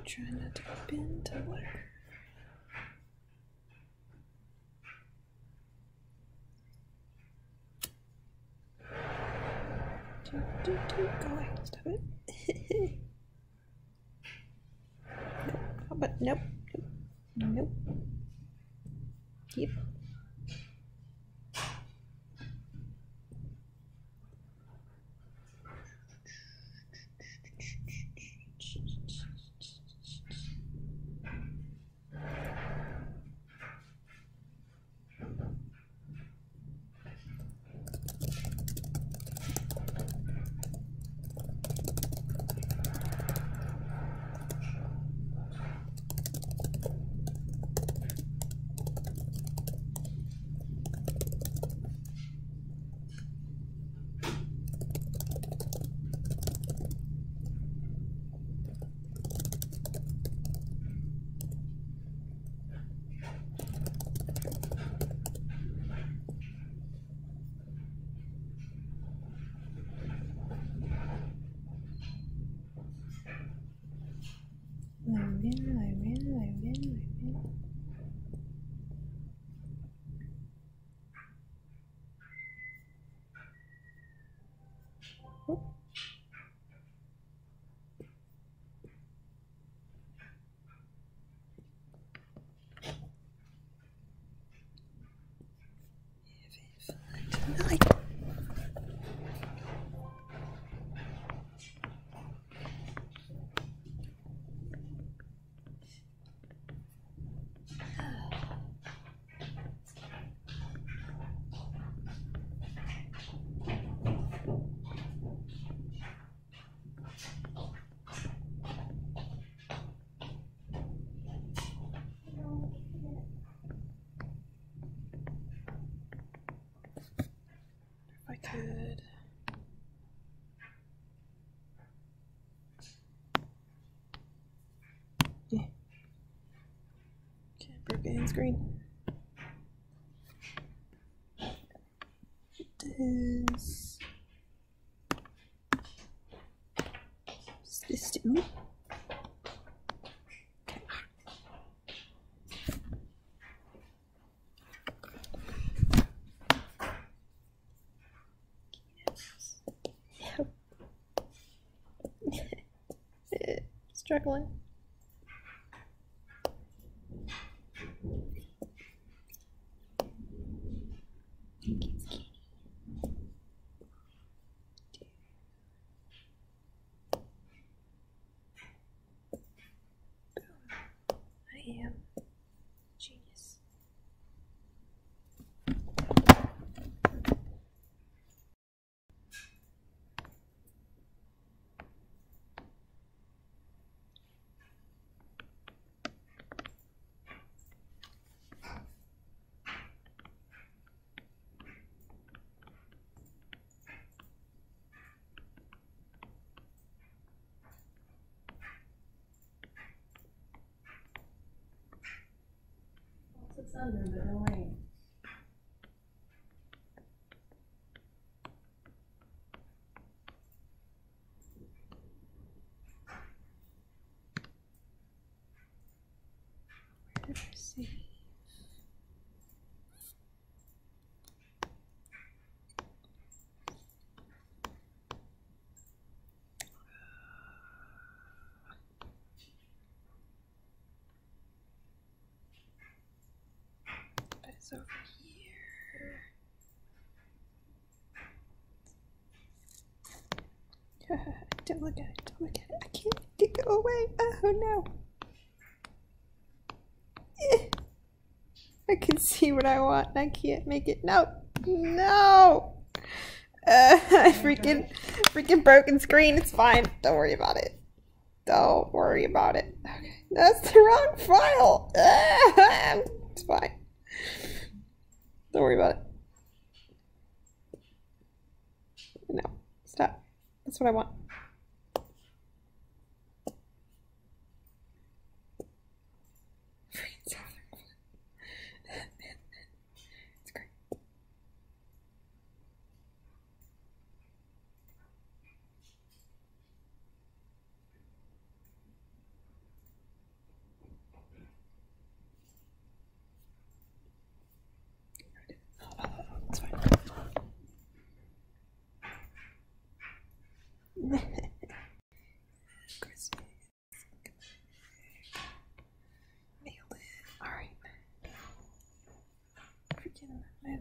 Try not to bend Tumblr. Go away. Stop it. Nope. But nope. Nope. Yep. I win. Oh. Having fun tonight. If I could. Yeah. Can't break end screen. Does this do? Okay. Struggling. I am genius. It's under, but no rain. Where did I see? It's over here. Don't look at it. Don't look at it. I can't make it go away. Oh no. I can see what I want and I can't make it. No. No. Freaking broken screen. It's fine. Don't worry about it. Don't worry about it. Okay. That's the wrong file. It's fine. Don't worry about it. No. Stop. That's what I want. It's great. Christmas. Nailed it. Alright. Freaking move.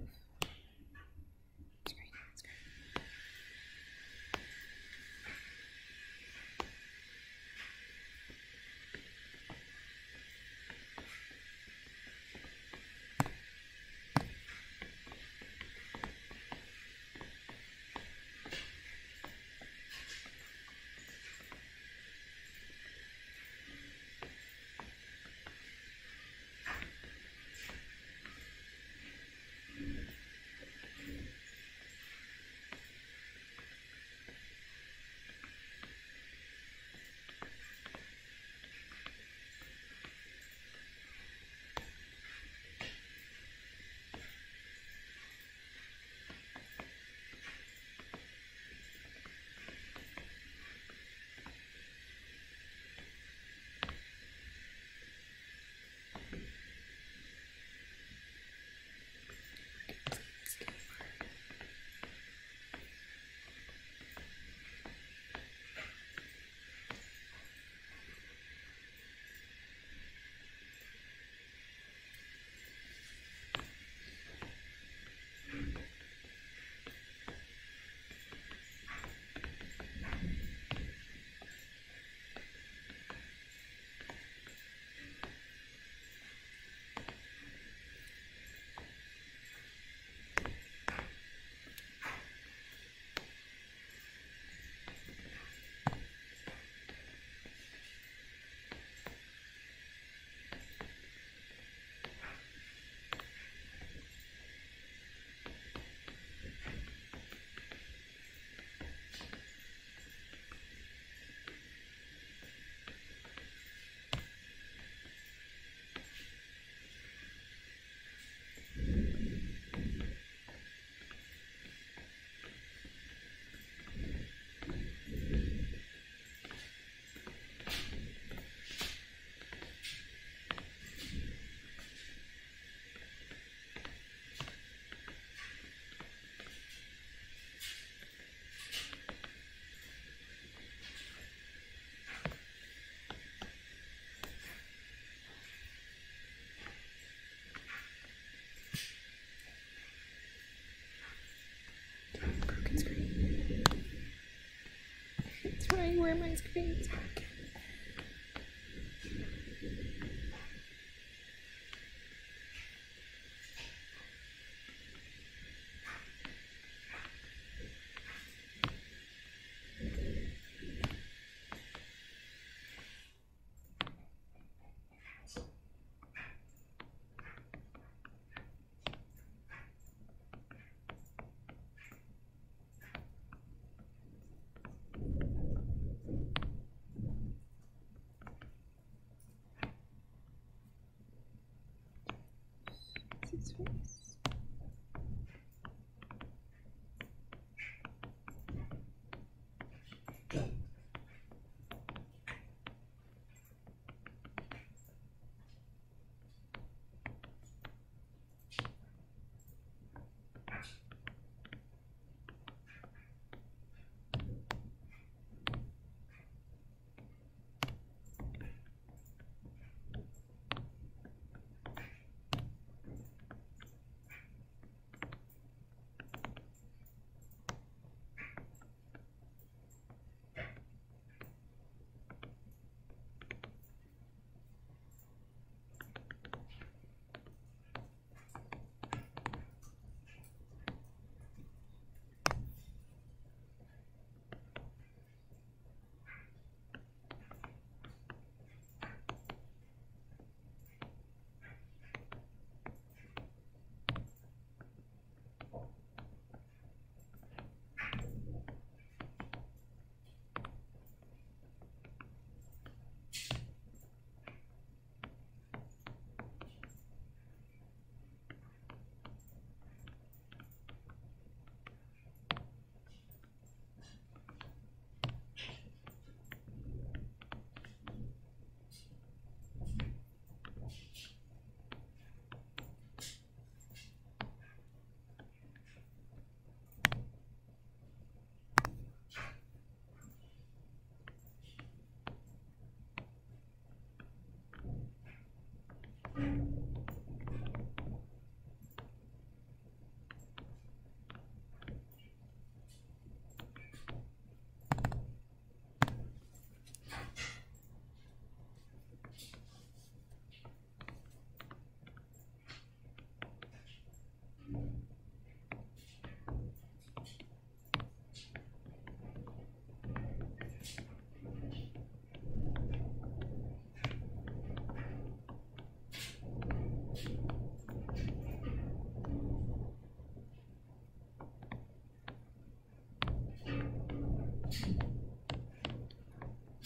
Screen. It's right where my screen's broken. His face.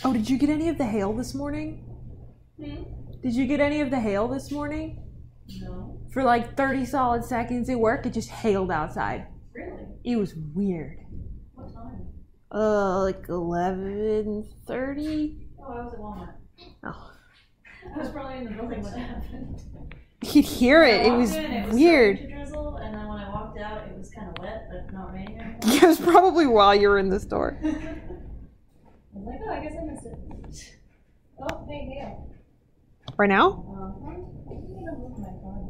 Oh, did you get any of the hail this morning? Did you get any of the hail this morning? No. For like 30 solid seconds at work, it just hailed outside. Really? It was weird. What time? Like 11:30. Oh, I was at Walmart. Oh. I was probably in the building when it happened. You'd hear it. It was weird. It was starting to drizzle, and then when I walked out, it was kind of wet, but not raining anymore. It was probably while you were in the store. I was like, oh, I guess I missed it. Oh, hey, hail. Right now? I think I'm moving my phone.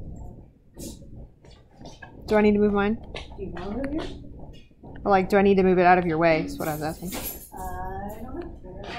Do I need to move mine? Do you want to move yours? Or like, do I need to move it out of your way? Is what I was asking. I don't know. Figure it out.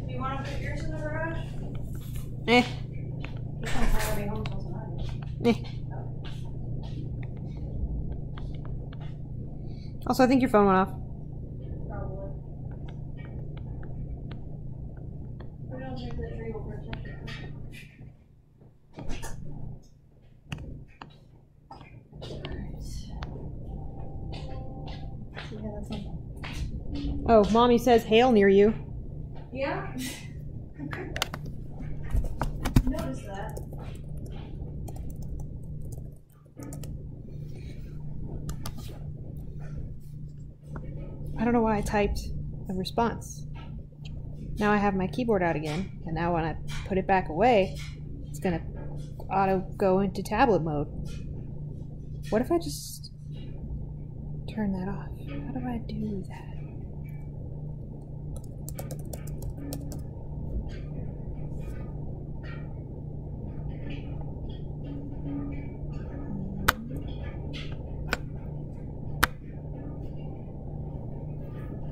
Do you want to put yours in the garage? Eh. You can't probably be home till tonight. Eh. Also, I think your phone went off. Probably. Put it underneath the tree will protect it. Yeah, that's something. Oh, Mommy says hail near you. Yeah? Notice that. I don't know why I typed a response. Now I have my keyboard out again, and now when I put it back away, it's gonna auto go into tablet mode. What if I just turn that off? How do I do that?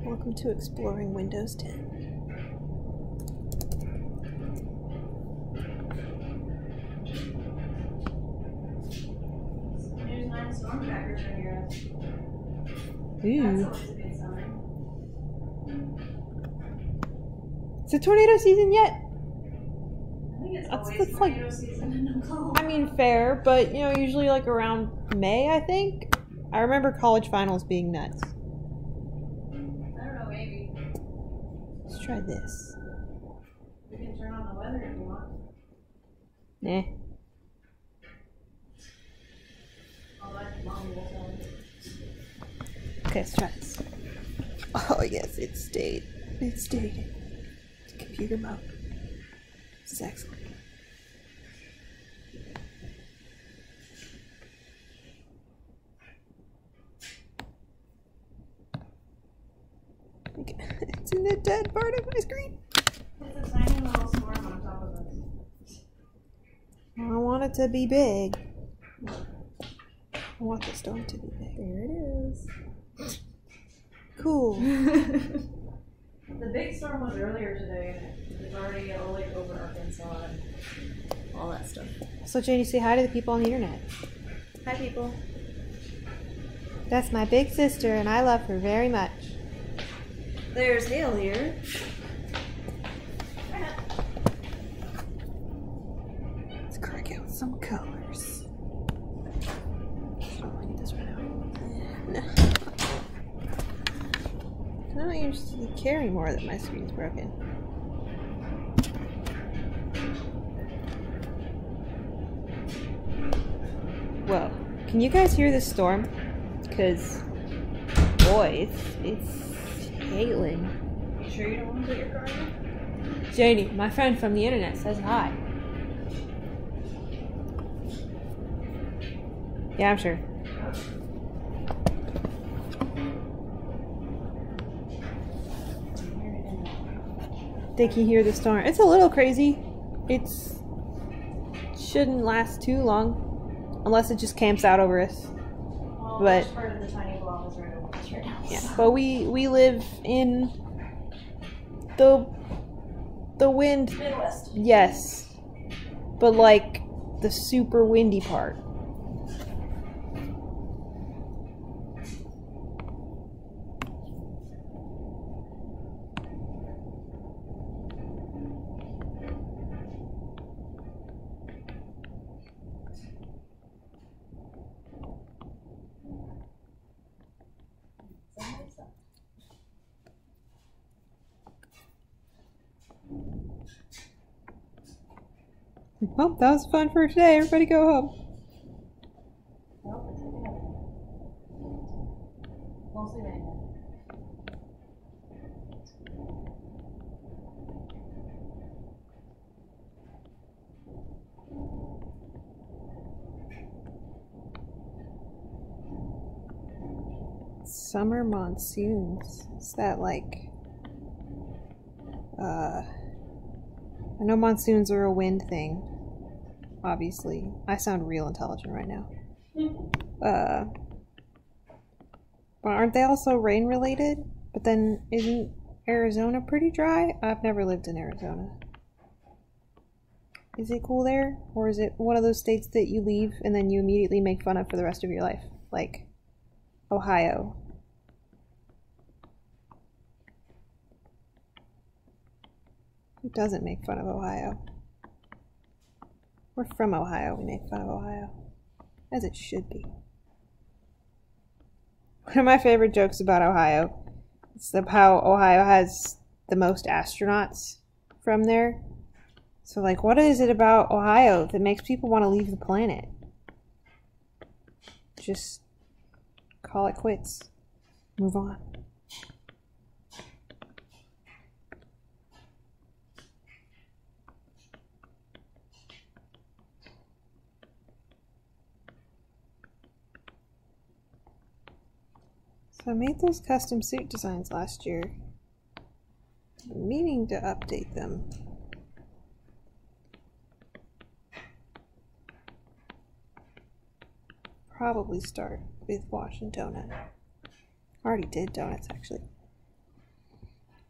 Welcome to exploring Windows 10. There's 9 storm trackers in here. That's Ooh. always a good sign. Is it tornado season yet? I think it's That's always like- tornado season in Oklahoma. I mean, fair, but you know, usually like around May, I think. I remember college finals being nuts. I don't know, maybe. Let's try this. We can turn on the weather if you want. Eh. I'll let Mommy will tell you. Okay, let's try this. Oh yes, it stayed. It stayed in computer mode. This is excellent. Okay, it's in the dead part of my screen. It's a tiny little storm on top of us. I want it to be big. I want the storm to be big. There it is. Cool. The big storm was earlier today, and it's already all like over Arkansas and all that stuff. So Janie, say hi to the people on the internet. Hi, people. That's my big sister, and I love her very much. There's hail here. Let's crack out some colors. I don't really need this right now. No. I don't usually care anymore that my screen's broken. Whoa. Can you guys hear this storm? Because, boy, it's hailing. You sure you don't want to put your car in? Janie, my friend from the internet, says hi. Yeah, I'm sure. they can hear the storm. It's a little crazy. It's shouldn't last too long, unless it just camps out over us. Well, But part of the tiny blob is right over us right now. yeah, but we live in the wind. Midwest. Yes, but like the super windy part. Well, that was fun for today. Everybody go home. Nope, it's okay. Mostly rain. Summer monsoons. Is that like I know monsoons are a wind thing. Obviously. I sound real intelligent right now. But aren't they also rain related? But then isn't Arizona pretty dry? I've never lived in Arizona. Is it cool there? Or is it one of those states that you leave and then you immediately make fun of for the rest of your life? Like Ohio. Who doesn't make fun of Ohio? We're from Ohio. We make fun of Ohio. As it should be. One of my favorite jokes about Ohio is how Ohio has the most astronauts from there. So, like, what is it about Ohio that makes people want to leave the planet? Just call it quits. Move on. So I made those custom suit designs last year. I'm meaning to update them. Probably start with wash and donut. Already did donuts actually.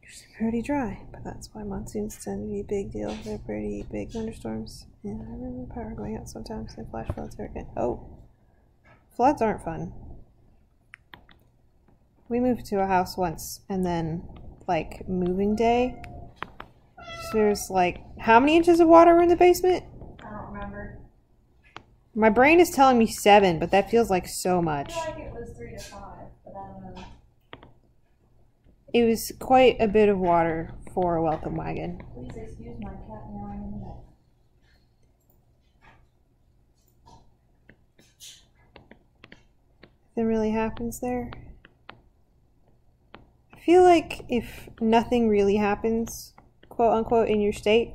Usually pretty dry, but that's why monsoons tend to be a big deal. They're pretty big thunderstorms. And I remember power going out sometimes and flash floods are again. Oh, floods aren't fun. We moved to a house once, and then, like, moving day, there's, like, how many inches of water were in the basement? I don't remember. My brain is telling me 7, but that feels like so much. I feel like it was 3 to 5, but I don't know. It was quite a bit of water for a welcome wagon. Please excuse my cat meowing in the neck. Nothing really happens there. I feel like if nothing really happens, quote unquote, in your state,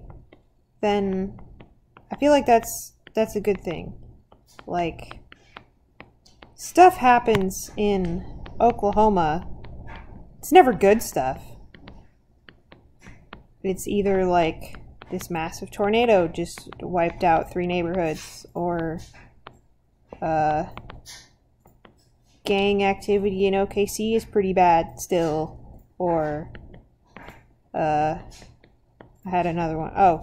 then I feel like that's a good thing. Like, stuff happens in Oklahoma. It's never good stuff. It's either like this massive tornado just wiped out 3 neighborhoods, or gang activity in OKC is pretty bad still, or I had another one. Oh,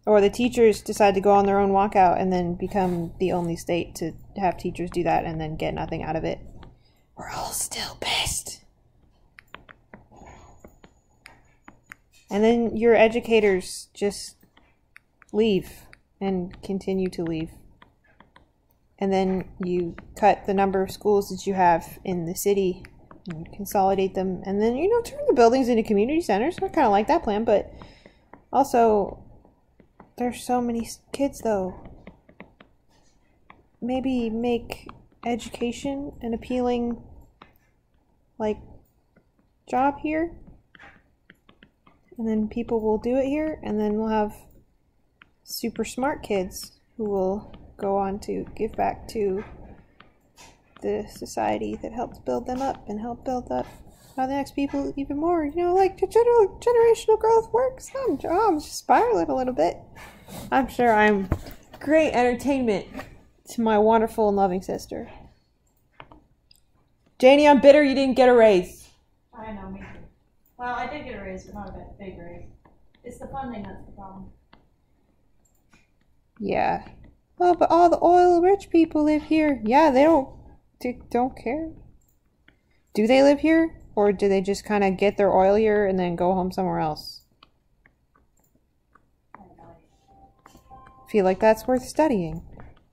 or the teachers decide to go on their own walkout and then become the only state to have teachers do that and then get nothing out of it. We're all still pissed. And then your educators just leave and continue to leave. And then you cut the number of schools that you have in the city and consolidate them. And then, turn the buildings into community centers. I kind of like that plan, but also, there's so many kids, though. Maybe make education an appealing, job here. And then people will do it here, and then we'll have super smart kids who will go on to give back to the society that helped build them up and help build up how the next people even more. You know, like the generational growth works. I'm just spiraling a little bit. I'm sure I'm great entertainment to my wonderful and loving sister. Janie, I'm bitter you didn't get a raise. I know, me too. Well, I did get a raise, but not a big raise. It's the funding that's the problem. Yeah. Well, but all the oil-rich people live here. Yeah, they don't care. Do they live here? Or do they just kind of get their oil here and then go home somewhere else? Feel like that's worth studying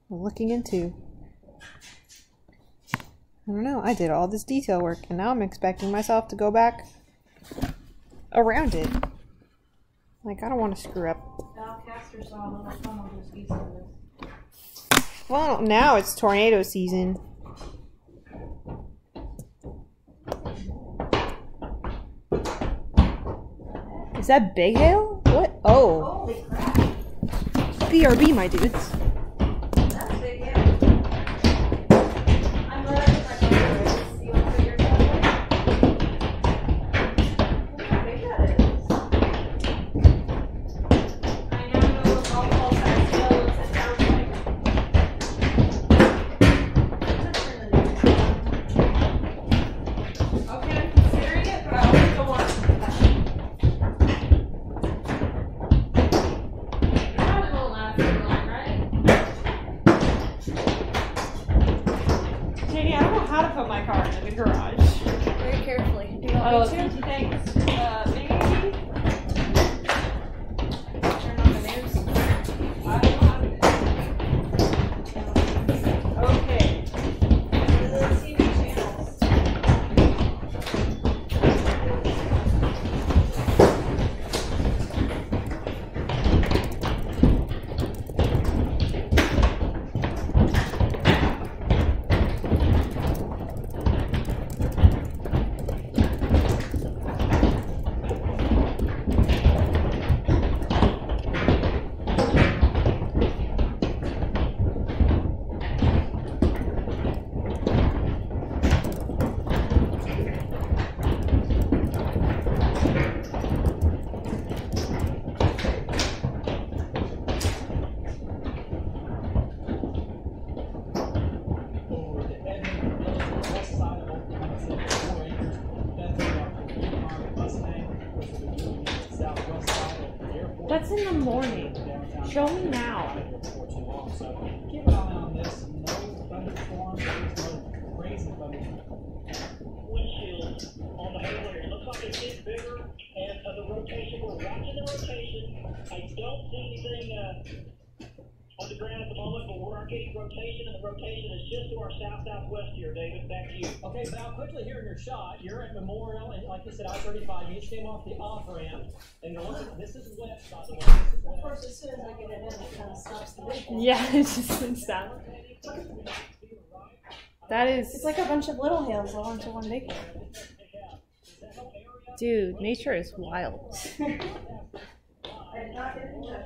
or looking into. I don't know. I did all this detail work, and now I'm expecting myself to go back around it. Like, I don't want to screw up. Well, now it's tornado season. Is that big hail? What? Oh. Holy crap. BRB, my dudes. That's big, yeah. I'm glad I put my phone away. You want to put yours away? Look how big that is. I now know what golf ball size hill looks and sounds like. Okay, I'm considering it, but I also don't want to. Probably won't last too long, right? Janie, I don't know how to put my car in the garage. Very carefully. Do you want me to? Thanks. Maybe? Turn on the news. I don't know. Okay. The TV channels. That's in the morning. Show me now. Keep an eye on this. No thunderstorms, no crazy thunderstorms. Windshield on the hailer. It looks like it's getting bigger, and the rotation, we're watching the rotation. I don't see anything on the ground at the moment, but we're getting rotation, and the rotation is just to our south-southwest here, David. Back to you. Okay, Val, quickly here in your shot, you're at Memorial, and like you said, I-35, you just came off the off-ramp, and you're looking, this is west, by the way. This is Of west. course, as soon as I get it in, it kind of stops the vehicle. Yeah, it just wouldn't stop. That is... It's like a bunch of little hills all into one big hill. Dude, nature is wild. I did not get it in check.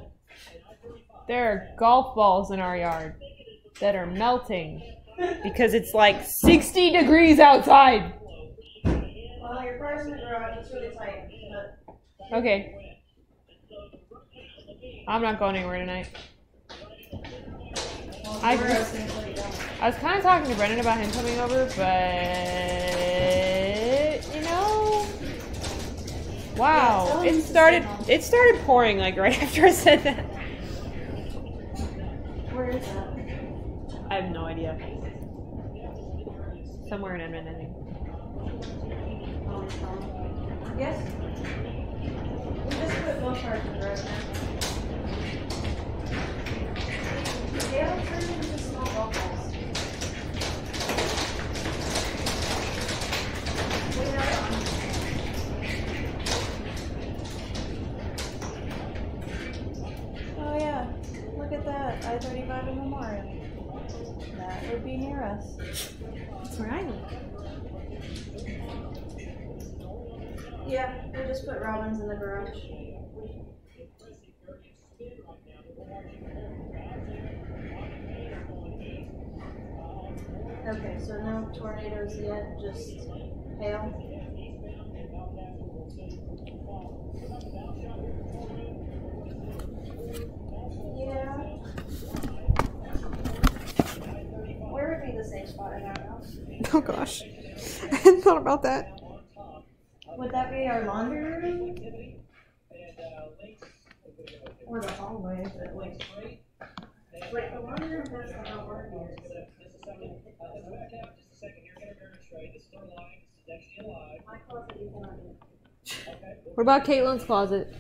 There are golf balls in our yard that are melting because it's like 60 degrees outside. Well, your car's in the garage. It's really tight. But Okay. I'm not going anywhere tonight. I was kind of talking to Brendan about him coming over, but you know, wow, it started pouring like right after I said that. where is that? I have no idea. Somewhere in Edmond, I think. Yes. We just put both cars in the garage now. They don't turn into small golf balls. We have it on. Oh yeah, look at that. I-35 in Memorial. That would be near us. That's where I live. Yeah, we just put Robins in the garage. Okay, so no tornadoes yet, just hail. Yeah. Where would be the safe spot in our house? Oh gosh. I hadn't thought about that. Would that be our laundry room? Or the hallway, but like the laundry room has the outward here. My closet you cannot do. What about Caitlin's closet?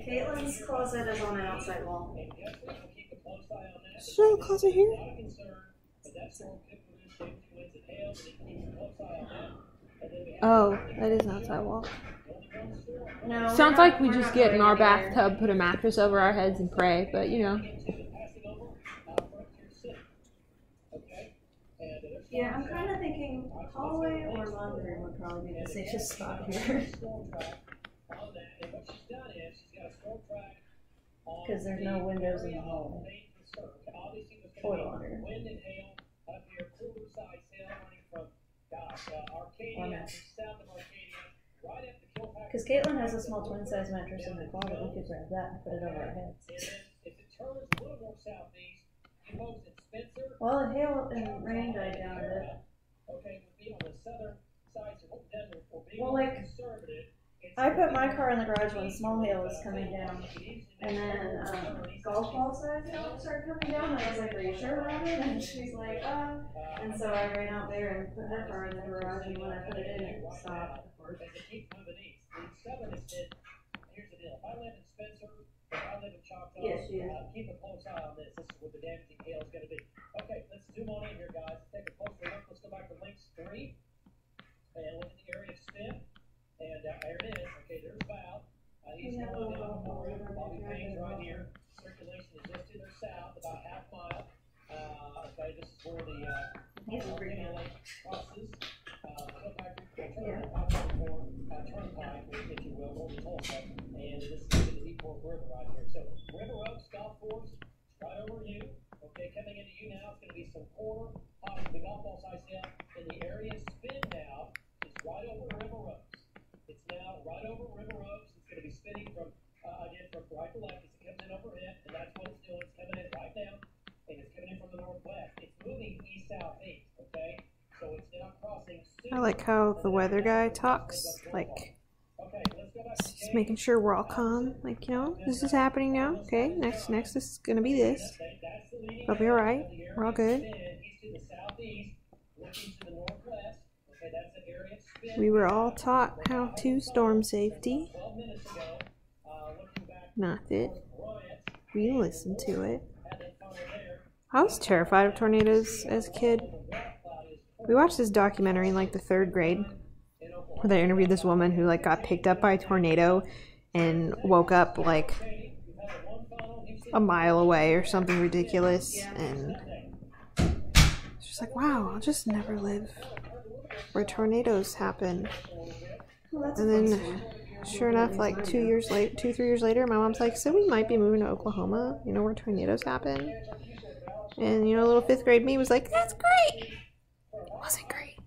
Caitlin's closet is on an outside wall. Is there a closet here? Oh, that is an outside wall. No, Sounds like we just get in our bathtub, put a mattress over our heads, and pray, but you know. Yeah, I'm kind of thinking hallway or laundry room would probably be the safest spot here. Because there's no windows in the hallway. Or the laundry room. Or mattress. Because Caitlin has a small twin-size mattress in the closet. We could grab that and put it over our heads. Well, the hail and rain died down a bit. Well, like, I put my car in the garage when small hail was coming down. And then golf ball size hail started coming down. And I was like, are you sure about it? And she's like, And so I ran out there and put her car in the garage. And when I put it in, it stopped. Yes, she is. Keep a close eye on this. This is what the damaging hail is going to be. Okay, let's zoom on in here, guys. Let's take a closer look. Let's go back to links 3 and look at the area of spin. And there it is. Okay, there's Val. He's going down for it. Bobby Payne's right here. Circulation is just to the south, about half mile. Okay, this is where the lake crosses. Turnpike, if you will, over Tulsa. And this is the Deep Fork River right here. So River Oaks Golf Course, right over you. Okay, coming into you now, it's going to be some corner, possibly golf ball size down. And the area spin now is right over River Oaks. It's now right over River Oaks. It's going to be spinning from, again, from right to left as it comes in overhead. And that's what it's doing. It's coming in right now. And it's coming in from the northwest. It's moving east-southeast, okay? So it's now crossing. I like how the weather guy talks, like, just making sure we're all calm. Like, you know, this is happening now. Okay, next is gonna be this. We'll be alright. We're all good. We were all taught how to storm safety. Not that we listened to it. I was terrified of tornadoes as a kid. We watched this documentary in like the 3rd grade where they interviewed this woman who like got picked up by a tornado and woke up like a mile away or something ridiculous, and it's just like, wow, I'll just never live where tornadoes happen. And then sure enough, like 3 years later, my mom's like, so we might be moving to Oklahoma, you know, where tornadoes happen. And you know, little 5th grade me was like, that's great. It wasn't great.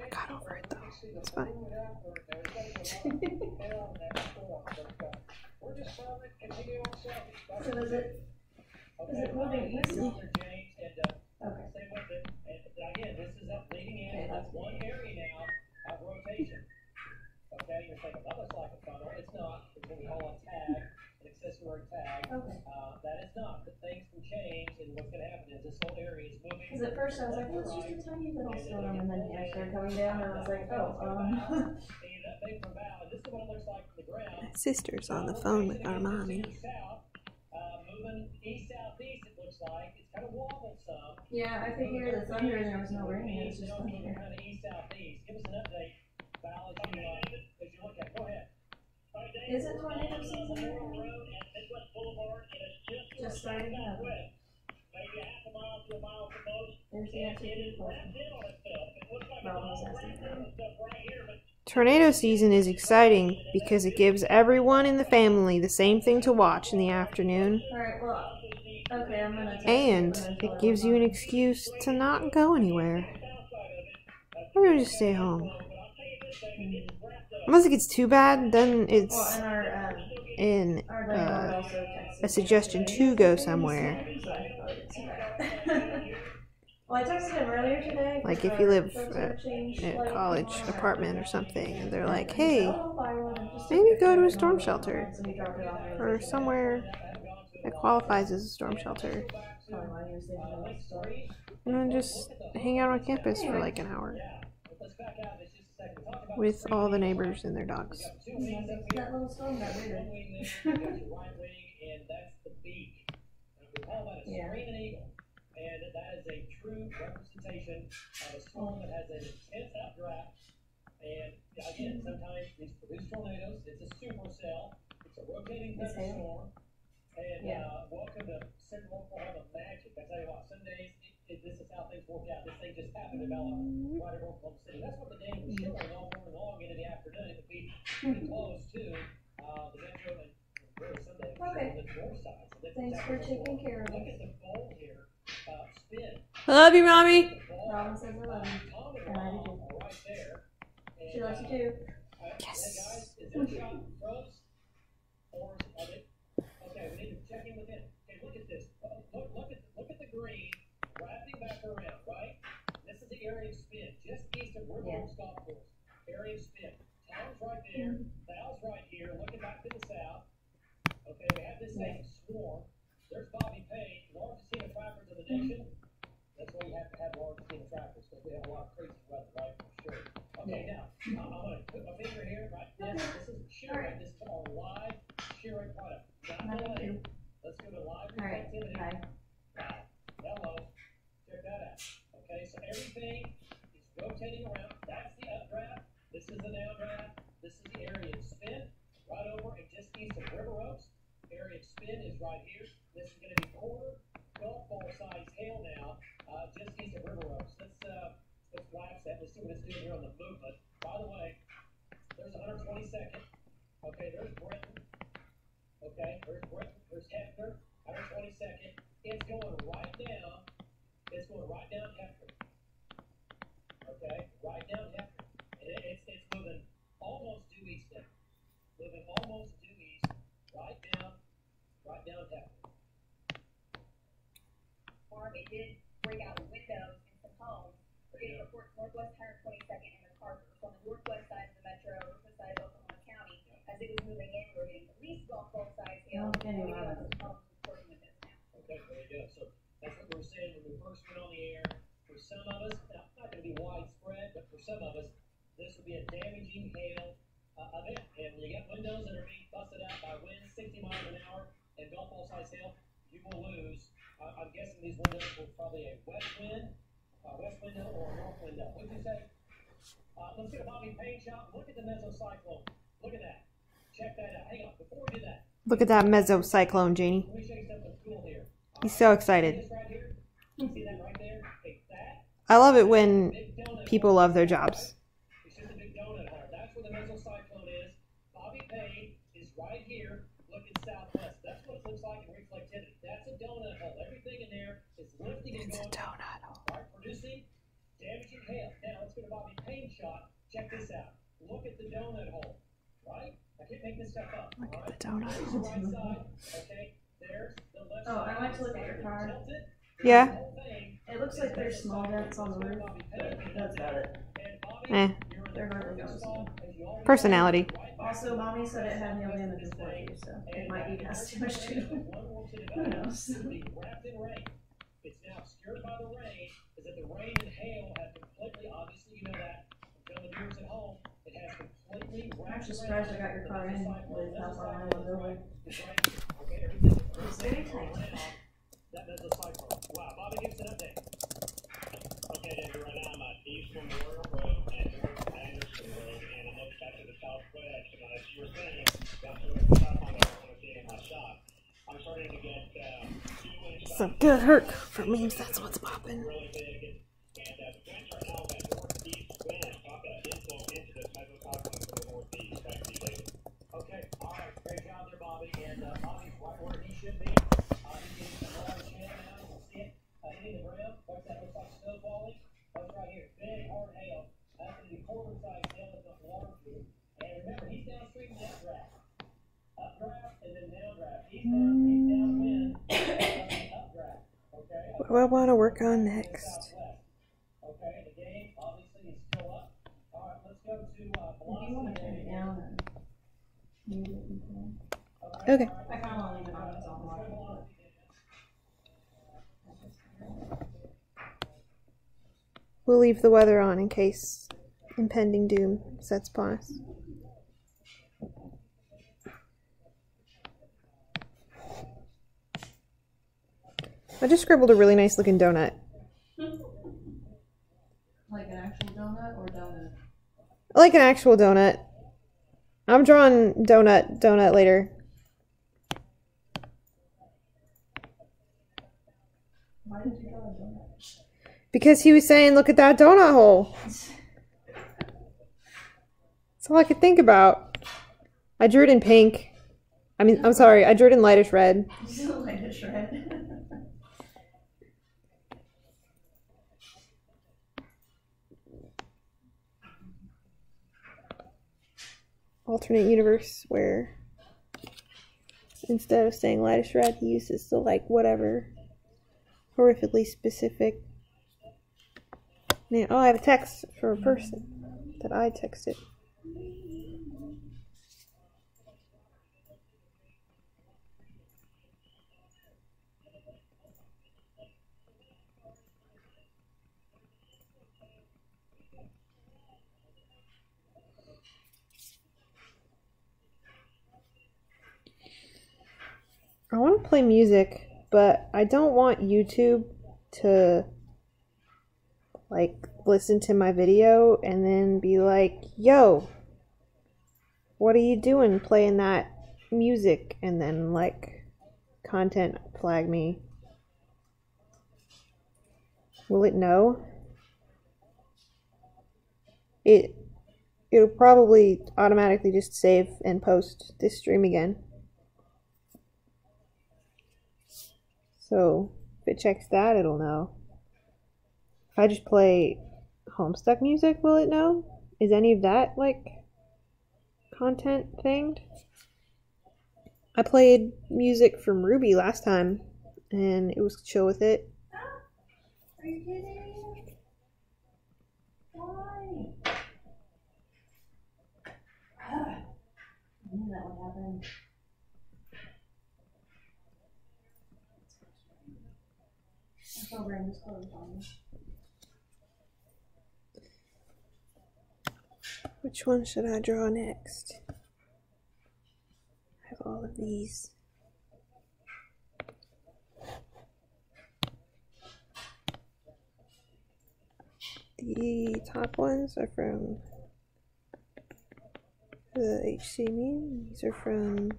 I got over it though. It's fine. So is it moving east? Okay. Again, this is up leading in. That's one area now of rotation. Okay, you're thinking, well, that's like a funnel. It's not. It's what we call a tag, an accessory tag. Okay. That is not. But things can change, and what's going to happen is this whole area is moving. Because at first I was like, well, it's just a tiny little storm, and then hair started coming down, and I was like, oh, My sister's on the phone with our mommy. Moving east-southeast, it looks like. It's kind of wobbled some. Yeah, I could hear the thunder, and there was no rain. It was just thunder. Kind of east-southeast. Give us an update, Val, as you look at it. Go ahead. Is it tornado season here? Just starting up. Maybe half a mile to a mile from most. There's the answer to the question. Rob was asking that. Tornado season is exciting because it gives everyone in the family the same thing to watch in the afternoon. Alright, well, okay, I'm gonna text And you. it gives you an excuse to not go anywhere. Or just stay home. Unless it gets too bad, then it's Well, and in our landlord also texted a suggestion to go somewhere. Well, I texted him earlier today. Like if you live in a college apartment or something, and they're like, hey, maybe go to a storm shelter or somewhere that qualifies as a storm shelter. And then just hang out on campus for like an hour with all the neighbors and their dogs. That little storm got weird. Yeah. And that is a true representation of a storm that has an intense updraft. And again, sometimes these produce tornadoes. It's a supercell. It's a rotating thunderstorm. And welcome to Central Oklahoma magic. I tell you what, some days this is how things work out. This thing just happened to develop right over Oklahoma City. That's what the day was showing all morning long into the afternoon. It would be pretty close to the metro and really Sunday on the north side. So thanks for taking care of us. Look at the bowl here. Spin. I love you, Mommy. Robin says I love you. And I do too. Right there. She loves you too. Yes. Hey guys, is that shot froze? Or are they? Okay, we need to check in with him. Okay, look at this. Look at the green wrapping back around, right? This is the area of spin, just east of River Oaks Golf Course. Area of spin. Tom's right there. Val's right here, looking back to the south. Okay, we have this thing swarm. There's Bobby Payne, largest team of trappers in the nation. That's why you have to have large team of trappers, because we have a lot of crazy weather, right? For sure. Okay, now, I'm going to put my finger here, right? This is shearing. This is our live shearing product. Not delay. Let's go to live activity. Wow. Hello. Check that out. Okay, so everything is rotating around. That's the updraft. This is the downdraft. This is the area of spin. Right over and just east of River Oaks. Area of spin is right here. This is going to be quarter golf ball size hail now, just east of River Oaks. Let's wax that. Let's see what it's doing here on the movement. By the way, there's 122nd. Okay, there's Brenton. Okay, there's Brenton. There's Hefner. 122nd. It's going right down. It's going right down Hefner. Okay, right down Hefner. And it's moving almost due east now. Moving almost due east. Right down Hefner. It did break out windows in some homes. We're getting reports northwest 122nd and MacArthur. So on the northwest side of the metro, northwest side of Oklahoma County, as it was moving in, we're getting at least golf ball size hail. Okay, We have some homes reporting with this now. Okay, very good. So that's what we were saying when we first went on the air. For some of us, now it's not going to be widespread, but for some of us, this would be a damaging hail event. And when you get windows that are being busted out by winds 60 miles an hour and golf ball size hail, you will lose. I'm guessing these windows were probably a west window or a north window. What did you say? Let's get a Bobby Payne shot. Look at the mesocyclone. Look at that. Check that out. Hang on. Before we do that. Look at that mesocyclone, Janie. Let me show you something cool here. He's so excited. See this right here? See that right there? Take that. I love it when people love their jobs. It's just a big donut hole. That's where the mesocyclone is. Bobby Payne is right here looking southwest. That's what it looks like in reflectivity. That's a donut hole. Everything in there is lifting and going. It's a donut hole. Right, producing damaging hail. Now let's get a Bobby Payne shot. Check this out. Look at the donut hole. Right? I can't make this stuff up. Look right? at the donut There's hole. the right side. Okay. There's the left side. I went to look at your car. Tilted. Yeah. The whole thing. It looks like there's small dents on the roof, but that's about it. And Bobby, Eh. you're They're the hardly perfect noticeable. spot, as you always Personality. Also, Mommy said it had no damage before too, so it might even have too much too. Who knows? Wrapped in rain. It's now obscured by the rain. Is that the rain and hail have completely, obviously, you know that. From the viewers at home, it has completely I'm wrapped actually around surprised I got your car in with how far I was over. It's right here. Okay, everything It's very tight. around that mesocyclone. Wow, Bobby, give us an update. Okay, David, right now I'm at East Memorial Road and North Anderson Road, and I'm looking back to the southwest. And as you were saying, that's what the top on there I want to see in my shot. I'm starting to get 2 inches. Some good hurt for memes. That's what's popping. Really big, and the winds right now, that northeast wind, got that inflow into this mesocyclone from the northeast. Back to you, David. Okay, all right, great job there, Bobby. And Bobby's right where he should be. He's getting some large hail now. You can see it hitting the ground. What's that? Looks like snow falling. That's right here. Big, hard hail. That's going to be quarter size hail, if not larger. And What do I want to work on next? Okay, the game obviously is still up. All right, let's go to If you want to turn it down and move it, you can. Okay. I kind of want to leave it on its own watch. We'll leave the weather on in case impending doom sets upon us. I just scribbled a really nice looking donut. Like an actual donut or donut? Like an actual donut. I'm drawing donut later. Why did you draw a donut? Because he was saying, look at that donut hole. That's all I could think about. I drew it in pink. I'm sorry, I drew it in lightish red. You still like a shred. Alternate universe where instead of saying lightish red, he uses the like whatever horrifically specific name. Oh, I have a text for a person that I texted. I want to play music, but I don't want YouTube to like listen to my video and then be like, yo, what are you doing playing that music? And then like content flag me. Will it know? It'll probably automatically just save and post this stream again. So if it checks that, it'll know. If I just play Homestuck music, will it know? Is any of that like content thinged? I played music from Ruby last time and it was chill with it. Are you kidding? Why? I knew that would happen. My program is closed on me. Which one should I draw next? I have all of these. The top ones are from the HC meme. These are from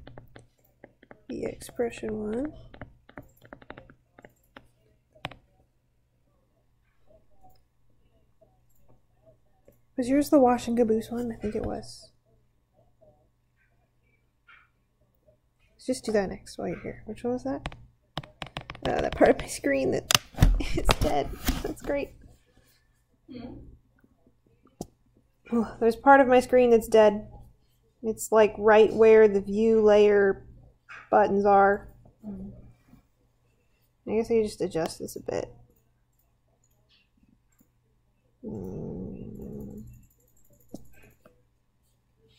the expression one. Was yours the Wash and Caboose one? I think it was. Let's just do that next while you're here. Which one was that? That part of my screen that is dead. That's great. Oh, there's part of my screen that's dead. It's like right where the view layer buttons are. I guess I just adjust this a bit.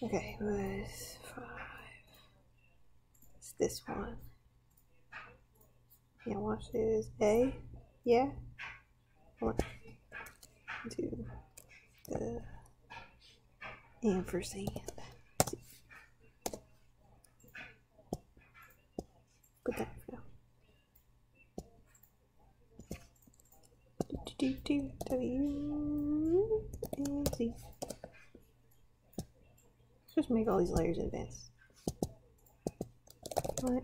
Okay, was 5. It's this one. Yeah, watch this. A. Yeah. 1, 2. The ampersand. Put that for now. W and Z. Just make all these layers in advance. What?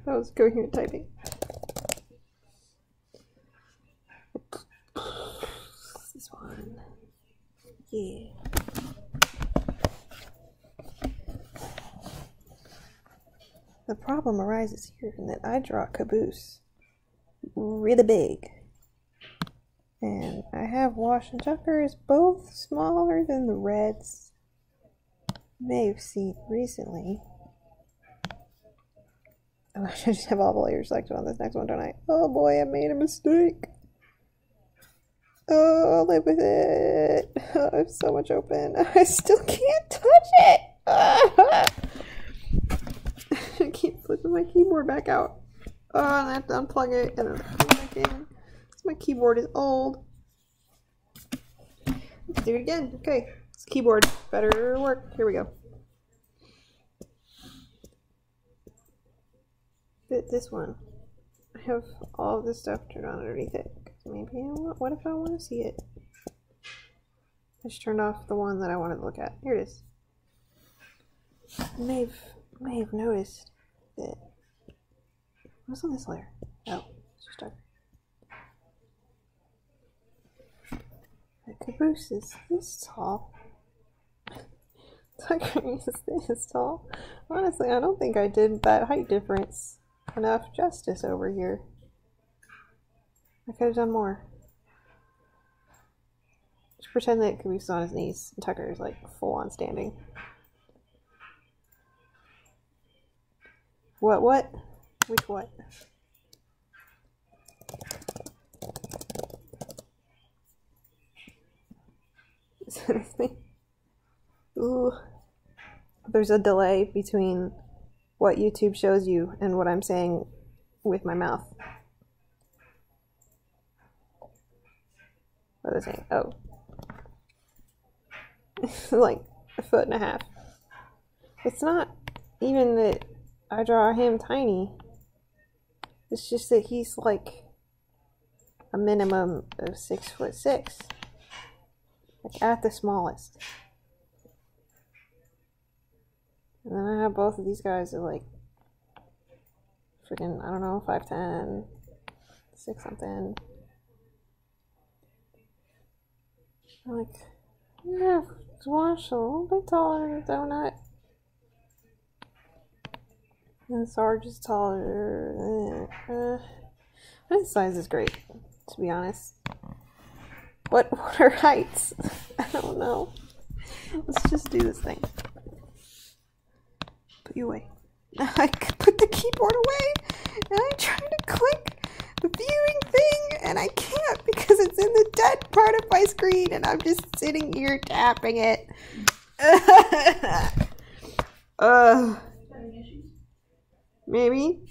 That was coherent typing. This one. Yeah. The problem arises here in that I draw Caboose really big. And I have Wash and Chuckers both smaller than the reds. You may have seen recently. Oh, I should just have all the layers selected on this next one, don't I? Oh boy, I made a mistake. Oh, I'll live with it. Oh, I have so much open. I still can't touch it. I keep flipping my keyboard back out. Oh, and I have to unplug it and then plug it back in. Because my keyboard is old. Let's do it again. Okay, this keyboard better work. Here we go. This one. I have all this stuff turned on underneath it. Maybe what if I want to see it? I just turned off the one that I wanted to look at. Here it is. You may have noticed that what's on this layer? Oh, it's just dark. The caboose is this tall. Tucker is this tall. Honestly, I don't think I did that height difference enough justice over here. I could have done more. Just pretend that Caboose is on his knees and Tucker is like full on standing. What? Which what? Is that a thing? Ooh. There's a delay between what YouTube shows you and what I'm saying with my mouth. What was I saying? Oh. Like a foot and a half. It's not even that I draw him tiny. It's just that he's like a minimum of 6'6". Like at the smallest. And then I have both of these guys are like freaking, I don't know, 5'10", 6 something. I'm like, yeah, Swash a little bit taller than Donut. And Sarge is taller. I think size is great, to be honest. What are heights? I don't know. Let's just do this thing. Put you away. I put the keyboard away, and I'm trying to click the viewing thing, and I can't because it's in the dead part of my screen, and I'm just sitting here tapping it. Maybe.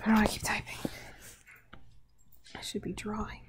How do I keep typing? I should be drawing.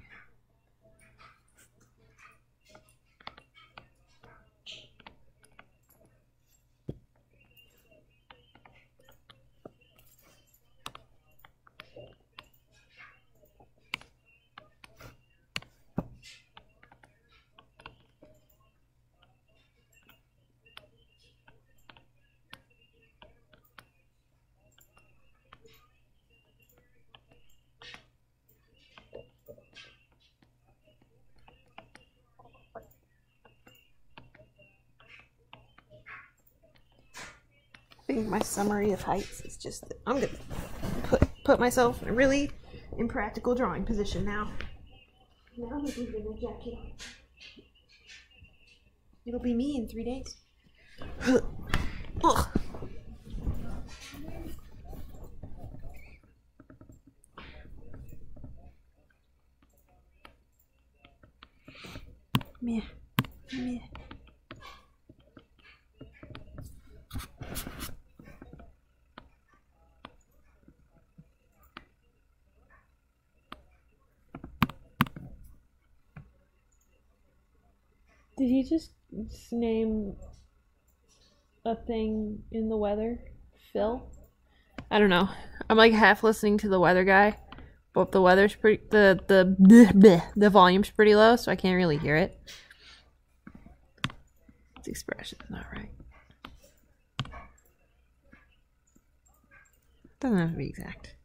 I think my summary of heights is just that I'm gonna put myself in a really impractical drawing position now. Now I'm leaving a jacket. It'll be me in 3 days. Ugh. Meh. Meh. Did he just name a thing in the weather? Phil? I don't know. I'm like half listening to the weather guy, but the weather's pretty the volume's pretty low, so I can't really hear it. His expression's not right. Doesn't have to be exact.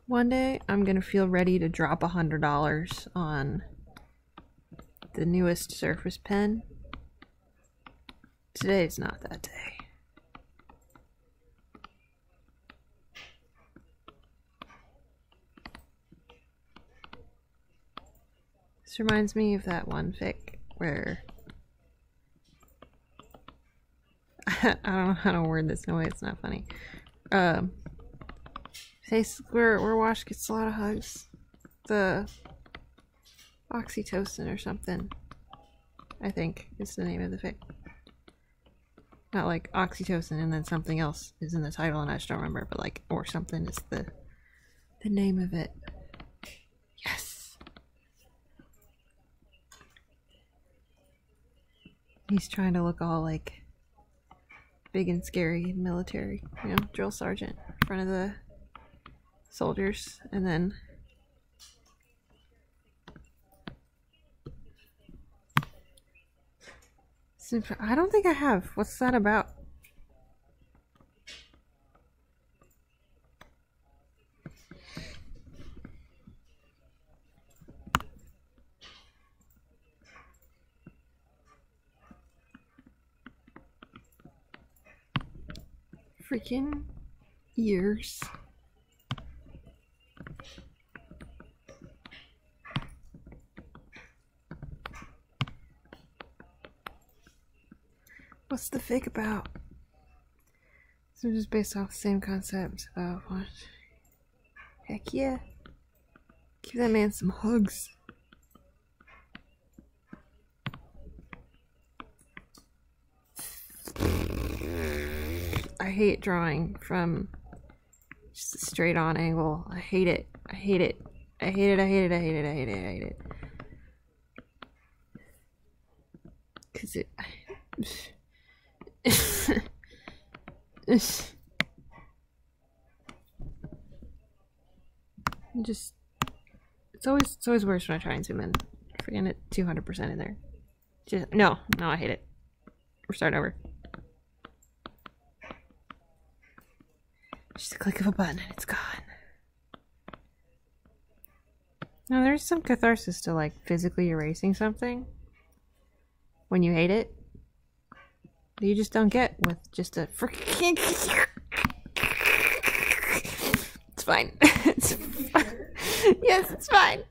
One day I'm gonna feel ready to drop $100 on the newest Surface Pen. Today's not that day. This reminds me of that one fic where I don't know how to word this in a way it's not funny. Where Wash gets a lot of hugs. The oxytocin or something, I think is the name of the fic. Not like oxytocin and then something else is in the title and I just don't remember, but like or something is the name of it. Yes. He's trying to look all like big and scary and military, you know, drill sergeant in front of the soldiers, and then I don't think I have. What's that about? Freaking ears. What's the fic about? So just based off the same concept of what? Heck yeah. Give that man some hugs. I hate drawing from just a straight on angle. I hate it. I hate it. I hate it. I hate it. I hate it. I hate it. I hate it. 'Cause it just it's always worse when I try and zoom in. Freaking it 200% in there. Just no, I hate it. We're starting over. Just a click of a button and it's gone. No, there's some catharsis to like physically erasing something when you hate it. You just don't get with just a freaking. It's fine. It's fine. Yes, it's fine.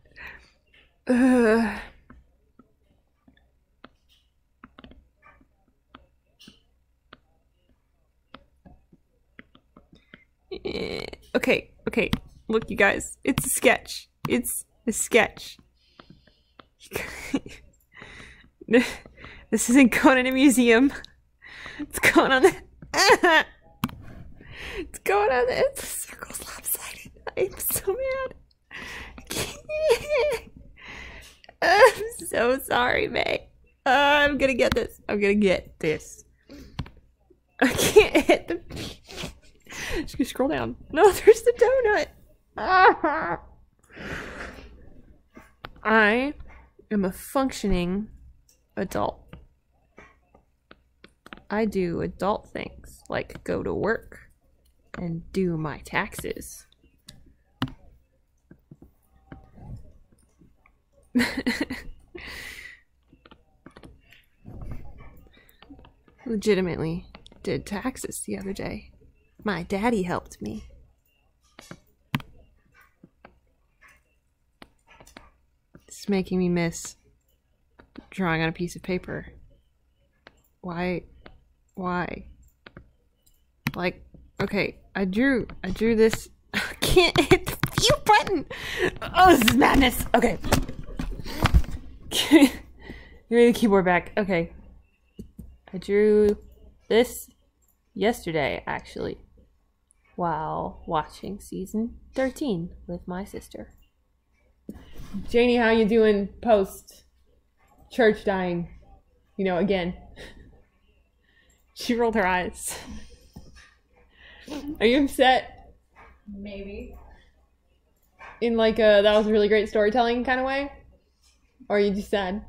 Okay. Look, you guys. It's a sketch. It's a sketch. This isn't going in a museum. It's going on the. It's going on the. It's circles lopsided. I'm so mad. I'm so sorry, May. I'm gonna get this. I'm gonna get this. I can't hit the. Just gonna scroll down. No, there's the donut. I am a functioning adult. I do adult things like go to work and do my taxes. Legitimately did taxes the other day. My daddy helped me. It's making me miss drawing on a piece of paper. Why? Like, okay, I drew this. I can't hit the view button. Oh, this is madness. Okay. Give me the keyboard back. Okay. I drew this yesterday, actually, while watching season 13 with my sister. Janie, how you doing post church dying? You know, again. She rolled her eyes. Are you upset? Maybe. In like a that was a really great storytelling kind of way? Or are you just sad?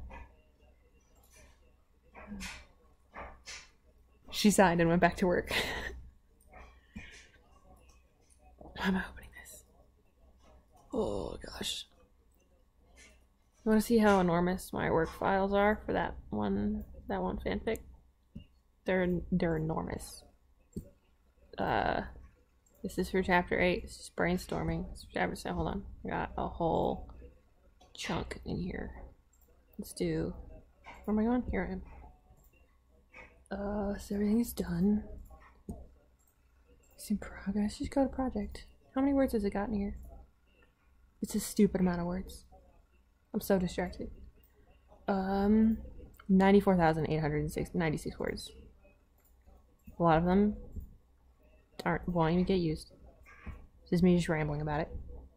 She sighed and went back to work. Why am I opening this? Oh gosh. You want to see how enormous my work files are for that one fanfic? They're enormous. This is for chapter 8. It's just brainstorming. It's for chapter 7. Hold on. I got a whole chunk in here. Let's do. Where am I going? Here I am. So everything is done. It's in progress. Just go to project. How many words has it got in here? It's a stupid amount of words. I'm so distracted. 94,896 words. A lot of them won't even get used. This is me just rambling about it.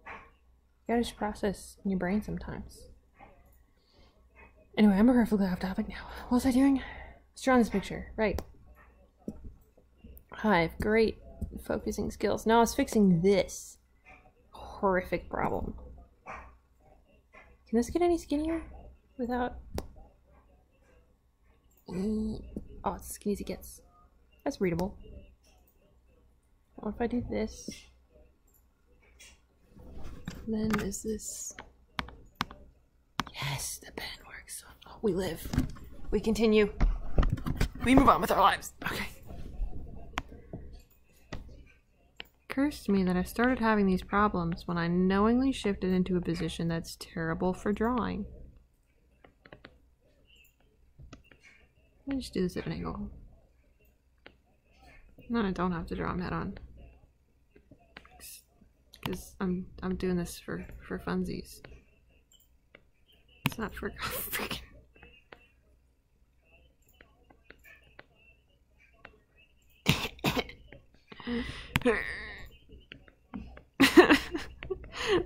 You gotta just process in your brain sometimes. Anyway, I'm perfectly off topic now. What was I doing? Let's draw this picture. Right. I have great focusing skills. No, I was fixing this horrific problem. Can this get any skinnier without... Oh, it's as skinny as it gets. That's readable. What if I do this? Then is this... Yes, the pen works. Oh, we live. We continue. We move on with our lives. Okay. It occurs to me that I started having these problems when I knowingly shifted into a position that's terrible for drawing. Let me just do this at an angle. No, I don't have to draw him head on. Because I'm doing this for funsies. It's not for freaking...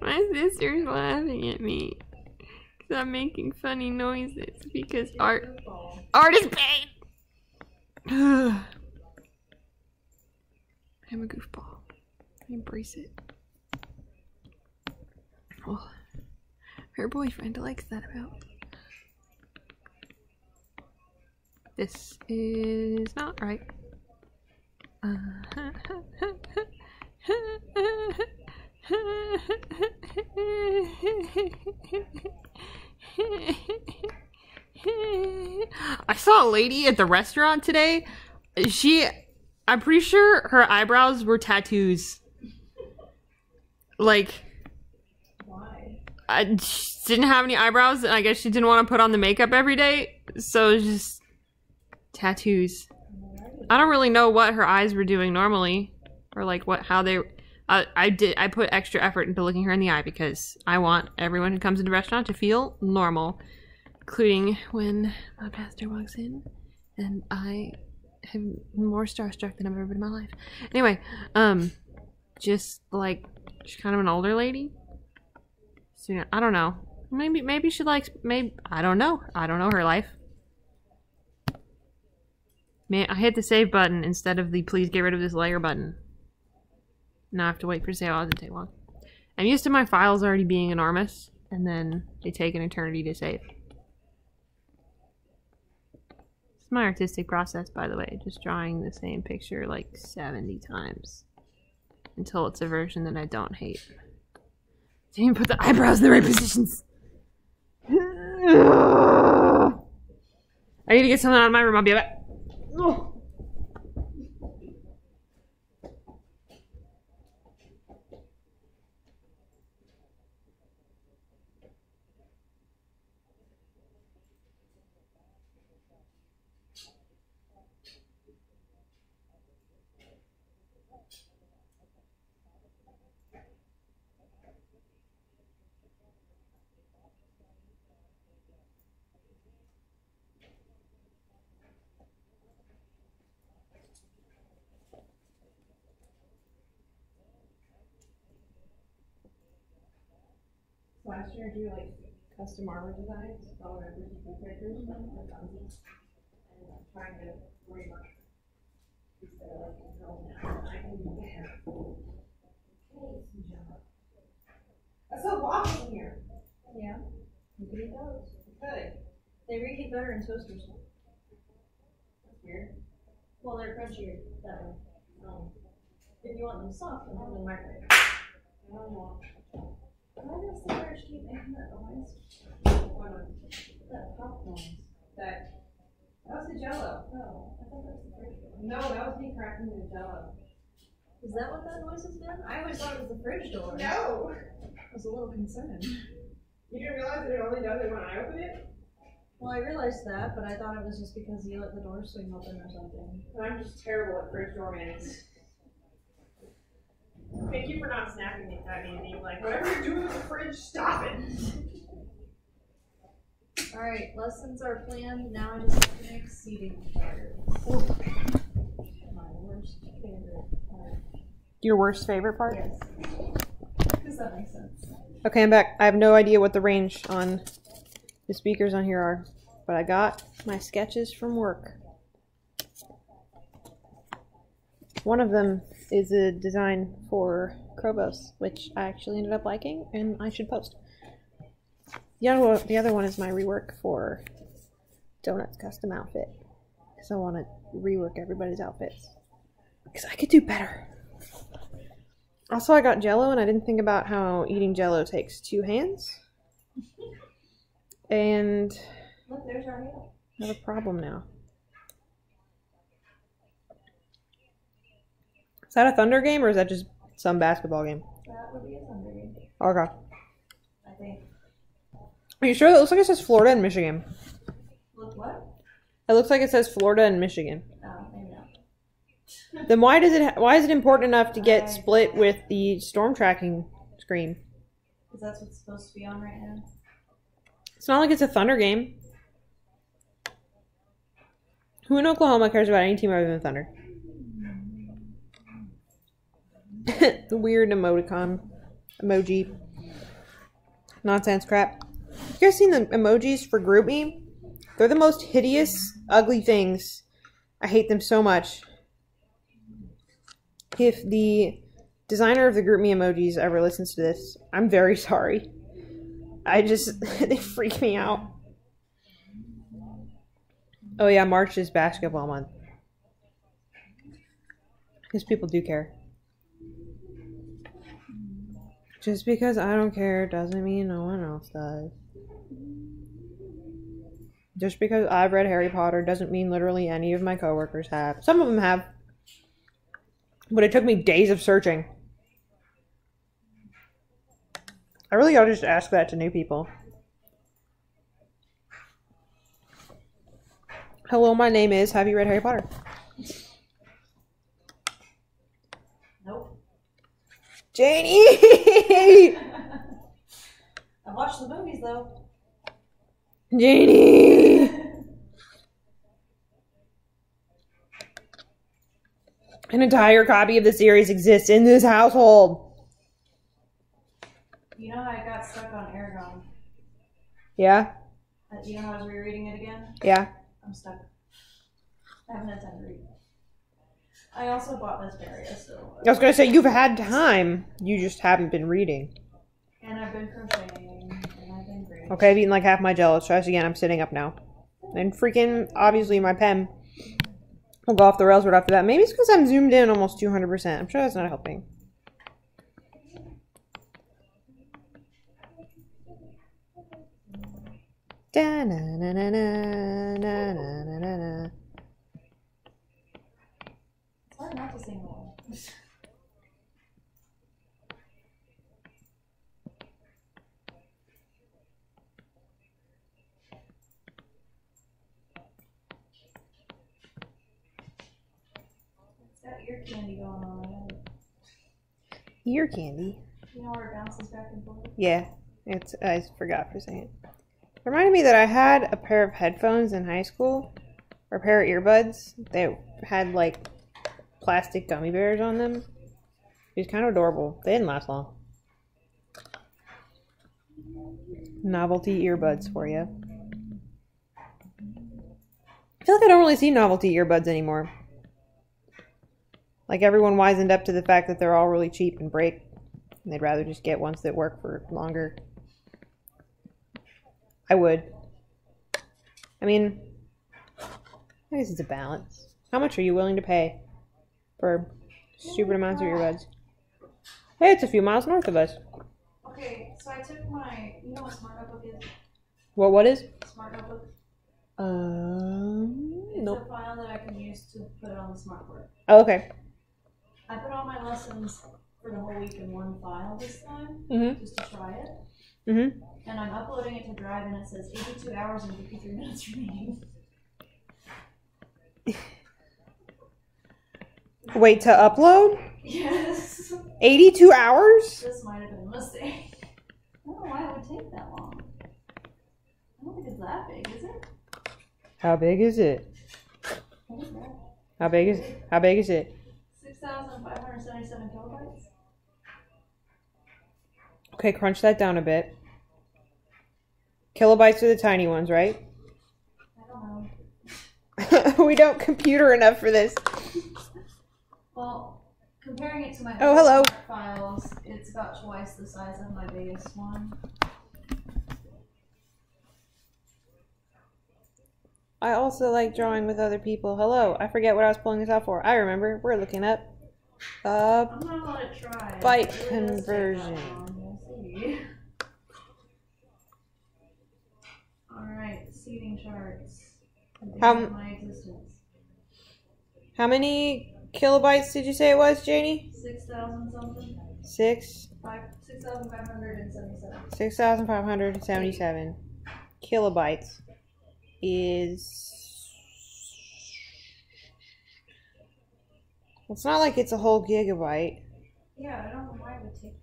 My sister's laughing at me because I'm making funny noises because art is pain. I'm a goofball. I embrace it. Well, her boyfriend likes that about. This is not right. I saw a lady at the restaurant today. I'm pretty sure her eyebrows were tattoos. Like, she didn't have any eyebrows, and I guess she didn't want to put on the makeup every day, so it was just tattoos. I don't really know what her eyes were doing normally, or like how they. I put extra effort into looking her in the eye because I want everyone who comes into the restaurant to feel normal, including when my pastor walks in, and I am more starstruck than I've ever been in my life. Anyway, just like she's kind of an older lady. So yeah, I don't know. Maybe she likes. I don't know. I don't know her life. Man, I hit the save button instead of the please get rid of this layer button. Now I have to wait for save. Oh, it doesn't take long. I'm used to my files already being enormous, and then they take an eternity to save. It's my artistic process, by the way. Just drawing the same picture like 70 times. Until it's a version that I don't hate. Didn't even put the eyebrows in the right positions. I need to get something out of my room. I'll be back. Oh. Last year, do like custom armor designs, all over people characters, and I'm trying to rework instead of like girl now. I can do hair. That's so waffles in here. Yeah, you can eat those. Good. They reheat better in toasters. That's weird. Well, they're crunchier that way. If you want them soft, then have them in the microwave. I don't want. Why does the fridge keep making that noise? That pop noise. That was the Jello. No, I thought that was the fridge door. No, that was me cracking the Jello. Is that what that noise has been? I always thought it was the fridge door. No! I was a little concerned. You didn't realize that it only does it when I open it? Well, I realized that, but I thought it was just because you let the door swing open or something. I'm just terrible at fridge door mans. Thank you for not snapping at me and being like, whatever you're doing with the fridge, stop it! Alright, lessons are planned. Now I just have to make seating cards. My worst favorite part. Your worst favorite part? Yes. Does that make sense? Okay, I'm back. I have no idea what the range on the speakers on here are, but I got my sketches from work. One of them is a design for Krobos, which I actually ended up liking, and I should post. The other one is my rework for Donut's custom outfit, because I want to rework everybody's outfits, because I could do better. Also, I got Jello, and I didn't think about how eating Jello takes 2 hands. And look, there's our hand. I have a problem now. Is that a Thunder game, or is that just some basketball game? That would be a Thunder game. Okay. I think. Are you sure? It looks like it says Florida and Michigan. Look what? It looks like it says Florida and Michigan. Oh, maybe not. Then why is it important enough to get split with the storm tracking screen? Because that's what's supposed to be on right now. It's not like it's a Thunder game. Who in Oklahoma cares about any team other than Thunder? The weird emoji. Nonsense crap. You guys seen the emojis for GroupMe? They're the most hideous, ugly things. I hate them so much. If the designer of the GroupMe emojis ever listens to this, I'm very sorry. They freak me out. Oh yeah, March is basketball month. Because people do care. Just because I don't care doesn't mean no one else does. Just because I've read Harry Potter doesn't mean literally any of my coworkers have. Some of them have. But it took me days of searching. I really ought to just ask that to new people. Hello, my name is. Have you read Harry Potter? Nope. Janie! I watched the movies though. Janie! An entire copy of the series exists in this household. You know how I got stuck on Aragon? Yeah? You know how I was rereading it again? Yeah. I'm stuck. I haven't had time to read it. I also bought Vesperia, so... I was going to say, you've had time. You just haven't been reading. And I've been crocheting, and I've been reading. Okay, I've eaten like half my Jello. Let's try this again. I'm sitting up now. And freaking, obviously, my pen will go off the rails right after that. Maybe it's because I'm zoomed in almost 200%. I'm sure that's not helping. Da na na na na na na na na. It's hard not to sing along. It's got ear candy going on. Ear candy? You know where it bounces back and forth? Yeah. I forgot for a second. It reminded me that I had a pair of headphones in high school, or a pair of earbuds that had like plastic gummy bears on them. It was kind of adorable. They didn't last long. Novelty earbuds for you. I feel like I don't really see novelty earbuds anymore. Like everyone wisened up to the fact that they're all really cheap and break, and they'd rather just get ones that work for longer. I would. I mean, I guess it's a balance. How much are you willing to pay for stupid amounts of earbuds? Hey, it's a few miles north of us. Okay, So I took my, you know what Smart Notebook is? What is? Smart Notebook. It's It's a file that I can use to put it on the smartboard. Oh, okay. I put all my lessons for the whole week in one file this time, just to try it. And I'm uploading it to Drive, and it says 82 hours and 53 minutes remaining. Wait, to upload? Yes. 82 hours? This might have been a mistake. I don't know why it would take that long. I don't think it's that big, is it? How big is it? What is that? How big is it? 6,577 kilobytes. Okay, crunch that down a bit. Kilobytes are the tiny ones, right? I don't know. We don't computer enough for this. Well, comparing it to my Oh, hello. files, it's about twice the size of my biggest one. I also like drawing with other people. Hello, I forget what I was pulling this out for. I remember. We're looking up I'm gonna let it try. byte It really does take that conversion. long. We'll see. Alright, seating charts. My existence. How many kilobytes did you say it was, Janie? 6,000 something. 6,577. 6,577 kilobytes is... It's not like it's a whole gigabyte. Yeah, I don't know why it would take.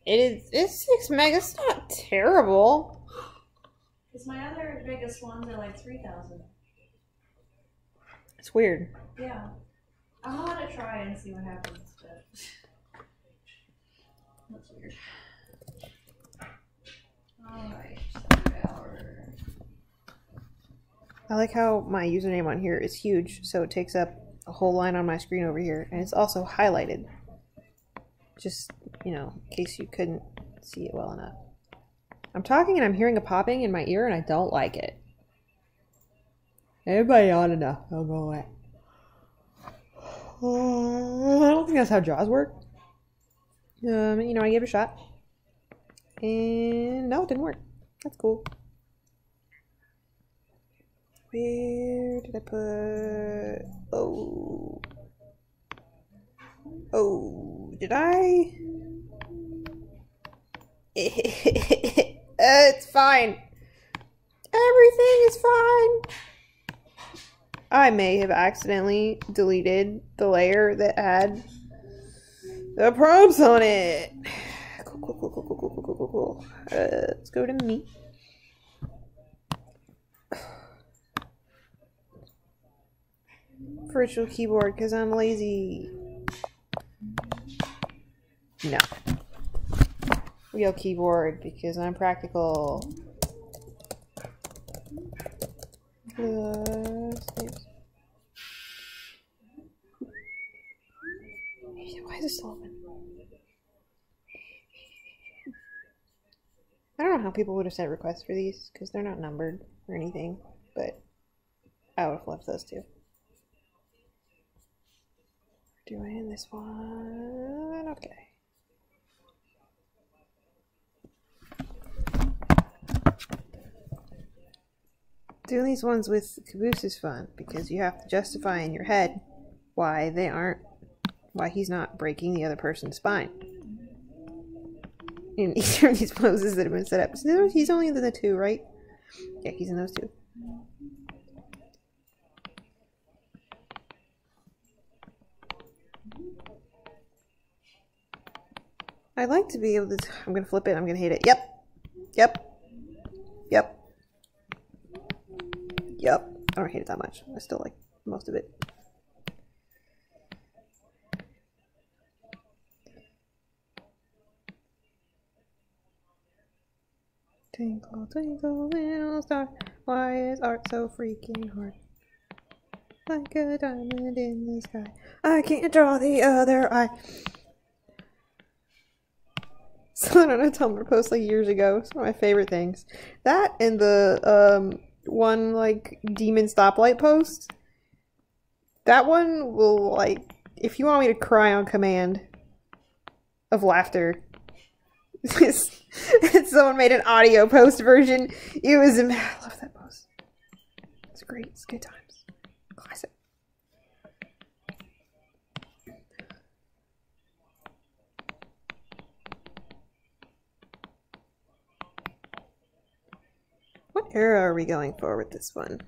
It's 6 megas. It's not terrible. Because my other biggest ones are like 3,000. It's weird. Yeah. I'm gonna let it try and see what happens, but that's weird. Alright, I like how my username on here is huge, so it takes up a whole line on my screen over here, and it's also highlighted. Just, you know, in case you couldn't see it well enough. I'm talking and I'm hearing a popping in my ear, and I don't like it. Everybody ought to know. I'll go away. I don't think that's how jaws work. You know, I gave it a shot. And no, it didn't work. That's cool. Where did I put... Oh, did I? It's fine. Everything is fine. I may have accidentally deleted the layer that had the prompts on it. Cool. Let's go to me. Virtual keyboard because I'm lazy. No. Real keyboard because I'm practical. Why is this still open? I don't know how people would have sent requests for these because they're not numbered or anything, but I would have left those two. Doing this one, okay. Doing these ones with Caboose is fun because you have to justify in your head why he's not breaking the other person's spine. In each of these poses that have been set up. So he's only in the two, right? Yeah, he's in those two. I'd like to be able to... I'm going to flip it. I'm going to hit it. Yep. I don't hate it that much. I still like most of it. Twinkle, twinkle, little star, why is art so freaking hard? Like a diamond in the sky, I can't draw the other eye. So I don't know, Tumblr post like years ago. It's one of my favorite things. That and the one like demon stoplight post. That one will like, if you want me to cry on command of laughter, Someone made an audio post version. It was, I love that post. It's great. It's good times. Classic. What era are we going for with this one?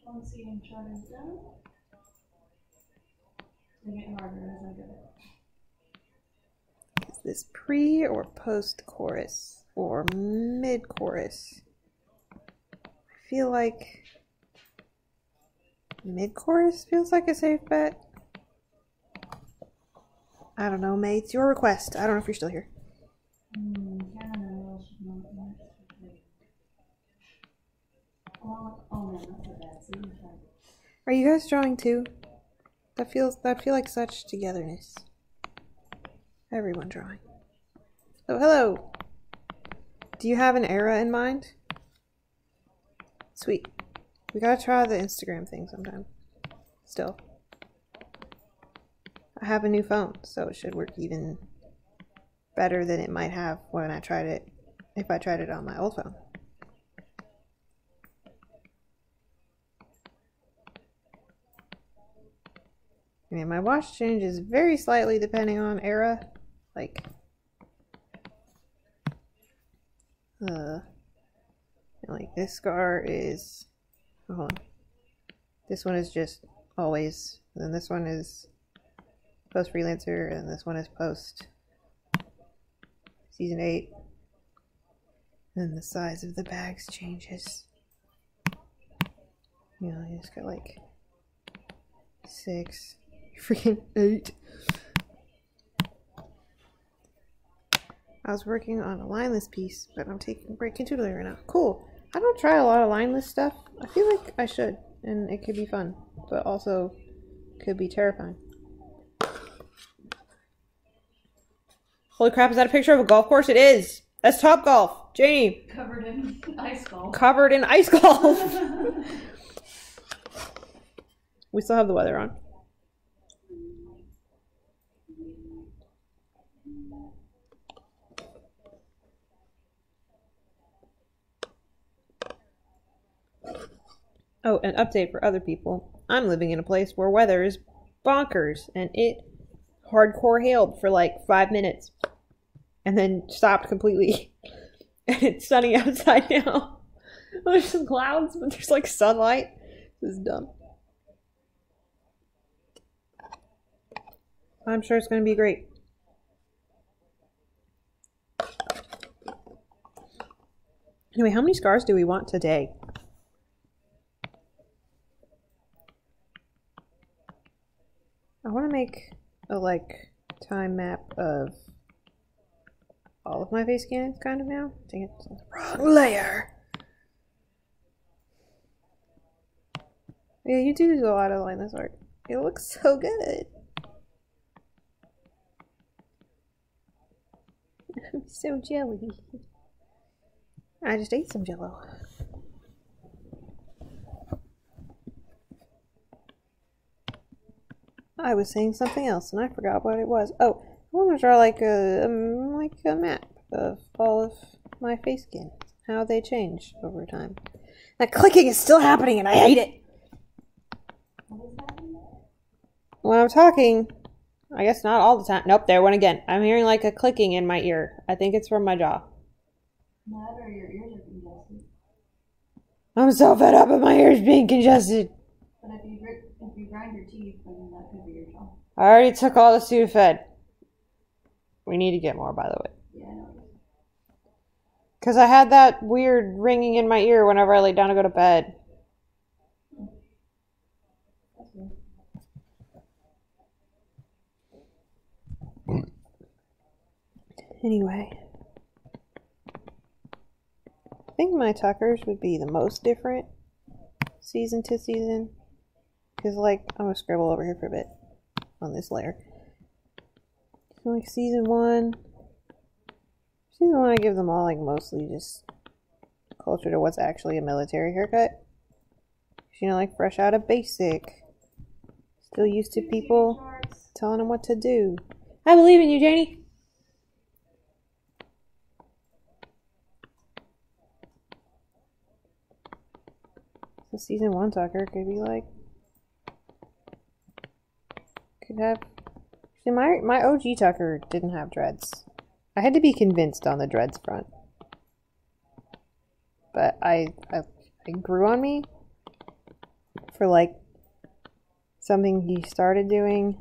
One seating chart is done. It's getting harder as I go. Is this pre or post chorus or mid chorus? I feel like mid chorus feels like a safe bet. I don't know, May. It's your request. I don't know if you're still here. Are you guys drawing too? That feel like such togetherness. Everyone drawing. Oh, hello. Do you have an era in mind? Sweet. We gotta try the Instagram thing sometime. Still. I have a new phone, so it should work even better than it might have when I tried it, if I tried it on my old phone. I mean, my watch changes very slightly depending on era. Like this scar is, oh, hold on. This one is just always, and then this one is post freelancer, and this one is post season 8. And the size of the bags changes. You know, you just got like 6, freaking 8. I was working on a lineless piece, but I'm taking a break in tutorial right now. Cool. I don't try a lot of lineless stuff. I feel like I should, and it could be fun, but also could be terrifying. Holy crap, is that a picture of a golf course? It is! That's Top Golf! Janie! Covered in ice golf. Covered in ice golf! We still have the weather on. Oh, an update for other people. I'm living in a place where weather is bonkers, and it hardcore hailed for like 5 minutes and then stopped completely. And it's sunny outside now. There's some clouds, but there's like sunlight. This is dumb. I'm sure it's going to be great. Anyway, how many scars do we want today? I want to make a like time map of all of my face scans kind of now. Dang it, it's on the wrong layer. Yeah, you do a lot of lineless art. It looks so good. I'm so jelly. I just ate some Jello. I was saying something else and I forgot what it was. Oh, I want to draw like a map of all of my face skins, how they change over time. That clicking is still happening and I hate it. When I'm talking, I guess not all the time. Nope, there went again. I'm hearing like a clicking in my ear. I think it's from my jaw. That or your ears are congested. I'm so fed up with my ears being congested. But if you grind your teeth, then that could be your jaw. I already took all the Sudafed. We need to get more, by the way. Yeah, I know. Because I had that weird ringing in my ear whenever I lay down to go to bed. That's weird. Anyway. I think my Tuckers would be the most different season to season. Because, like, I'm going to scribble over here for a bit on this layer. So, like, season 1, I give them all, like, mostly just closer to what's actually a military haircut. You know, like, fresh out of basic. Still used to people telling him what to do. I believe in you, Janie. So season 1 Tucker could be like, could have. See, my OG Tucker didn't have dreads. I had to be convinced on the dreads front, but it grew on me for like something he started doing.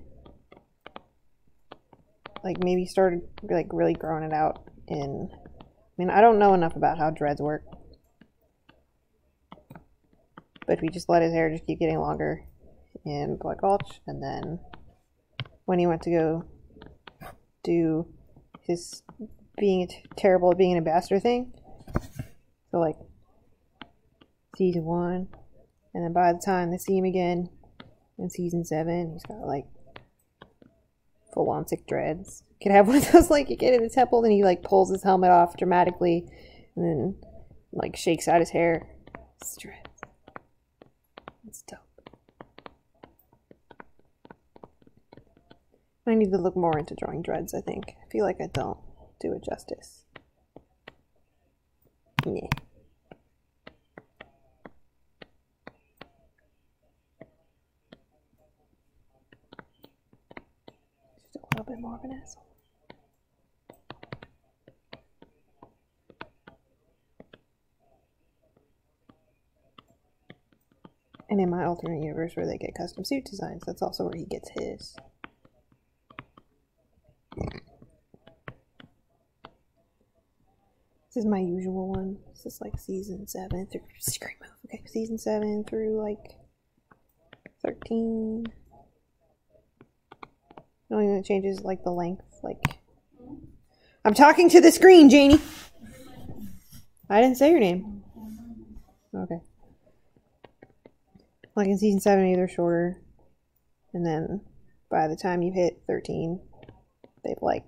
Like maybe started like really growing it out in. I mean, I don't know enough about how dreads work, but if he just let his hair just keep getting longer in Black Gulch, and then when he went to go do his being terrible at being an ambassador thing, so like season 1, and then by the time they see him again in season 7, he's got like full-on sick dreads. Could have one of those like you get in the temple and he like pulls his helmet off dramatically and then like shakes out his hair. It's dreads. It's dope. I need to look more into drawing dreads, I think. I feel like I don't do it justice. Yeah. Just a little bit more of an asshole. And in my alternate universe where they get custom suit designs, that's also where he gets his. This is my usual one. This is like season 7 through scream move. Okay, season 7 through like 13. The only thing that changes is like the length. Like I'm talking to the screen, Janie. I didn't say your name. Okay. Like in season 7, maybe they're shorter, and then by the time you hit 13, they've like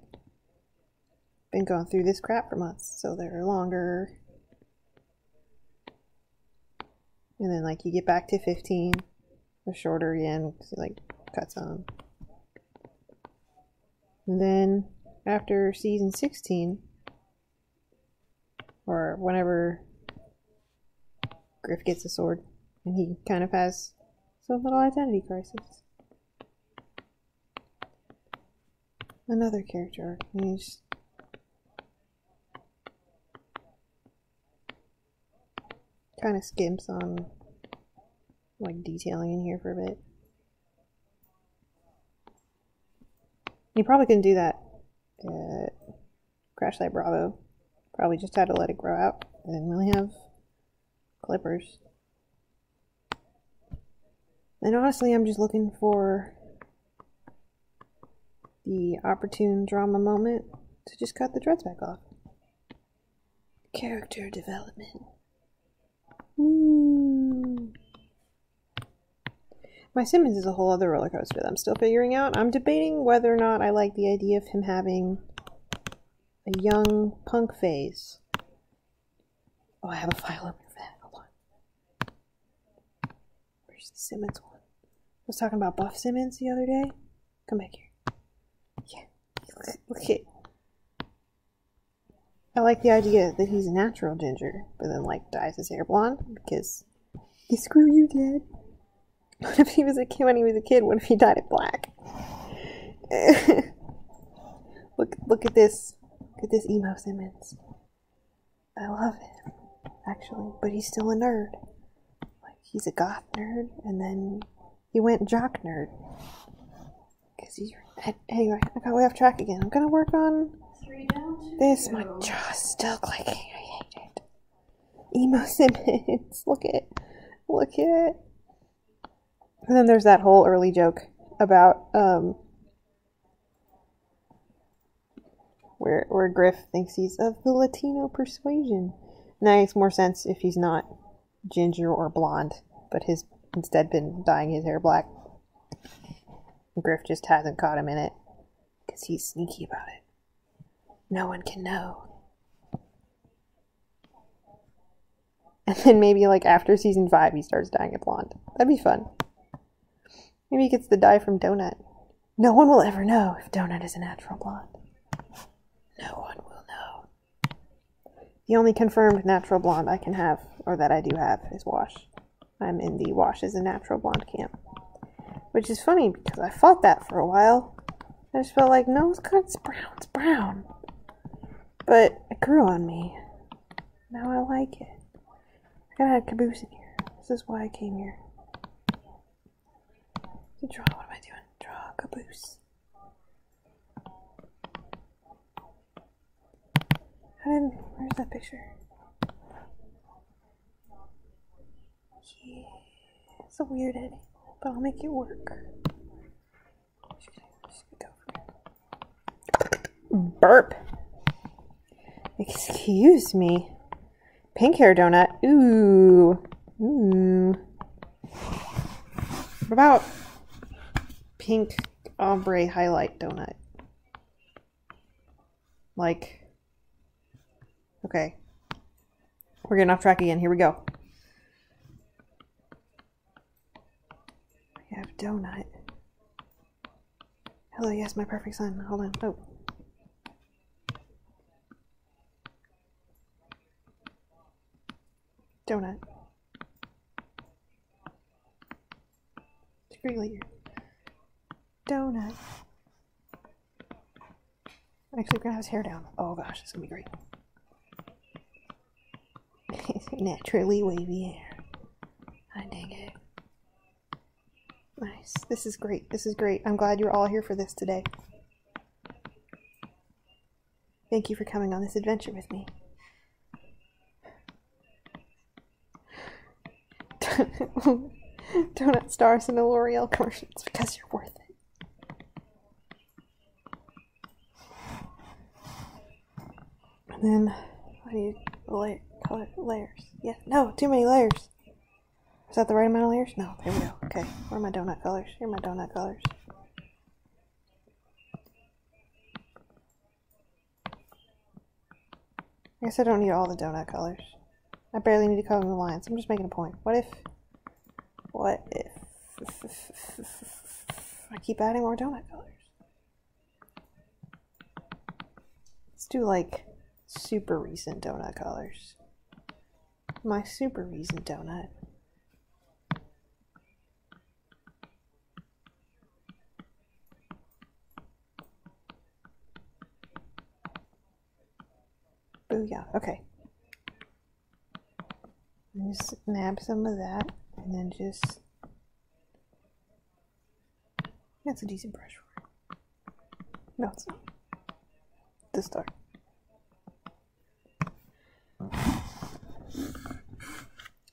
been going through this crap for months, so they're longer. And then like you get back to 15, they're shorter again because it like cuts on. And then after season 16, or whenever Griff gets a sword, and he kind of has some little identity crisis. Another character. He's kind of skimps on like detailing in here for a bit. You probably couldn't do that at Crash Light Bravo. Probably just had to let it grow out. I didn't really have clippers. And honestly, I'm just looking for the opportune drama moment to just cut the dreads back off. Character development. Ooh. My Simmons is a whole other roller coaster that I'm still figuring out. I'm debating whether or not I like the idea of him having a young punk phase. Oh, I have a file open for that. Hold on. Where's the Simmons one? I was talking about Buff Simmons the other day. Come back here. Yeah. Look at it. I like the idea that he's a natural ginger, but then like dyes his hair blonde because screw you, Dad. What if he was a kid when he was a kid? What if he dyed it black? Look at this. Look at this emo Simmons. I love it, actually, but he's still a nerd. Like he's a goth nerd, and then he went jock nerd. Cause he's anyway. I got way off track again. I'm gonna work on this. My jaw's still clicking. I hate it. Emo Simmons. Look at it. Look at it. And then there's that whole early joke about where Griff thinks he's of the Latino persuasion. And that makes more sense if he's not ginger or blonde, but has instead been dyeing his hair black. Griff just hasn't caught him in it because he's sneaky about it. No one can know. And then maybe like after season 5 he starts dyeing it blonde. That'd be fun. Maybe he gets the dye from Donut. No one will ever know if Donut is a natural blonde. No one will know. The only confirmed natural blonde I can have, or that I do have, is Wash. I'm in the Wash is a natural blonde camp. Which is funny because I fought that for a while. I just felt like, no, it's brown, it's brown. But it grew on me. Now I like it. I gotta have Caboose in here. This is why I came here. To draw, what am I doing? Draw Caboose. Where's that picture? Yeah, it's a weird edit, but I'll make it work. Burp. Excuse me. Pink hair donut. Ooh. Ooh. What about pink ombre highlight donut? Like, okay. We're getting off track again. Here we go. We have donut. Hello, yes, my perfect son. Hold on. Oh. Donut. Degree later. Donut. Actually, we're gonna have his hair down. Oh gosh, it's gonna be great. Naturally wavy hair. I dig it. Nice. This is great. This is great. I'm glad you're all here for this today. Thank you for coming on this adventure with me. Donut stars in a L'Oreal commercial. It's because you're worth it. And then I need color layers. Yeah, no, too many layers. Is that the right amount of layers? No, there we go. Okay, where are my donut colors? Here are my donut colors. I guess I don't need all the donut colors. I barely need to color the lines. I'm just making a point. What if I keep adding more donut colors? Let's do like super recent donut colors. My super recent donut. Booyah. Okay. And just nab some of that, and then just... That's a decent brush for it. No, it's not. This dark.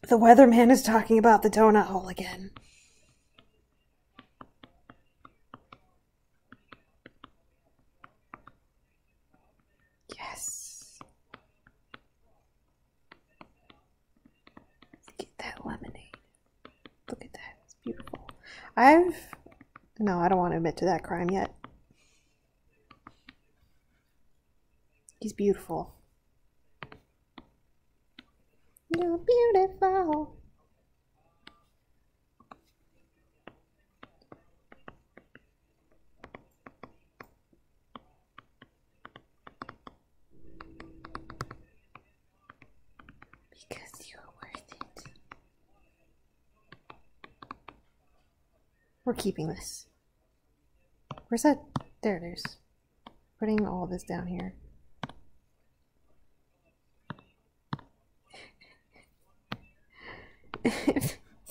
The weatherman is talking about the donut hole again. Yes. Get that lemonade. Look at that. It's beautiful. No, I don't want to admit to that crime yet. He's beautiful. You're beautiful. Because you're worth it. We're keeping this. Where's that? There it is. Putting all this down here.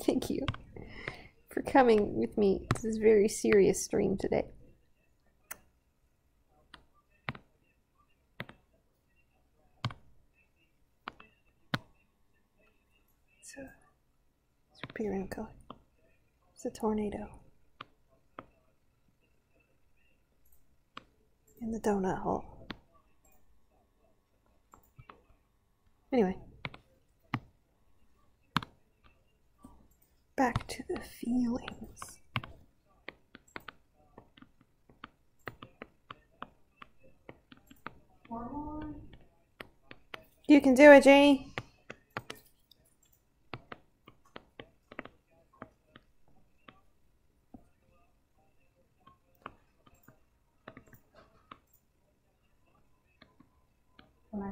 Thank you for coming with me to this very serious stream today. So, it's a bigger color. It's a tornado. In the donut hole. Anyway. Back to the feelings. You can do it, Janie.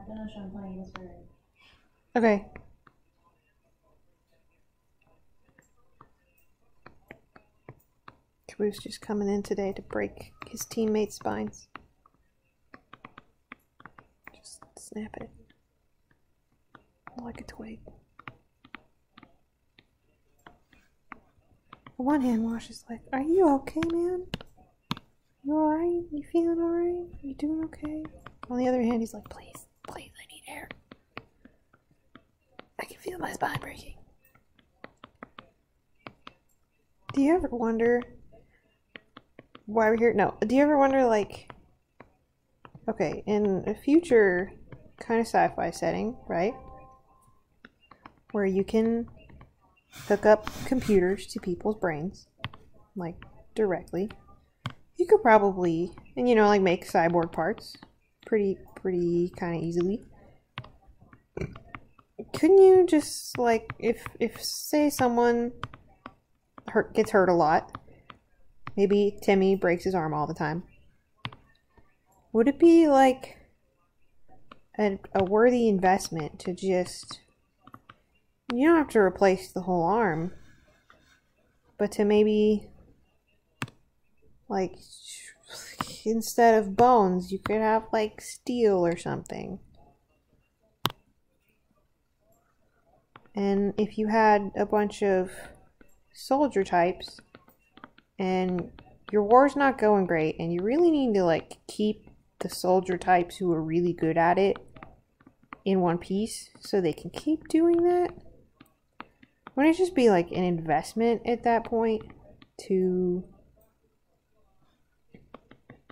I finish, I'm playing this game. Okay. Caboose just coming in today to break his teammates' spines. Just snap it. Like a twig. One hand wash is like, are you okay, man? You alright? You feeling alright? You doing okay? On the other hand, he's like, please, please, I need air. I can feel my spine breaking. Do you ever wonder why we're here? No. Do you ever wonder, like, okay, in a future kind of sci-fi setting, right? Where you can hook up computers to people's brains, like, directly. You could probably, and you know, like, make cyborg parts pretty kind of easily. Couldn't you just, like, if say someone gets hurt a lot, maybe Timmy breaks his arm all the time, would it be, like, a worthy investment to just, you don't have to replace the whole arm, but to maybe, like, instead of bones, you could have, like, steel or something. And if you had a bunch of soldier types and your war's not going great and you really need to, like, keep the soldier types who are really good at it in one piece so they can keep doing that, wouldn't it just be like an investment at that point to,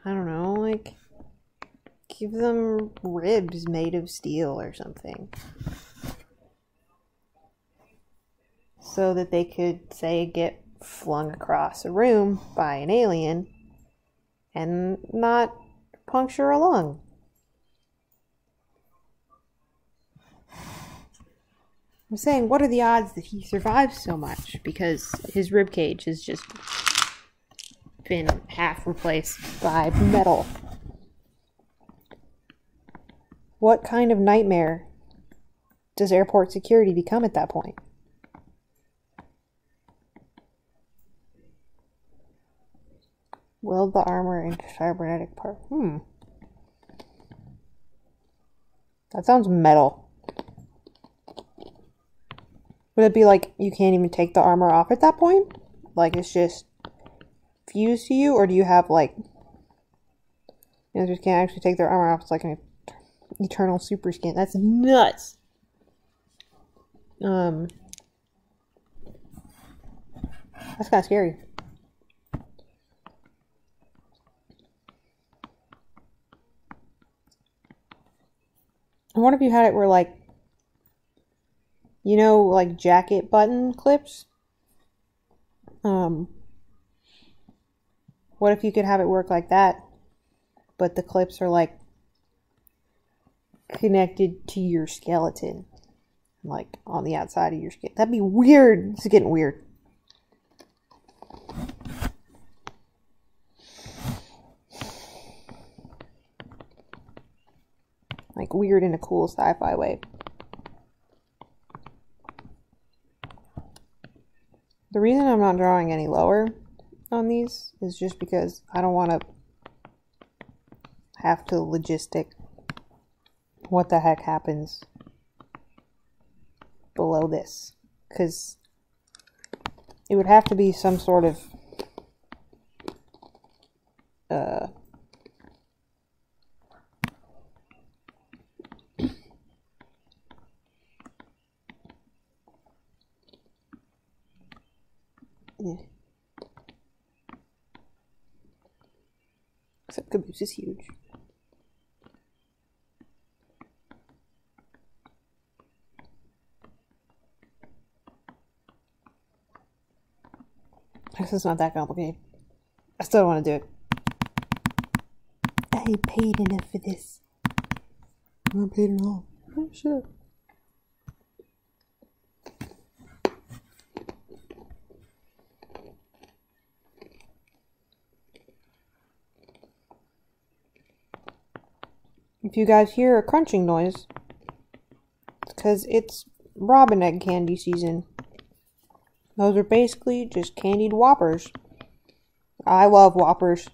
I don't know, like, give them ribs made of steel or something? So that they could, say, get flung across a room by an alien and not puncture a lung. I'm saying, what are the odds that he survives so much? Because his ribcage has just been half replaced by metal. What kind of nightmare does airport security become at that point? Weld the armor into cybernetic part. That sounds metal. Would it be like you can't even take the armor off at that point? Like it's just fused to you? Or do you have like, you know, just can't actually take their armor off? It's like an eternal super skin. That's nuts. That's kind of scary. I wonder if you had it where, like, you know, like jacket button clips? What if you could have it work like that, but the clips are, like, connected to your skeleton, like, on the outside of your skin? That'd be weird. It's getting weird. Like, weird in a cool sci-fi way. The reason I'm not drawing any lower on these is just because I don't want to have to logistic what the heck happens below this. Because it would have to be some sort of yeah. Except Caboose is huge. I guess it's not that complicated. I still don't want to do it. I paid enough for this. I'm not paid at all. Oh, shit. If you guys hear a crunching noise, it's because it's robin egg candy season. Those are basically just candied Whoppers. I love Whoppers.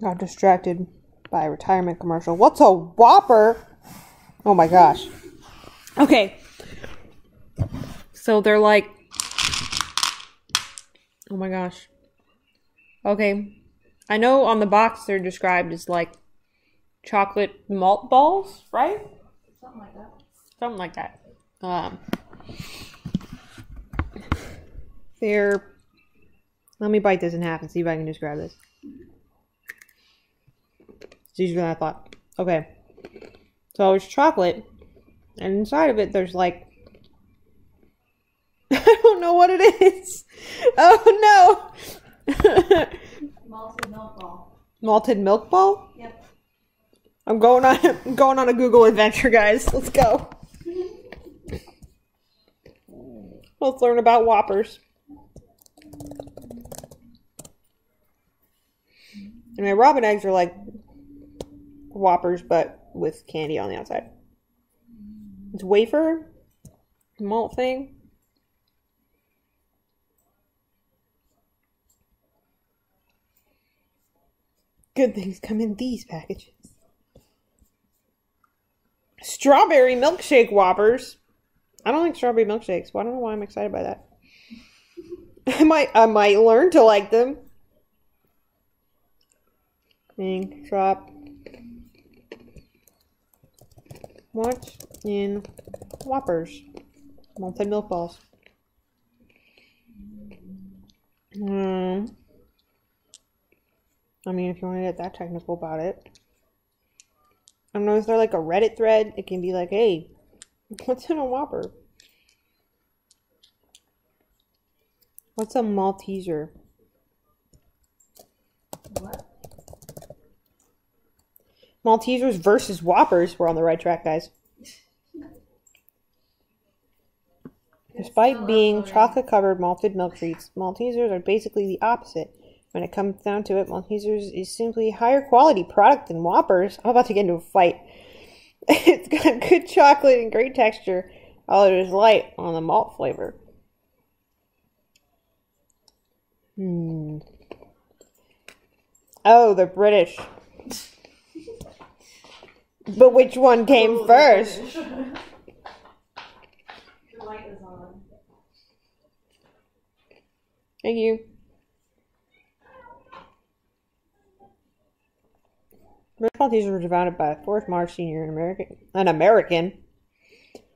Got distracted by a retirement commercial. What's a Whopper? Oh my gosh. Okay. So they're like... Oh my gosh. Okay. I know on the box they're described as like chocolate malt balls, right? Something like that. Something like that. They're... Let me bite this in half and see if I can describe this. It's easier than I thought. Okay. So it's chocolate, and inside of it there's like... I don't know what it is. Oh no! Malted milk ball. Malted milk ball? Yep. I'm going on a Google adventure, guys. Let's go. Let's learn about Whoppers. And my robin eggs are like Whoppers, but with candy on the outside. It's wafer malt thing. Good things come in these packages. Strawberry milkshake Whoppers. I don't like strawberry milkshakes, but I don't know why I'm excited by that. I might learn to like them. Pink drop. What's in Whoppers? Malted milk balls. I mean, if you want to get that technical about it. I don't know, is there like a Reddit thread? It can be like, hey, what's in a Whopper? What's a Malteser? What? Maltesers versus Whoppers. We're on the right track, guys. Despite being chocolate-covered malted milk treats, Maltesers are basically the opposite. When it comes down to it, Maltesers is simply a higher quality product than Whoppers. I'm about to get into a fight. It's got good chocolate and great texture, although it is light on the malt flavor. Oh, they're British. But which one came first? The light is on. Thank you. British Maltesers were founded by Forrest Marsh Sr., an American.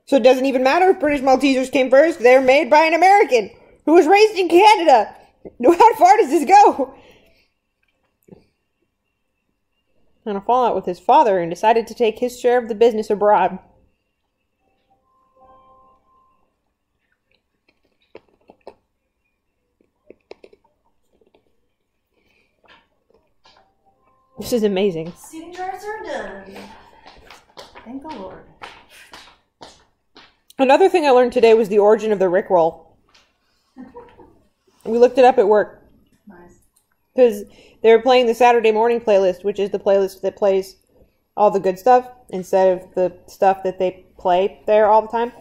So it doesn't even matter if British Maltesers came first. They're made by an American who was raised in Canada. How far does this go? And a fallout with his father and decided to take his share of the business abroad. This is amazing. Seating charts are done. Thank the Lord. Another thing I learned today was the origin of the Rickroll. We looked it up at work. Nice. Because they were playing the Saturday morning playlist, which is the playlist that plays all the good stuff instead of the stuff that they play there all the time.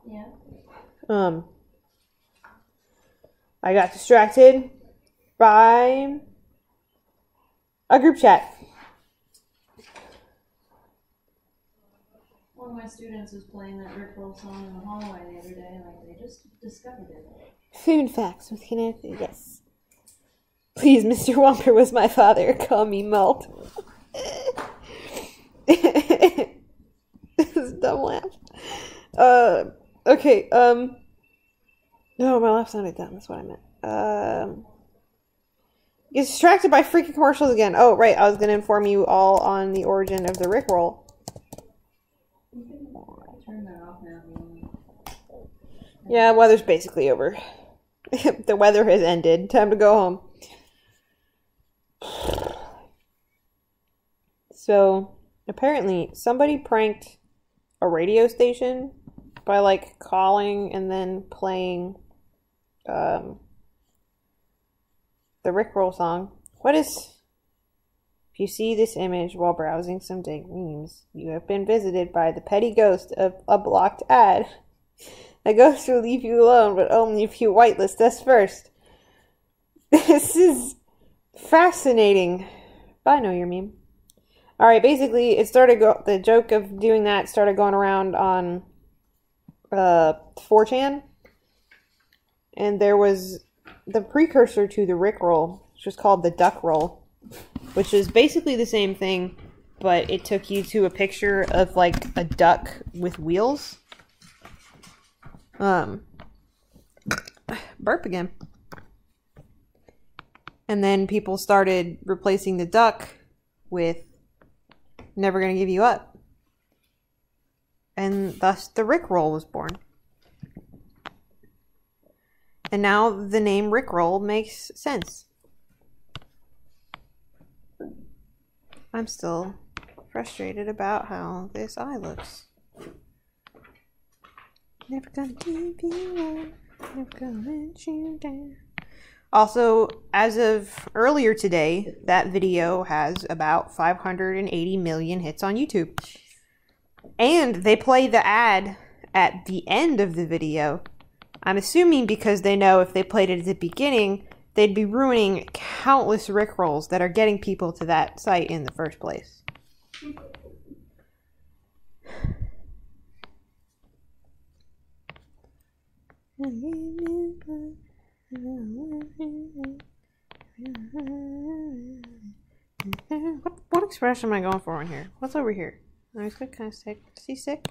Yeah. I got distracted by a group chat. One of my students was playing that Rickroll song in the hallway the other day, like they just discovered it. Food facts with Kenneth. Yes. Please, Mr. Whopper was my father. Call me Malt. This is a dumb laugh. Okay, no, my laugh sounded dumb. That's what I meant. Get distracted by freaking commercials again. Oh, right. I was going to inform you all on the origin of the Rickroll. turn that off now. Yeah, weather's basically over. The weather has ended. Time to go home. So, apparently, somebody pranked a radio station by, like, calling and then playing the Rickroll song. If you see this image while browsing some dank memes, you have been visited by the petty ghost of a blocked ad. The ghost will leave you alone, but only if you whitelist us first. This is fascinating. I know your meme. Alright, basically, the joke of doing that started going around on 4chan. And there was the precursor to the Rickroll, which was called the Duck Roll, which is basically the same thing, but it took you to a picture of, like, a duck with wheels. Burp again. And then people started replacing the duck with Never Gonna Give You Up. And thus the Rickroll was born. And now the name Rickroll makes sense. I'm still frustrated about how this eye looks. Never gonna give you up, never gonna let you down. Also, as of earlier today, that video has about 580 million hits on YouTube. And they play the ad at the end of the video. I'm assuming because they know if they played it at the beginning, they'd be ruining countless Rickrolls that are getting people to that site in the first place. What expression am I going for in here? What's over here? I was kind of sick. Is he sick?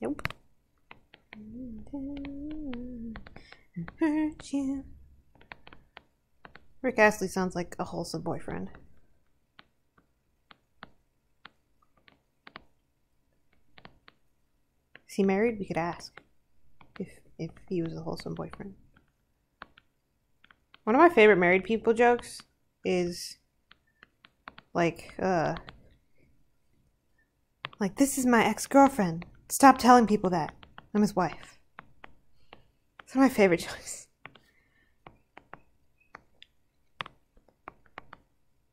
Nope. Hurt you. Rick Astley sounds like a wholesome boyfriend. Is he married? We could ask if he was a wholesome boyfriend. One of my favorite married people jokes is like this is my ex-girlfriend. Stop telling people that. I'm his wife. It's one of my favorite jokes.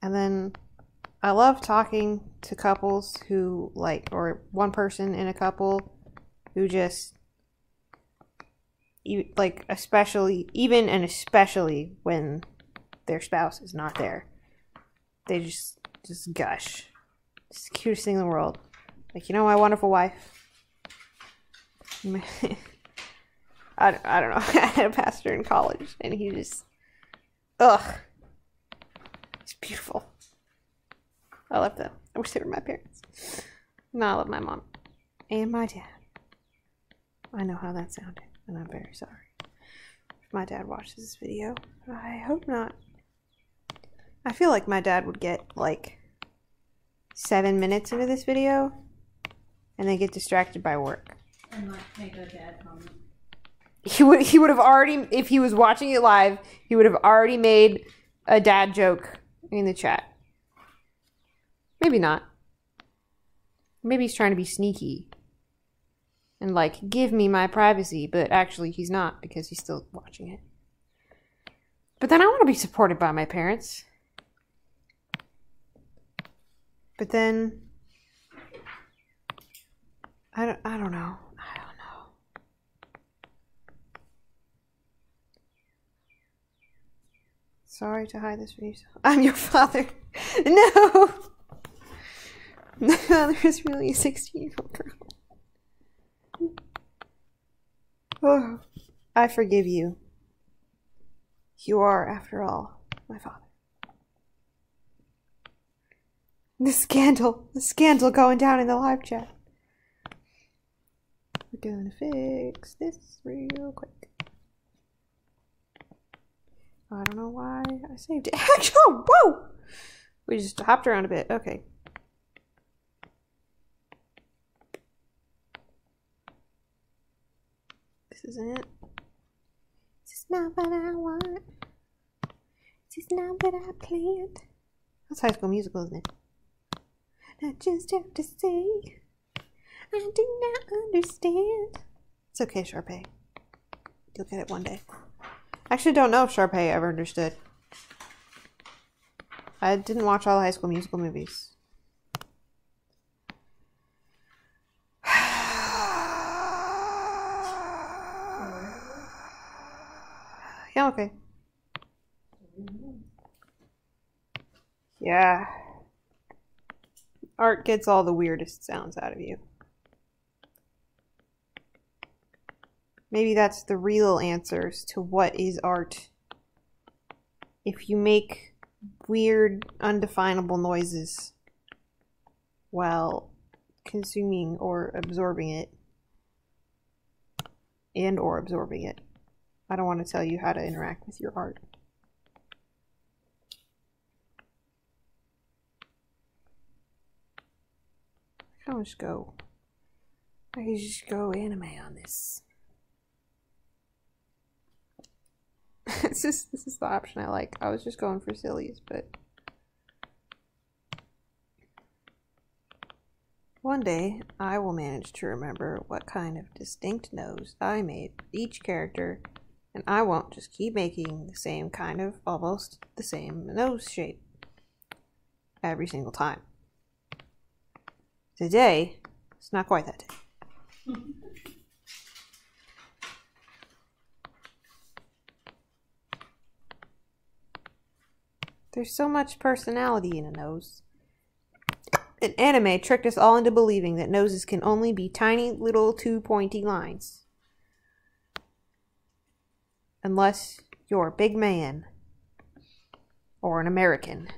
And then I love talking to couples who or one person in a couple who just especially when their spouse is not there. They just gush. It's the cutest thing in the world. Like, my wonderful wife. I don't know. I had a pastor in college, and he just, it's beautiful. I love them. I wish they were my parents. No, I love my mom and my dad. I know how that sounded, and I'm very sorry. If my dad watches this video, I hope not. I feel like my dad would get 7 minutes into this video and then get distracted by work. And make a dad comment. He would have already, if he was watching it live, he would have already made a dad joke in the chat. Maybe not. Maybe he's trying to be sneaky and give me my privacy, but actually he's not because he's still watching it. But then I want to be supported by my parents. But then I don't know. Sorry to hide this from you. I'm your father. No. My father is really a 16-year-old girl. Oh, I forgive you. You are, after all, my father. The scandal going down in the live chat. We're gonna fix this real quick. I don't know why I saved it. Actually, whoa! We just hopped around a bit. Okay. This isn't it. This is not what I want. This is not what I planned. That's High School Musical, isn't it? I just have to say, I do not understand. It's okay, Sharpay. You'll get it one day. I actually don't know if Sharpay ever understood. I didn't watch all the High School Musical movies. Yeah, okay. Yeah. Art gets all the weirdest sounds out of you. Maybe that's the real answers to what is art. If you make weird, undefinable noises while consuming or absorbing it, or absorbing it. I don't want to tell you how to interact with your art. I can just go anime on this. This is the option I like. I was just going for sillies, but one day I will manage to remember what kind of distinct nose I made each character, and I won't just keep making the same kind of almost the same nose shape every single time. Today, it's not quite that day. There's so much personality in a nose. An anime tricked us all into believing that noses can only be tiny little two pointy lines. Unless you're a big man or an American.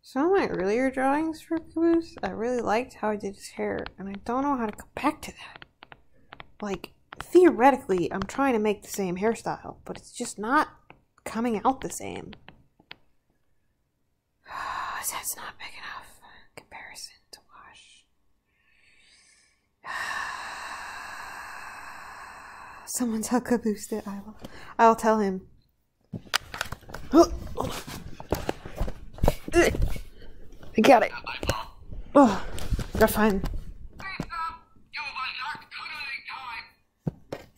Some of my earlier drawings for Caboose, I really liked how I did his hair, and I don't know how to go back to that. Like, theoretically, I'm trying to make the same hairstyle, but it's just not coming out the same. That's not big enough in comparison to Wash. Someone tell Caboose that I'll tell him. I got it. Oh, gotta find.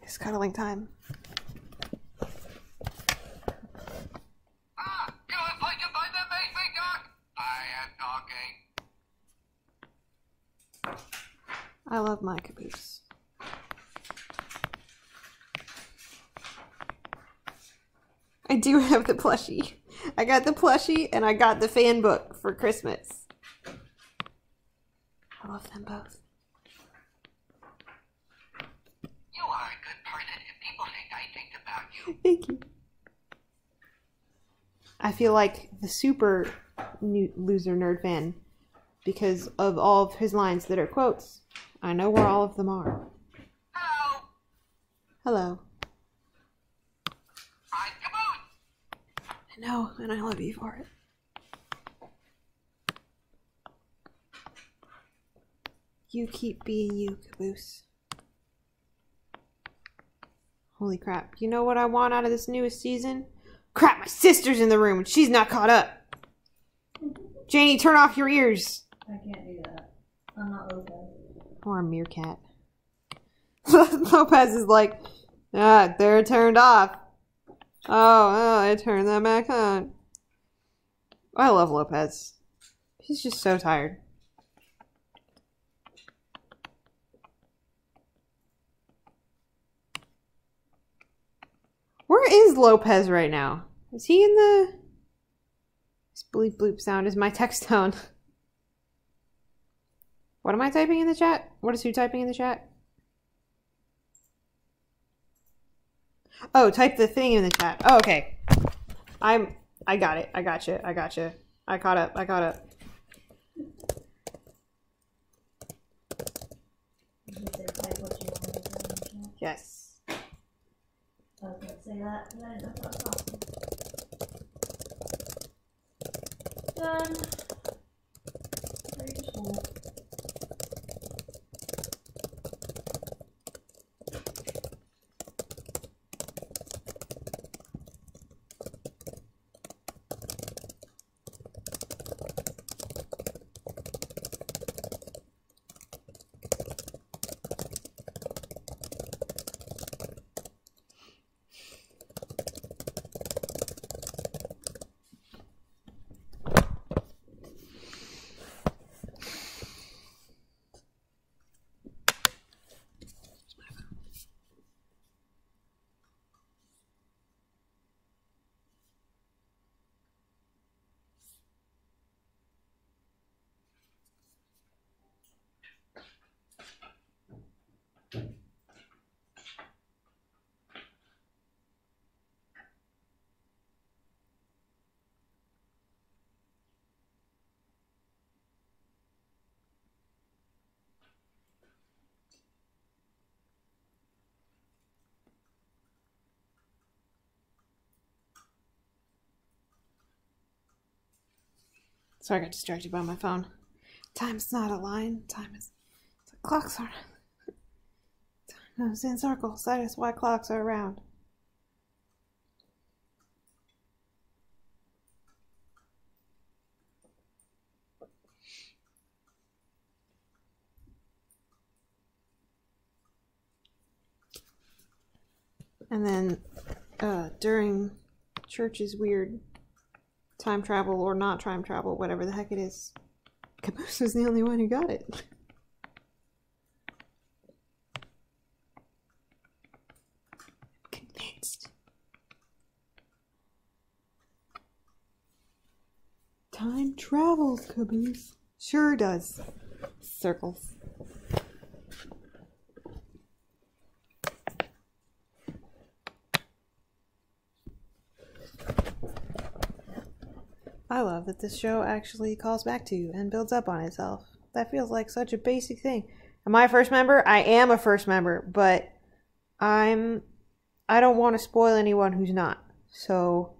It's cuddling time. I love my Caboose. I do have the plushie. I got the plushie and I got the fan book for Christmas. I love them both. You are a good person if people think I think about you. Thank you. I feel like the super loser nerd fan because of all of his lines that are quotes. I know where all of them are. Hello. Hello. I'm Caboose. I know, and I love you for it. You keep being you, Caboose. Holy crap. You know what I want out of this newest season? Crap, my sister's in the room and she's not caught up. Janie, turn off your ears. I can't do that. I'm not Lopez. Or a meerkat. Lopez is like, they're turned off. Oh, I turned them back on. I love Lopez. He's just so tired. Where is Lopez right now? Is he in the... This bleep bloop sound is my text tone. What am I typing in the chat? What is who typing in the chat? Oh, type the thing in the chat. Oh, okay. I got it. I got you. I got you. I caught up. I caught up. Yes. I was gonna say that, but I didn't know if that was possible. Done. Ready to school. Sorry, I got distracted by my phone. Time's not a line. Time is... Clocks are... Time moves in circles. That is why clocks are around. And then, during Church's weird time travel or not time travel, whatever the heck it is, Caboose was the only one who got it. Convinced. Time travels, Caboose. Sure does. Circles. I love that this show actually calls back to and builds up on itself. That feels like such a basic thing. Am I a first member? I am a first member, but I don't want to spoil anyone who's not. So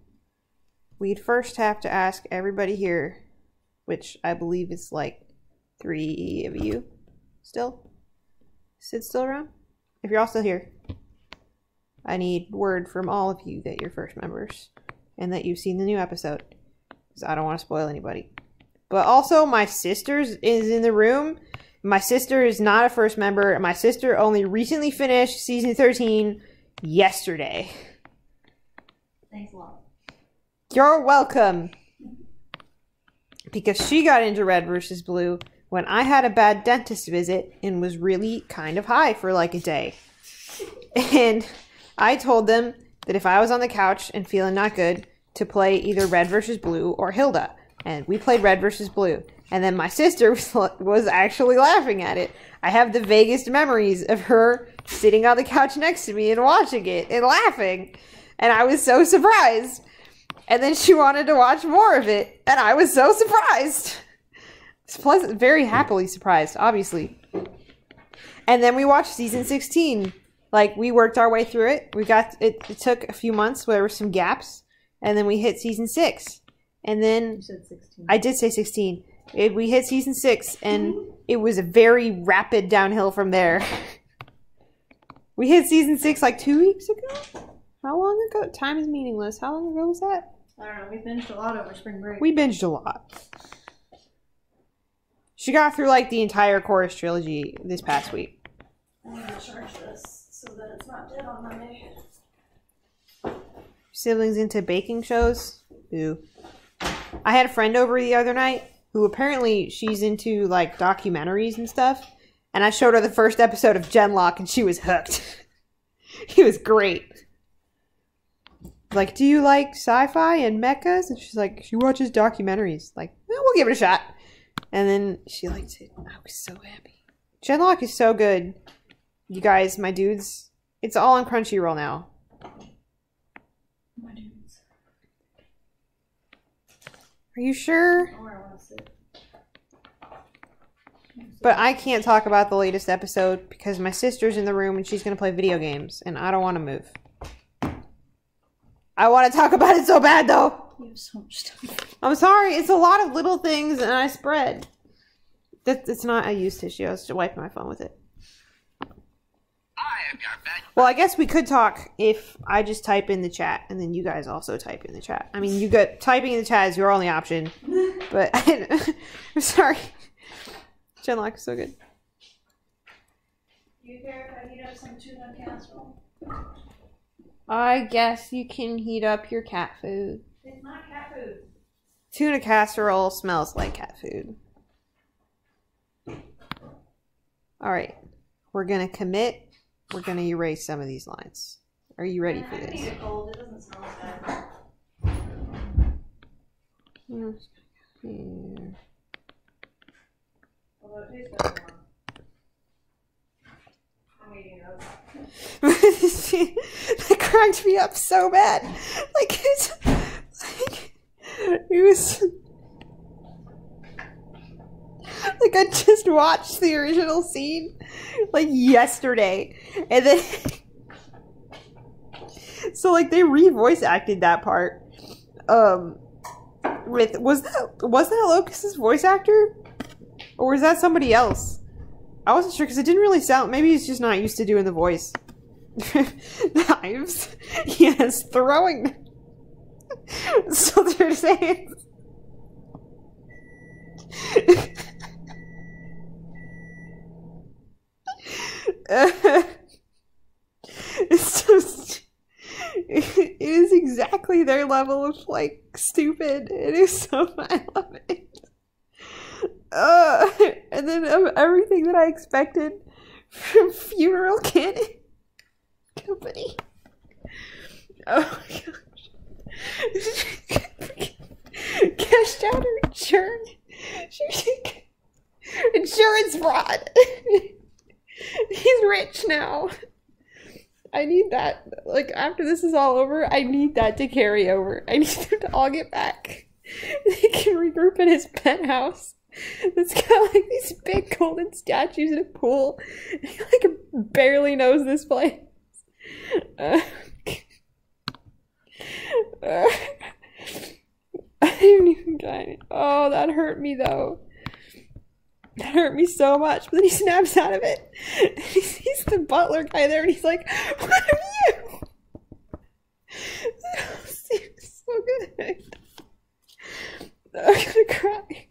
we'd first have to ask everybody here, which I believe is like 3 of you still. Sid's still around? If you're all still here, I need word from all of you that you're first members and that you've seen the new episode. I don't want to spoil anybody. But also, my sister is in the room. My sister is not a first member. My sister only recently finished season 13 yesterday. Thanks a lot. You're welcome. Because she got into Red versus Blue when I had a bad dentist visit and was really kind of high for like a day. And I told them that if I was on the couch and feeling not good, to play either Red versus Blue or Hilda. And we played Red versus Blue. And then my sister was actually laughing at it. I have the vaguest memories of her sitting on the couch next to me and watching it and laughing. And I was so surprised. And then she wanted to watch more of it. And I was so surprised. Very happily surprised, obviously. And then we watched season 16. Like, we worked our way through it. It took a few months. There were some gaps. And then we hit season 6. And then... You said 16. I did say 16. We hit season 6, and it was a very rapid downhill from there. We hit season 6 like 2 weeks ago? How long ago? Time is meaningless. How long ago was that? I don't know. We binged a lot over spring break. We binged a lot. She got through like the entire Chorus trilogy this past week. I need to charge this so that it's not dead on Monday. Siblings into baking shows? Ooh. I had a friend over the other night who apparently she's into like documentaries and stuff. And I showed her the first episode of Genlock and she was hooked. It was great. Like, do you like sci-fi and mechas? And she's like, she watches documentaries. Like, well, we'll give it a shot. And then she liked it. I was so happy. Genlock is so good. You guys, my dudes. It's all on Crunchyroll now. My dudes. Are you sure? Oh, I want to sit. But I can't talk about the latest episode because my sister's in the room and she's going to play video games and I don't want to move. I want to talk about it so bad though. You have so much stuff. I'm sorry. It's a lot of little things and I spread. It's not a used tissue. I was wiping my phone with it. Well, I guess we could talk if I just type in the chat and then you guys also type in the chat. I mean, you got typing in the chat is your only option. But I'm sorry. Genlock is so good. Do you care if I heat up some tuna casserole? I guess you can heat up your cat food. It's not cat food. Tuna casserole smells like cat food. Alright. We're going to commit. We're going to erase some of these lines. Are you ready for I can eat this? it cold. It doesn't smell bad. Here. Although it tastes better warm. I'm eating those. That cracked me up so bad. Like, it's like it was like I just watched the original scene like yesterday, and then so like they re-voice acted that part. With was that Locust's voice actor, or was that somebody else? I wasn't sure because it didn't really sound. Maybe he's just not used to doing the voice. Knives. Yes, throwing. So they're saying. It's just. It is exactly their level of like stupid. It is so. I love it. And then everything that I expected from Funeral Company. Oh my gosh. Cashed out her insurance fraud. He's rich now. I need that. Like, after this is all over, I need that to carry over. I need them to all get back. They can regroup in his penthouse. That's got like these big golden statues in a pool. He like barely knows this place. I didn't even get it. Oh, that hurt me though. That hurt me so much. But then he snaps out of it. He sees the butler guy there and he's like, "What are you?" It's so good. I'm gonna cry.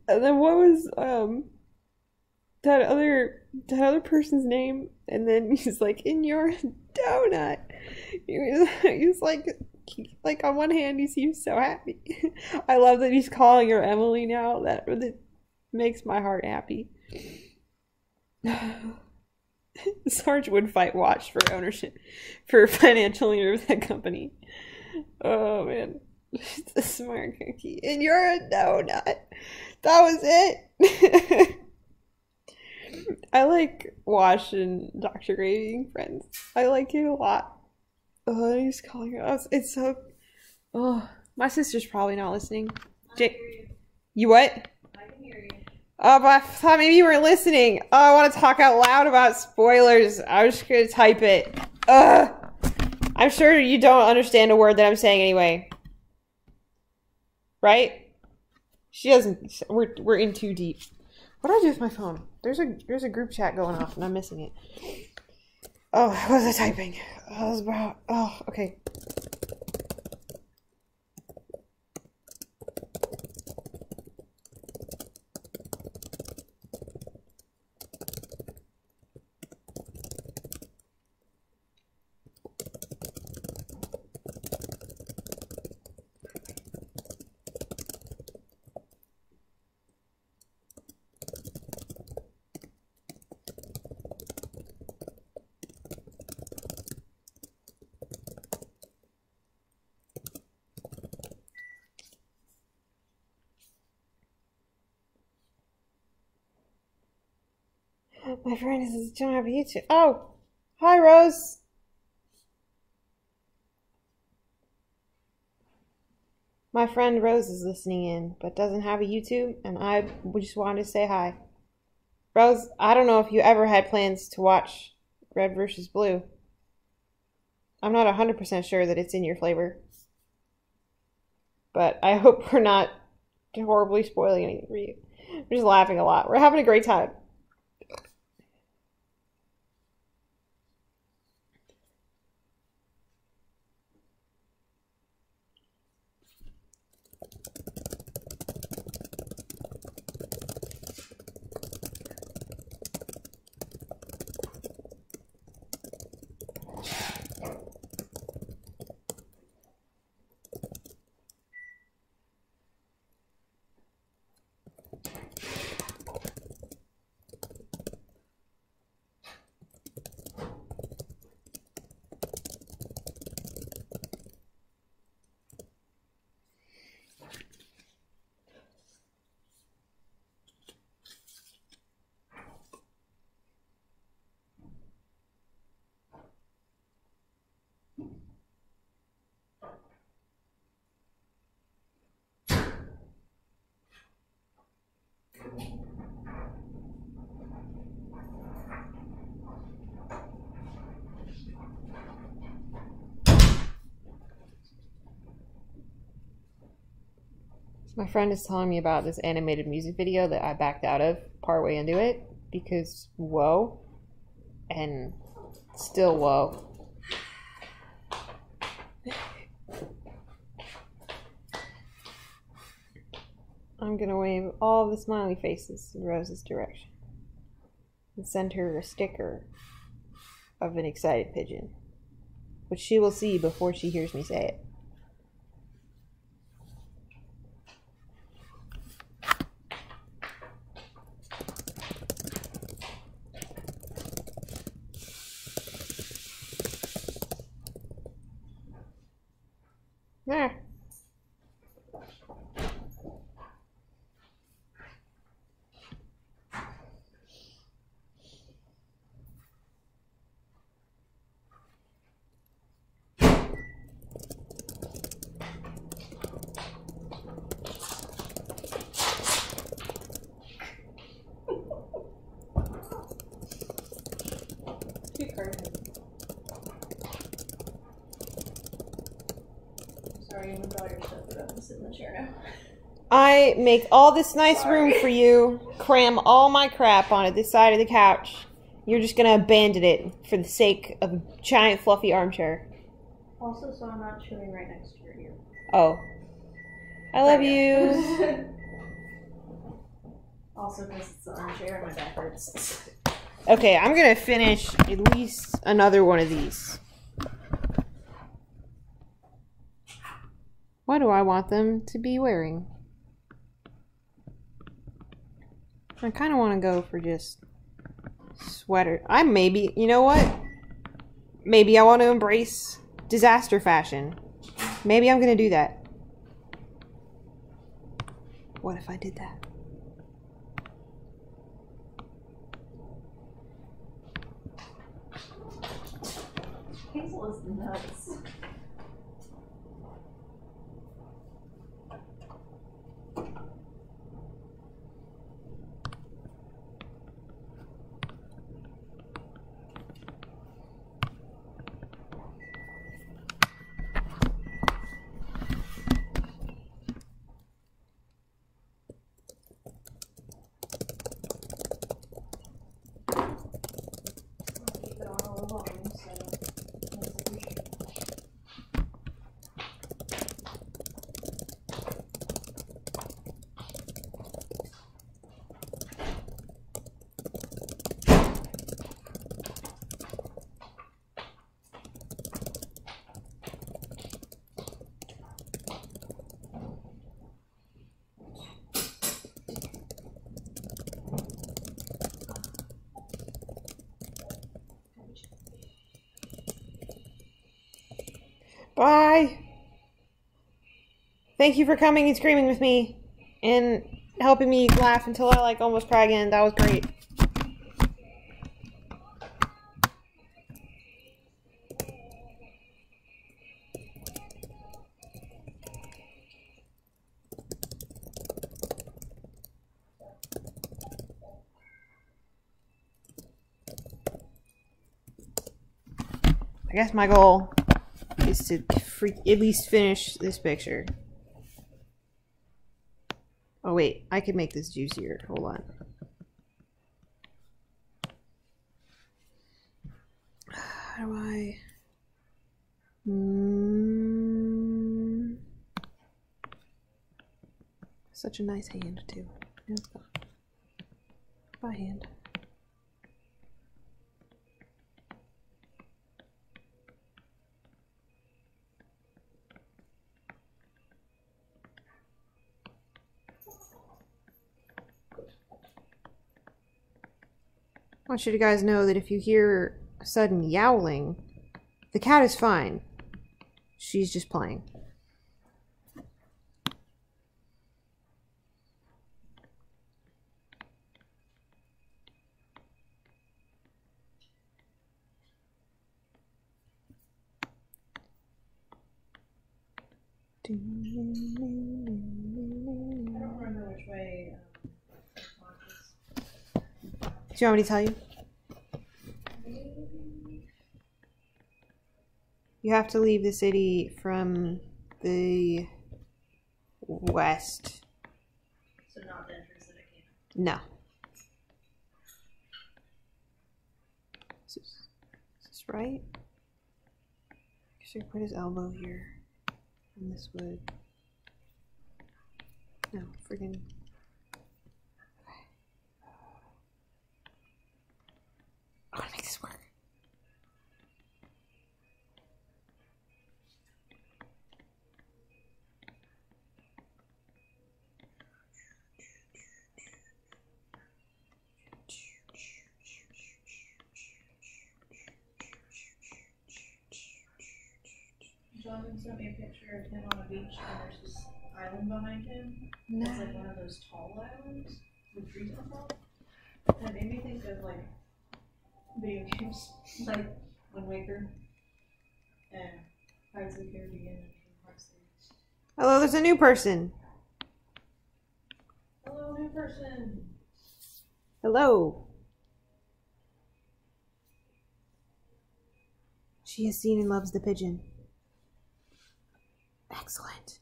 And then what was that other person's name? And then he's like, "In your donut." He was like on one hand he seems so happy. I love that he's calling her Emily now. That makes my heart happy. Sarge would fight watch for ownership, for financial owner of that company. Oh man. It's a smart cookie. And you're a donut. That was it. I like Wash and Dr. Gray being friends. I like it a lot. Oh, he's calling her us. It's so. Oh, my sister's probably not listening. You what? I can hear you. Oh, but I thought maybe you were listening. Oh, I want to talk out loud about spoilers. I was just gonna type it. I'm sure you don't understand a word that I'm saying anyway. Right? She doesn't. We're in too deep. What do I do with my phone? There's a group chat going off and I'm missing it. Oh, what was I typing? Oh, it was about. Oh, okay. My friend is doing have YouTube. Oh, hi Rose. My friend Rose is listening in, but doesn't have a YouTube, and I just wanted to say hi. Rose, I don't know if you ever had plans to watch Red vs. Blue. I'm not 100% sure that it's in your flavor. But I hope we're not horribly spoiling anything for you. We're just laughing a lot. We're having a great time. My friend is telling me about this animated music video that I backed out of partway into it because whoa, and still whoa. I'm gonna wave all of the smiley faces in Rose's direction and send her a sticker of an excited pigeon, which she will see before she hears me say it. There. Sorry, I'm gonna draw your stuff, but I'm sitting in the chair now. I make all this nice room for you, cram all my crap onto this side of the couch. You're just gonna abandon it for the sake of a giant fluffy armchair. Also, so I'm not chewing right next to your ear. Oh. I love you. Also, because it's the armchair and my back hurts. Okay, I'm gonna finish at least another one of these. What do I want them to be wearing? I kind of want to go for just sweater. You know what? Maybe I want to embrace disaster fashion. Maybe I'm gonna do that. What if I did that? Hazel is nuts. Bye. Thank you for coming and screaming with me and helping me laugh until I like almost cried again. That was great. guess my goal is to at least finish this picture. Oh wait, I could make this juicier. Hold on. How do I... Such a nice hand too. By hand. I want you to guys know that if you hear a sudden yowling, the cat is fine. She's just playing. I don't remember which way. Do you want me to tell you? You have to leave the city from the west. So not the entrance that I came. No. Is this right? Should put his elbow here. And this would... No, friggin'... I want to make this work. Jonathan sent me a picture of him on a beach and there's this island behind him. No. It's like one of those tall islands with trees on top. And it made me think of like video games, like Wind Waker and Pirates of the Caribbean and Kingdom Hearts 3. Hello, there's a new person. Hello, new person. Hello. She has seen and loves the pigeon. Excellent.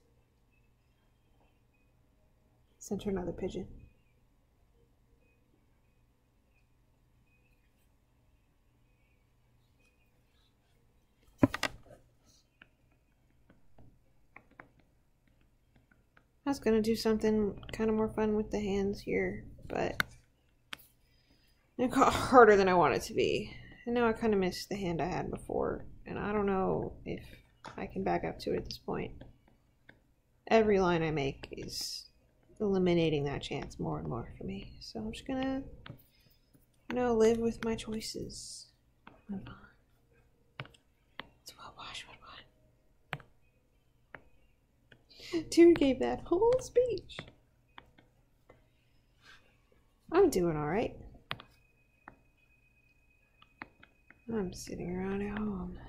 Sent her another pigeon. I was gonna do something kind of more fun with the hands here, but it got harder than I wanted it to be. And now I kind of miss the hand I had before, and I don't know if I can back up to it at this point. Every line I make is eliminating that chance more and more for me. So I'm just gonna, you know, live with my choices. Move on. It's well washed, Dude gave that whole speech. I'm doing alright. I'm sitting around at home.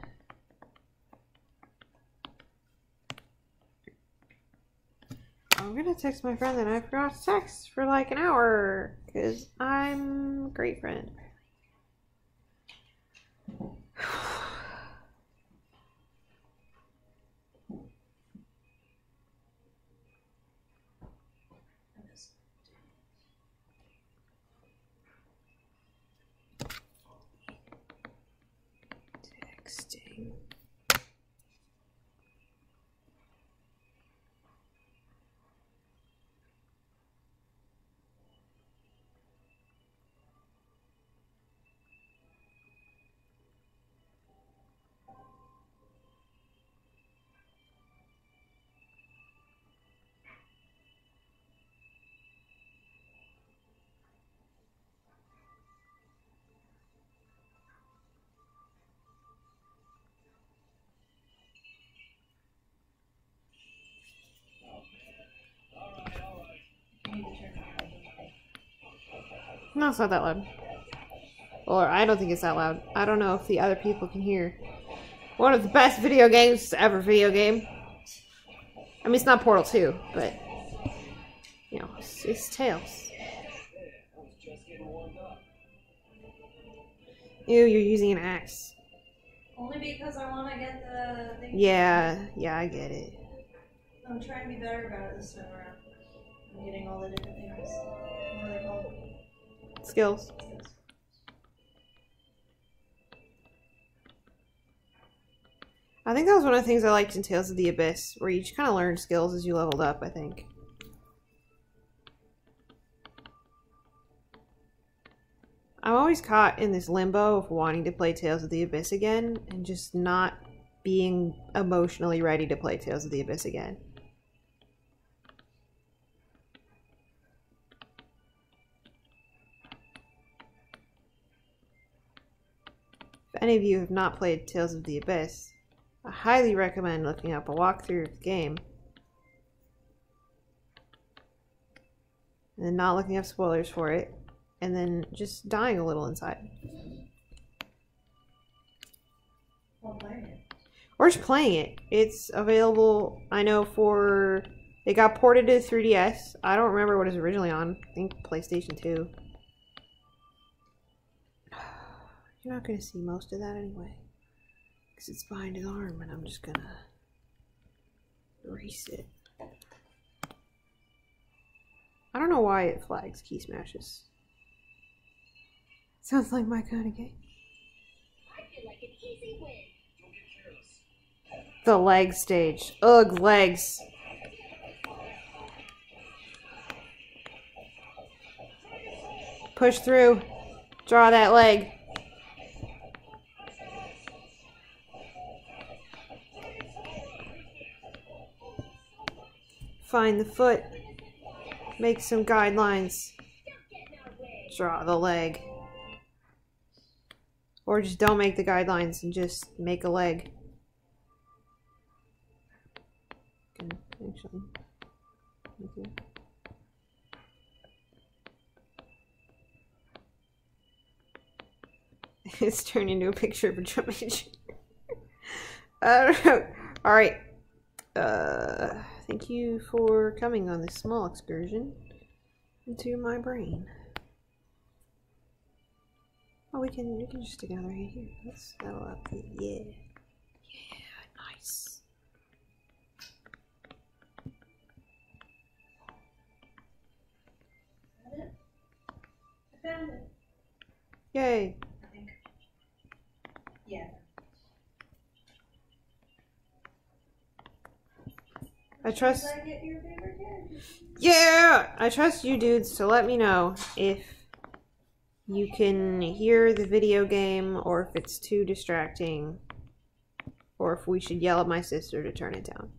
I'm gonna text my friend that I forgot to text for like an hour because I'm a great friend. Texting. No, it's not that loud. Or I don't think it's that loud. I don't know if the other people can hear. One of the best video games ever video game. I mean, it's not Portal 2, but, you know, it's Tales. Ew, you're using an axe. Only because I want to get the thing. Yeah, I get it. I'm trying to be better about it this time around. I'm getting all the different things. What are they called? Skills. I think that was one of the things I liked in Tales of the Abyss, where you just kind of learned skills as you leveled up, I think. I'm always caught in this limbo of wanting to play Tales of the Abyss again, and just not being emotionally ready to play Tales of the Abyss again. If any of you have not played Tales of the Abyss, I highly recommend looking up a walkthrough of the game. And then not looking up spoilers for it. And then just dying a little inside. Or playing it. Or just playing it. It's available, I know, for... It got ported to 3DS. I don't remember what it was originally on. I think PlayStation 2. You're not going to see most of that anyway. Because it's behind his arm, and I'm just going to erase it. I don't know why it flags key smashes. Sounds like my kind of game. I feel like an easy win. The leg stage. Ugh, legs. Push through. Draw that leg. Find the foot. Make some guidelines. Draw the leg. Or just don't make the guidelines and just make a leg. Actually. Okay. It's turned into a picture of a drum engine. I don't know. Alright. Thank you for coming on this small excursion into my brain. Oh, we can just stick another right here. That'll up it. Yeah. Yeah, nice. I found it. Yay. I think. Yeah. I trust. Did I get your favorite character? Yeah! I trust you dudes to let me know if you can hear the video game or if it's too distracting or if we should yell at my sister to turn it down.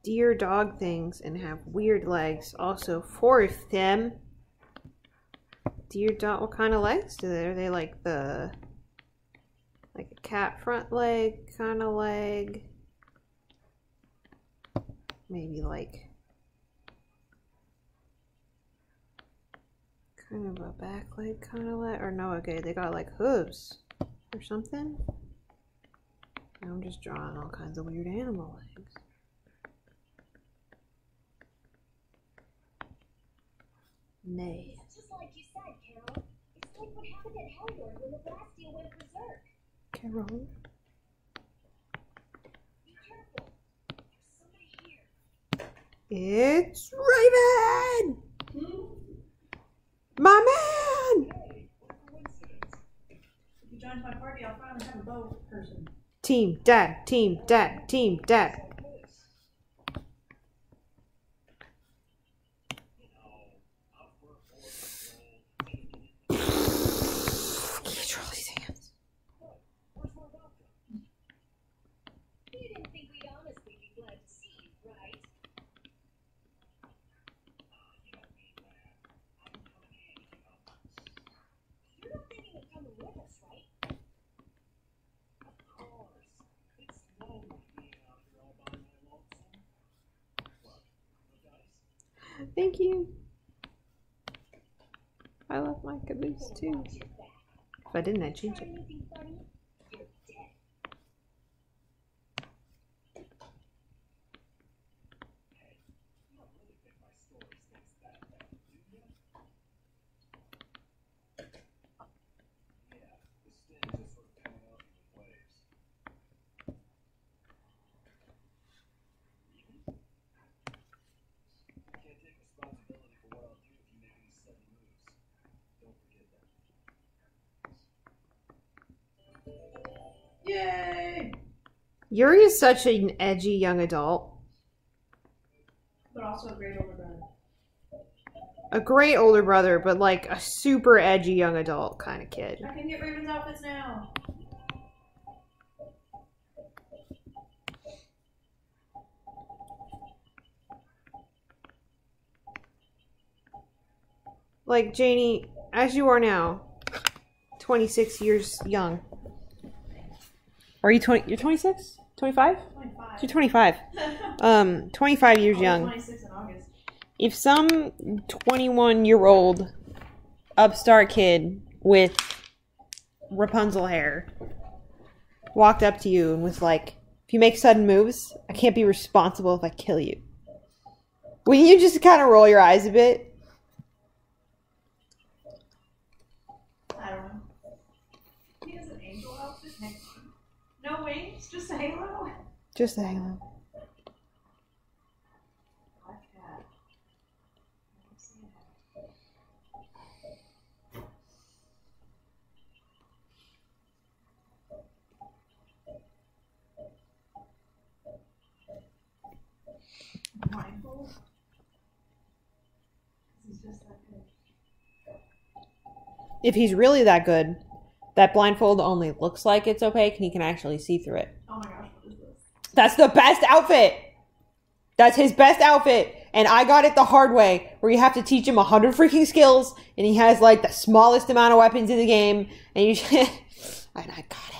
Deer dog things and have weird legs. Also, fourth them. Deer dog, what kind of legs do they? Are they like a cat front leg kind of leg? Maybe like kind of a back leg kind of leg? Or no, okay, they got like hooves or something. I'm just drawing all kinds of weird animal legs. Nay. It's just like you said, Carol. It's like what happened at Hellward when the Blastia went berserk. Carol? Be careful. There's somebody here. It's Raven! My man! If you join my party, I'll finally have a bow person. Team dad, team dad, team dad. Control these hands. You didn't think we'd honestly be glad to see you, right? You're not thinking of coming with us, right? Of course. It's lonely being out here all by my lonesome. What? No dice? Thank you. I love my caboose too. If I didn't, I'd change Try it. anything funny, you're dead. Yay! Yuri is such an edgy young adult. But also a great older brother. A great older brother, but like a super edgy young adult kind of kid. I can get Raven's outfits now. Like, Janie, as you are now, 26 years young. Are you 20? You're 26? 25? 25. You're 25. 25 years young. 26 in August. If some 21-year-old upstart kid with Rapunzel hair walked up to you and was like, if you make sudden moves, I can't be responsible if I kill you. Wouldn't you just kind of roll your eyes a bit? I don't know. He has an angel outfit next to him. No wings, just a halo. Just a halo. Black cat. I don't see it. Mindful. He's just that good. If he's really that good, that blindfold only looks like it's opaque and he can actually see through it. Oh my gosh, what is this? That's the best outfit! That's his best outfit! And I got it the hard way, where you have to teach him 100 freaking skills, and he has like the smallest amount of weapons in the game, and you and I got it.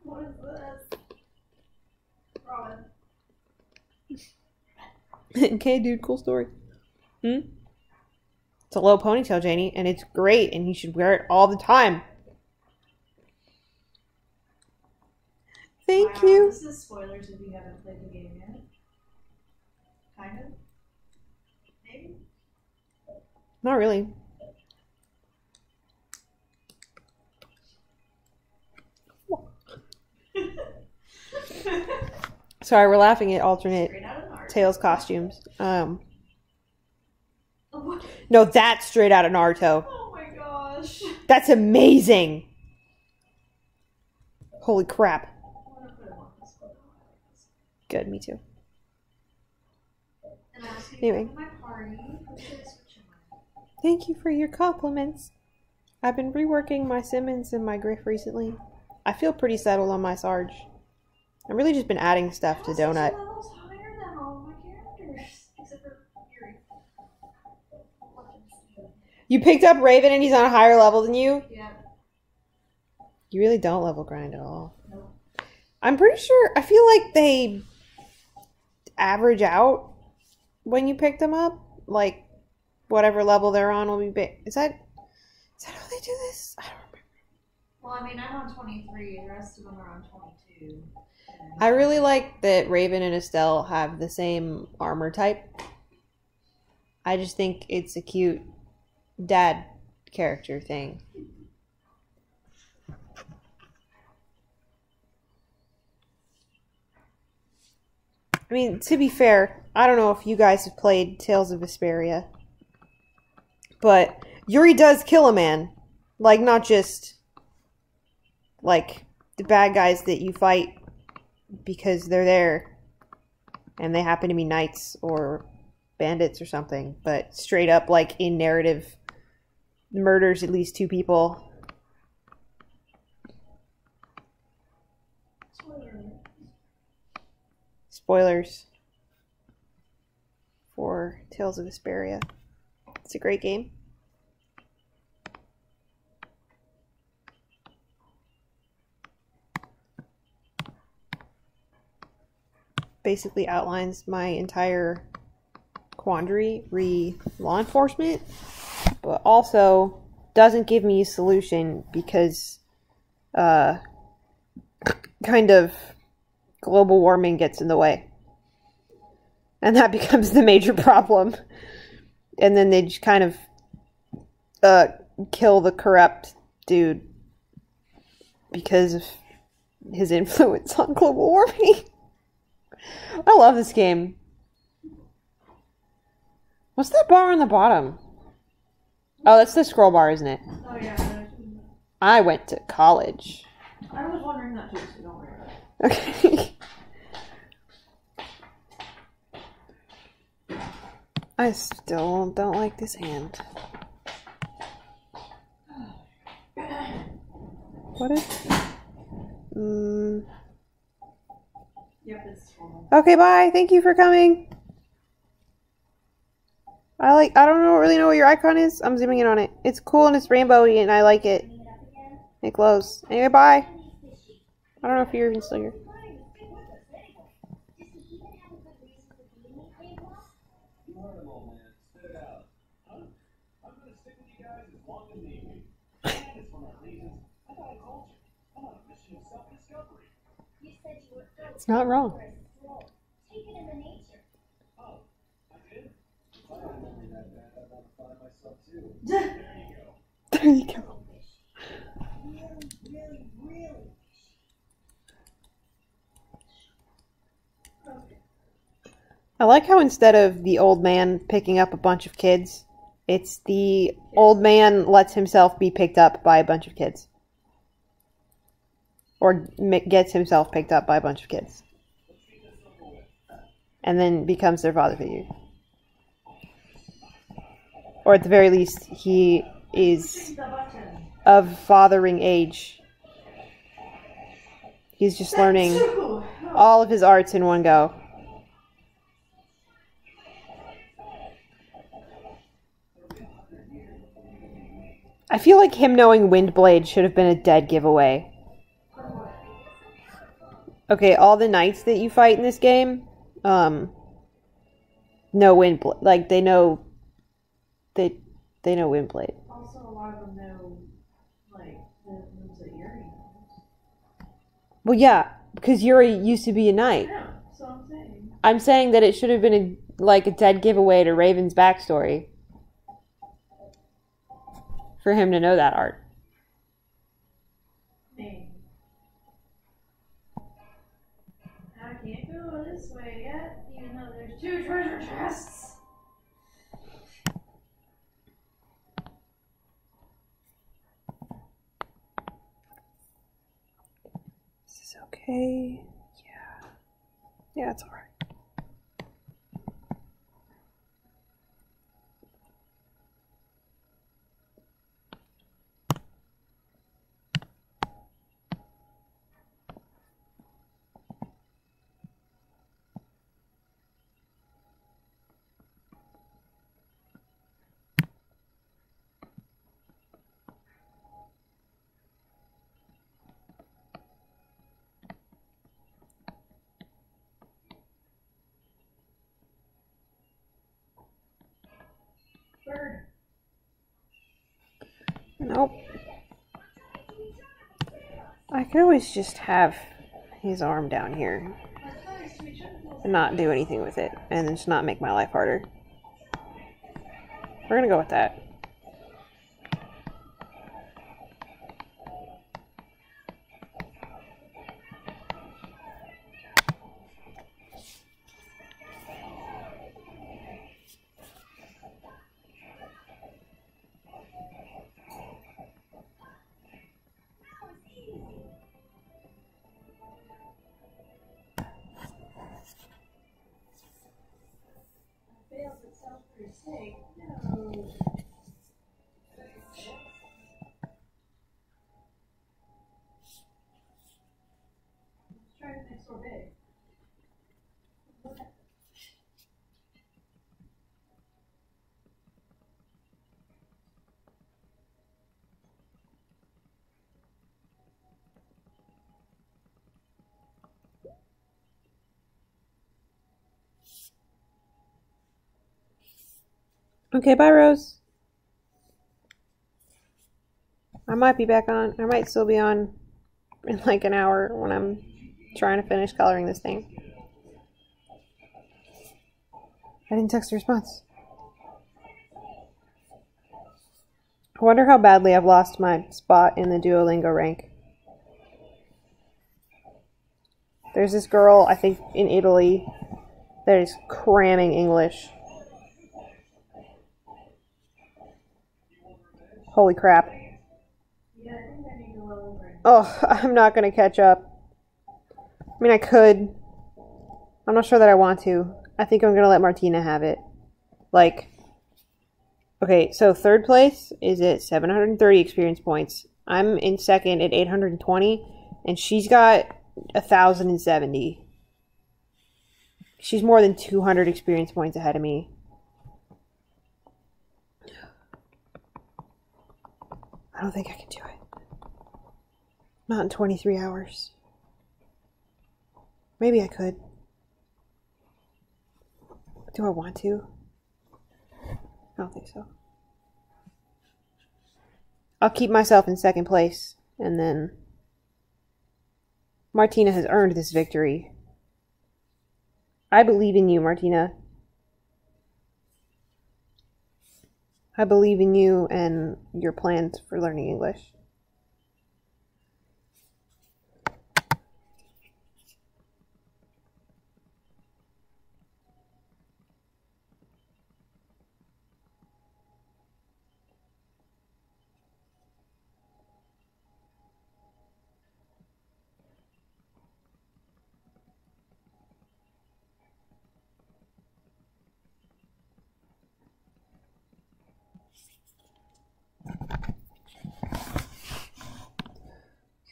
What is this? Robin. Okay, dude, cool story. It's a low ponytail, Janie, and it's great, and you should wear it all the time. Thank Wow, you. This is spoilers if you haven't played the game yet. Kind of. Maybe. Not really. Sorry, we're laughing at alternate Straight out of Naruto. Tails costumes. Oh, what? No, that's straight out of Naruto. Oh my gosh. That's amazing. Holy crap. I want to put him on this one. Good, me too. And I was Anyway. my party. Who should I switch him with? Thank you for your compliments. I've been reworking my Simmons and my Griff recently. I feel pretty settled on my Sarge. I've really just been adding stuff to Donut. I'm levels higher than all of my characters. Except for Yuri. You picked up Raven and he's on a higher level than you? Yeah. You really don't level grind at all. Nope. I'm pretty sure, I feel like they average out when you pick them up. Like, whatever level they're on will be big. Is that how they do this? I don't remember. Well, I mean, I'm on 23. The rest of them are on 22. I really like that Raven and Estelle have the same armor type. I just think it's a cute dad character thing. I mean, to be fair, I don't know if you guys have played Tales of Vesperia, but Yuri does kill a man. Like, not just, like, the bad guys that you fight because they're there and they happen to be knights or bandits or something, but straight up, like, in narrative, murders at least 2 people. Spoilers for Tales of Vesperia. It's a great game. Basically outlines my entire quandary re law enforcement, but also doesn't give me a solution because kind of global warming gets in the way. And that becomes the major problem. And then they just kind of kill the corrupt dude because of his influence on global warming. I love this game. What's that bar on the bottom? Oh, that's the scroll bar, isn't it? Oh, yeah. I went to college. I was wondering that too, so don't worry about it. Okay. I still don't like this hand. What is... Yep, it's full. Okay, bye. Thank you for coming. I don't really know what your icon is. I'm zooming in on it. It's cool and it's rainbowy and I like it. It glows. Anyway, bye. I don't know if you're even still here. It's not wrong. There you go. I like how instead of the old man picking up a bunch of kids, it's the old man lets himself be picked up by a bunch of kids. Or gets himself picked up by a bunch of kids. And then becomes their father figure. Or at the very least, he is of fathering age. He's just learning all of his arts in one go. I feel like him knowing Windblade should have been a dead giveaway. Okay, all the knights that you fight in this game, know Windblade. Like, they know Windblade. Also, a lot of them know, like, the moves that Yuri knows. Well, yeah, because Yuri used to be a knight. Yeah, that's what I'm saying. I'm saying that it should have been a dead giveaway to Raven's backstory. For him to know that art. Maybe. I can't go this way yet, even though there's 2 treasure chests. This is okay. Yeah. Yeah, it's alright. Bird. Nope. I could always just have his arm down here and not do anything with it and just not make my life harder. We're gonna go with that. Fails itself pretty sick. No. Let's try the next door big. Okay, bye, Rose. I might be back on. I might still be on in like an hour when I'm trying to finish coloring this thing. I didn't text a response. I wonder how badly I've lost my spot in the Duolingo rank. There's this girl, I think, in Italy that is cramming English. Holy crap. Yeah, I think I need to level over. Oh, I'm not gonna catch up. I mean, I could. I'm not sure that I want to. I think I'm gonna let Martina have it. Like, okay, so third place is at 730 experience points. I'm in second at 820, and she's got 1,070. She's more than 200 experience points ahead of me. I don't think I can do it. Not in 23 hours. Maybe I could. Do I want to? I don't think so. I'll keep myself in second place, and then Martina has earned this victory. I believe in you, Martina. I believe in you and your plans for learning English.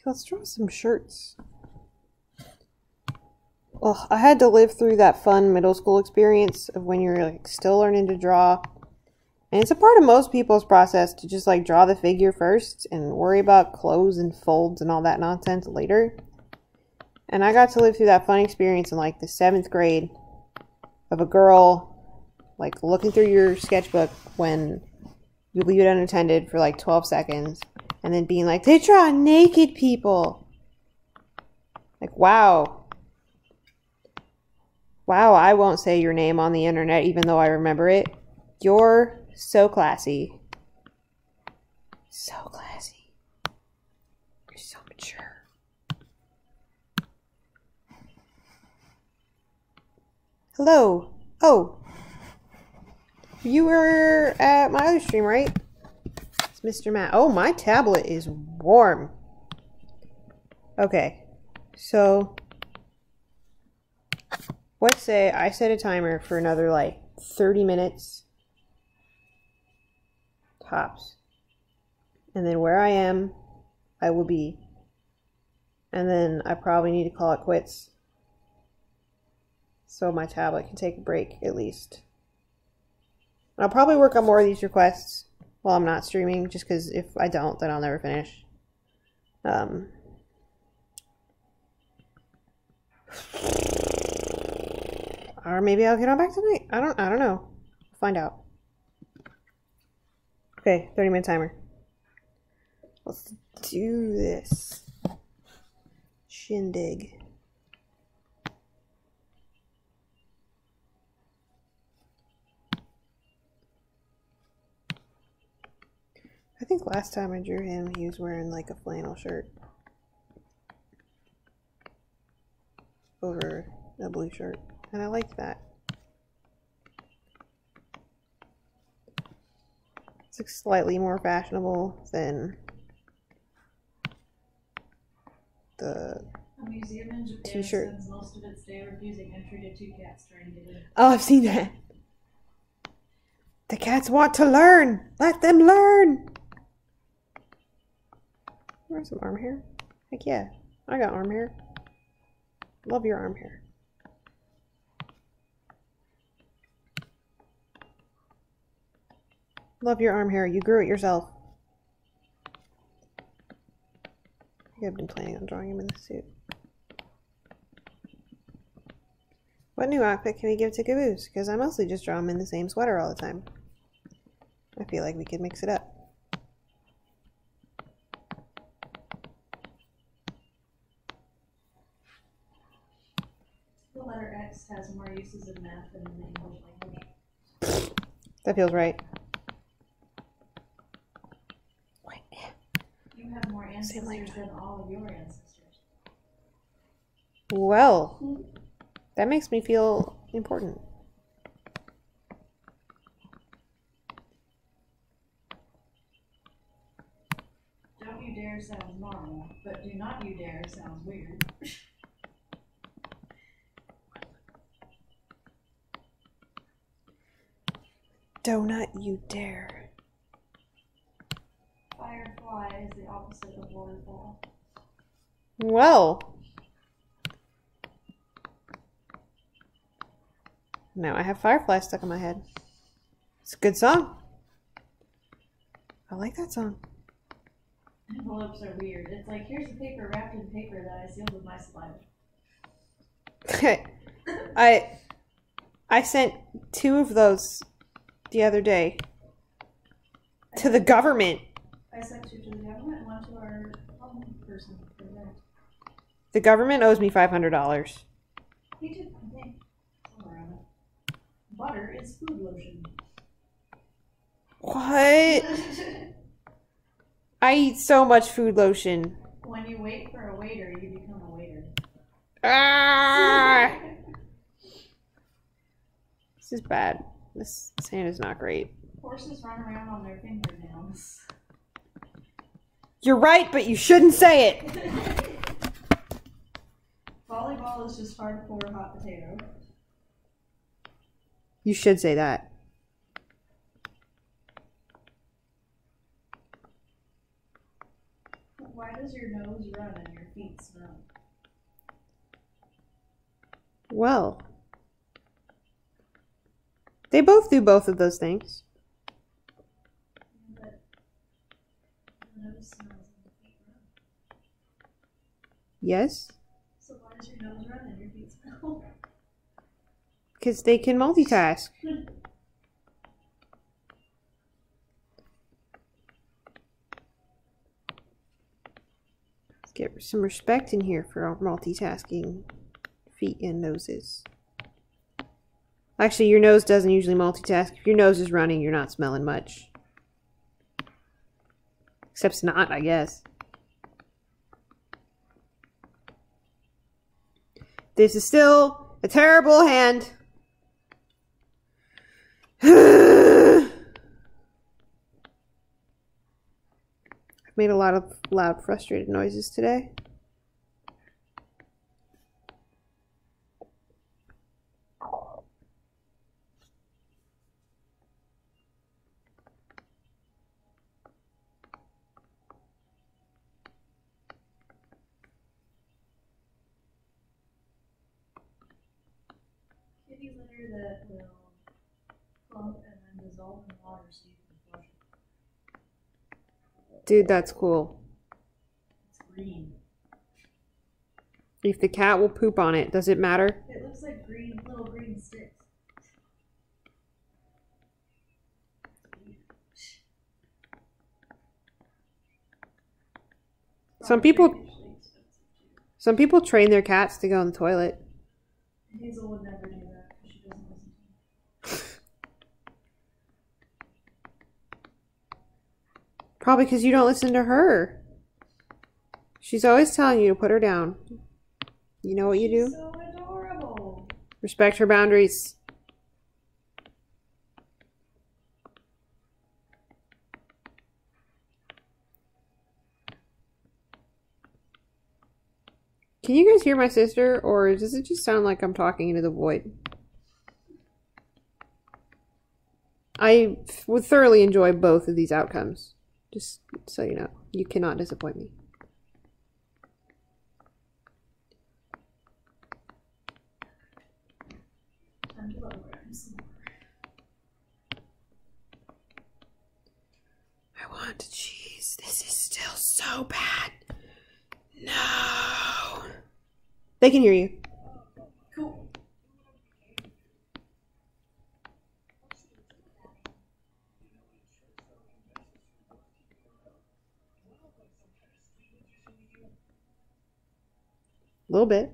Let's draw some shirts. Well, I had to live through that fun middle school experience of when you're like still learning to draw. And it's a part of most people's process to just like draw the figure first and worry about clothes and folds and all that nonsense later. And I got to live through that fun experience in like the 7th grade of a girl like looking through your sketchbook when you leave it unattended for like 12 seconds. And then being like, they draw naked people. Like, wow. Wow, I won't say your name on the internet even though I remember it. You're so classy. So classy. You're so mature. Hello. Oh. You were at my other stream, right? Mr. Matt. Oh, my tablet is warm. Okay. So, let's say I set a timer for another like 30 minutes. Tops. And then where I am, I will be. And then I probably need to call it quits. So my tablet can take a break at least. I'll probably work on more of these requests while I'm not streaming, just because if I don't, then I'll never finish. Or maybe I'll get on back tonight. I don't know. We'll find out. Okay, 30-minute timer. Let's do this. Shindig. I think last time I drew him, he was wearing like a flannel shirt over a blue shirt, and I liked that. It's like slightly more fashionable than the museum in Japan t-shirt. spends most of its day refusing entry to 2 cats trying to get in. Oh, I've seen that. The cats want to learn. Let them learn. Where's some arm hair? Heck yeah, I got arm hair. Love your arm hair. Love your arm hair. You grew it yourself. I think I've been planning on drawing him in the suit. What new outfit can we give to Caboose? Because I mostly just draw him in the same sweater all the time. I feel like we could mix it up. The letter X has more uses in math than in the English language. That feels right. You have more ancestors than all of your ancestors. Well, that makes me feel important. you dare sounds normal, but do not you dare sounds weird. Donut you dare. Firefly is the opposite of waterfall. Well. Now I have Firefly stuck in my head. It's a good song. I like that song. Envelopes are weird. It's like, here's the paper wrapped in paper that I sealed with my saliva. I sent 2 of those the other day to the government. I sent 2 to the government and 1 to our home person for that. The government owes me $500. He did, I think, somewhere on it. Butter is food lotion. What? I eat so much food lotion. When you wait for a waiter, you become a waiter. Ah! This is bad. This hand is not great. Horses run around on their fingernails. You're right, but you shouldn't say it. Volleyball is just hardcore hot potato. You should say that. Why does your nose run and your feet smell? Well, they both do both of those things. But your nose smells and your feet run. Yes, So why does your nose run and your feet smell? because they can multitask. Let's get some respect in here for our multitasking feet and noses. Actually, your nose doesn't usually multitask. If your nose is running, you're not smelling much. Except snot, I guess. This is still a terrible hand. I've made a lot of loud, frustrated noises today. Kitty litter that will clump and then dissolve in water so you can flush it. Dude, that's cool. It's green. If the cat will poop on it, does it matter? It looks like green, little green sticks. Some people train their cats to go in the toilet. Hazel would never do that because she doesn't listen to me. Probably because you don't listen to her. She's always telling you to put her down. You know what you do? She's so adorable. Respect her boundaries. Can you guys hear my sister, or does it just sound like I'm talking into the void? I would thoroughly enjoy both of these outcomes. Just so you know, you cannot disappoint me. Time to lower him some more. I want cheese. This is still so bad. No. They can hear you. Cool. A little bit.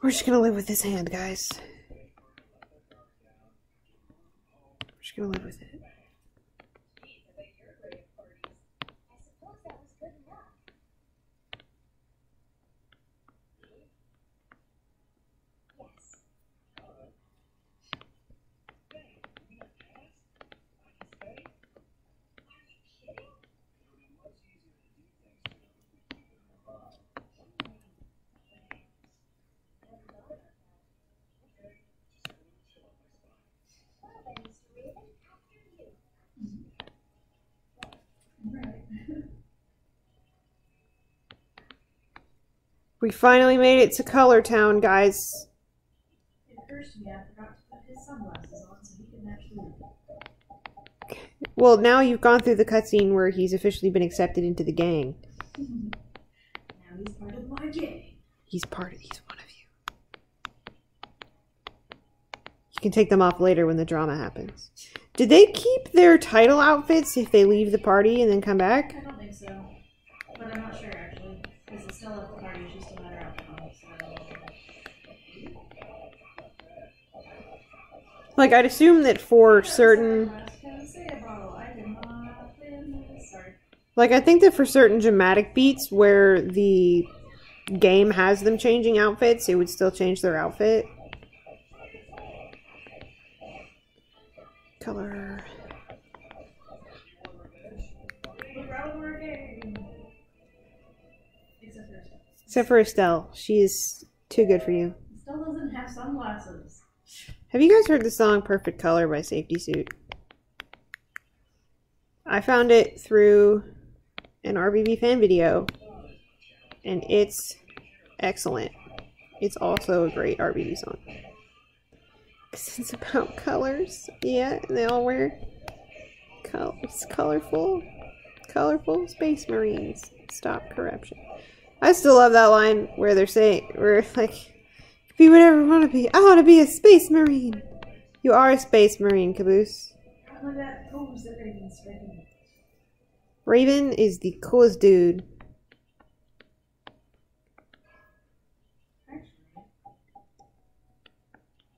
We're just gonna live with this hand, guys. We're just gonna live with it. We finally made it to Color Town, guys. It occurs to me I forgot to put his sunglasses on so he can actually. Well, now you've gone through the cutscene where he's officially been accepted into the gang. Now he's part of my gang. He's one of you. You can take them off later when the drama happens. Did they keep their title outfits if they leave the party and then come back? I don't think so. But I'm not sure actually. Because it's still at the party, it's just a matter of time. So. Like, I'd assume that for certain... Like, I think that for certain dramatic beats where the game has them changing outfits, it would still change their outfit. Color. Except for Estelle. She is too good for you. Estelle doesn't have sunglasses. Have you guys heard the song Perfect Color by Safety Suit? I found it through an RBB fan video, and it's excellent. It's also a great RBB song. 'Cause it's about colors. Yeah, and they all wear colors. Colorful Space Marines. Stop corruption. I still love that line where they're saying, where like, be whatever you want to be. I want to be a Space Marine. You are a Space Marine, Caboose. Look at that pose that Raven's making. Raven is the coolest dude.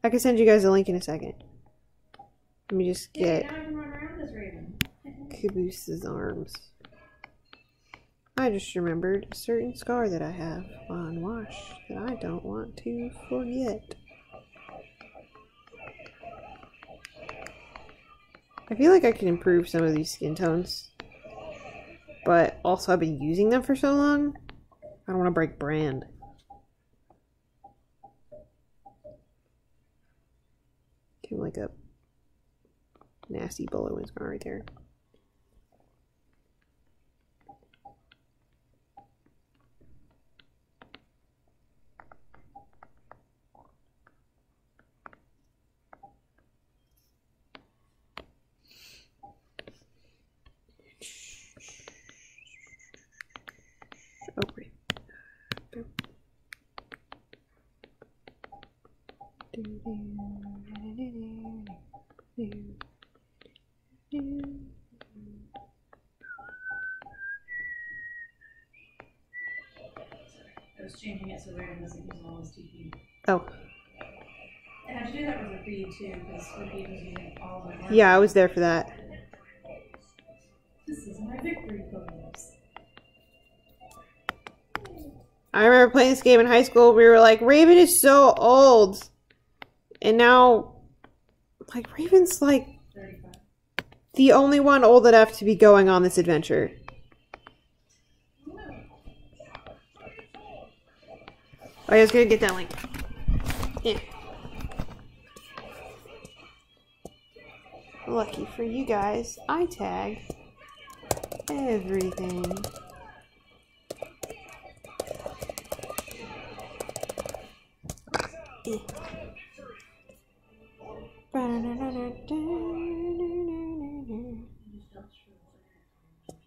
I can send you guys a link in a second. Let me just get Caboose's arms. I just remembered a certain scar that I have on Wash that I don't want to forget. I feel like I can improve some of these skin tones. But also I've been using them for so long, I don't want to break brand. Give him like a nasty bullet wound scar right there. Oh, great. I was changing it so Raven doesn't use all his TP. Oh. I had to do that with Repeat too, because Repeat was using all of my. Yeah, I was there for that. This is my victory pose. I remember playing this game in high school. We were like, Raven is so old. And now, like, Raven's like 35. the only one old enough to be going on this adventure. Oh, I was gonna get that link. Yeah. Lucky for you guys, I tag everything.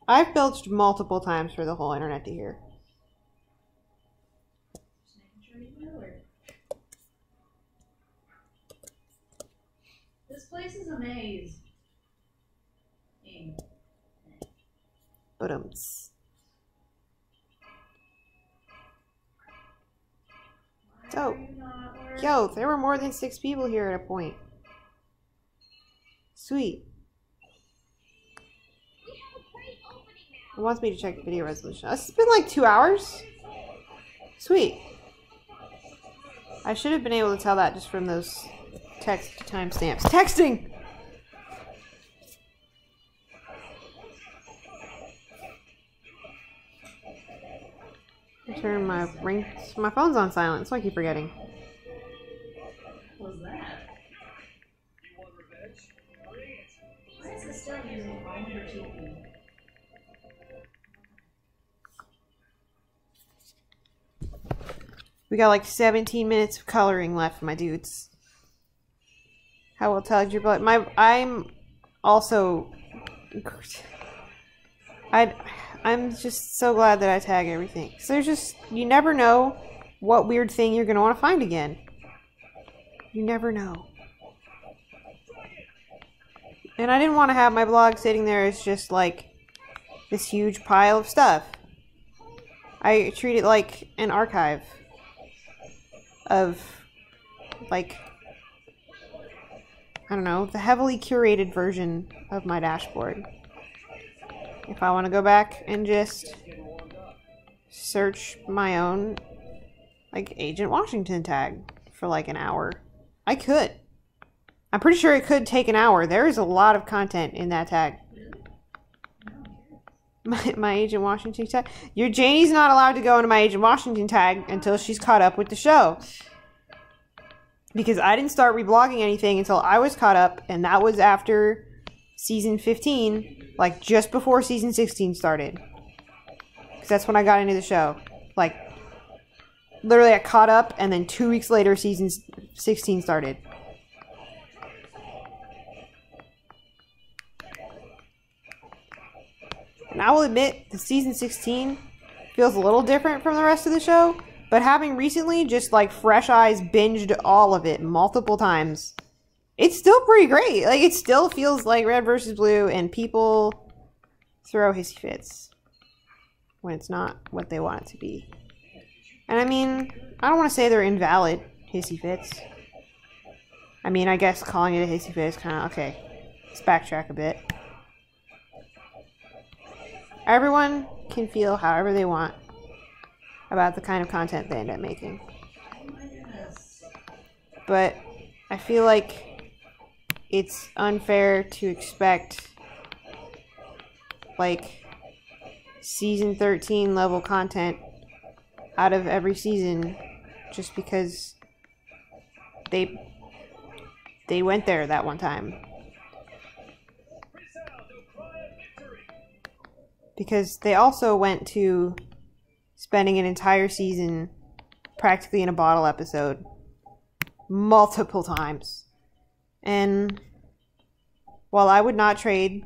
I've belched multiple times for the whole internet to hear. Just making sure you know it. This place is a maze. But go. Are you not worried? Yo, there were more than 6 people here at a point. Sweet. It wants me to check the video resolution. It's been like 2 hours. Sweet. I should have been able to tell that just from those text timestamps. Texting! Turn my ring. My phone's on silent, so I keep forgetting. What was that? Why is it still using all of her TV? We got like 17 minutes of coloring left, my dudes. How will tell you, but I'm also I'm just so glad that I tag everything. So there's just, you never know what weird thing you're gonna want to find again. You never know. And I didn't want to have my blog sitting there as just like this huge pile of stuff. I treat it like an archive of, like, I don't know, the heavily curated version of my dashboard. If I want to go back and just search my own, like, Agent Washington tag for like an hour, I could. I'm pretty sure it could take an hour. There is a lot of content in that tag. My Agent Washington tag. Your Janie's not allowed to go into my Agent Washington tag until she's caught up with the show. Because I didn't start reblogging anything until I was caught up, and that was after season 15, like just before season 16 started. Because that's when I got into the show. Like, literally I caught up, and then 2 weeks later season 16 started. And I will admit, the season 16 feels a little different from the rest of the show, but having recently just like fresh eyes binged all of it multiple times, it's still pretty great. Like, it still feels like Red versus Blue, and people throw hissy fits when it's not what they want it to be. And I mean, I don't want to say they're invalid hissy fits. I mean, I guess calling it a hissy fit is kind of, okay, let's backtrack a bit. Everyone can feel however they want about the kind of content they end up making. But I feel like it's unfair to expect, like, season 13 level content out of every season just because they went there that one time. Because they also went to spending an entire season practically in a bottle episode multiple times. And while I would not trade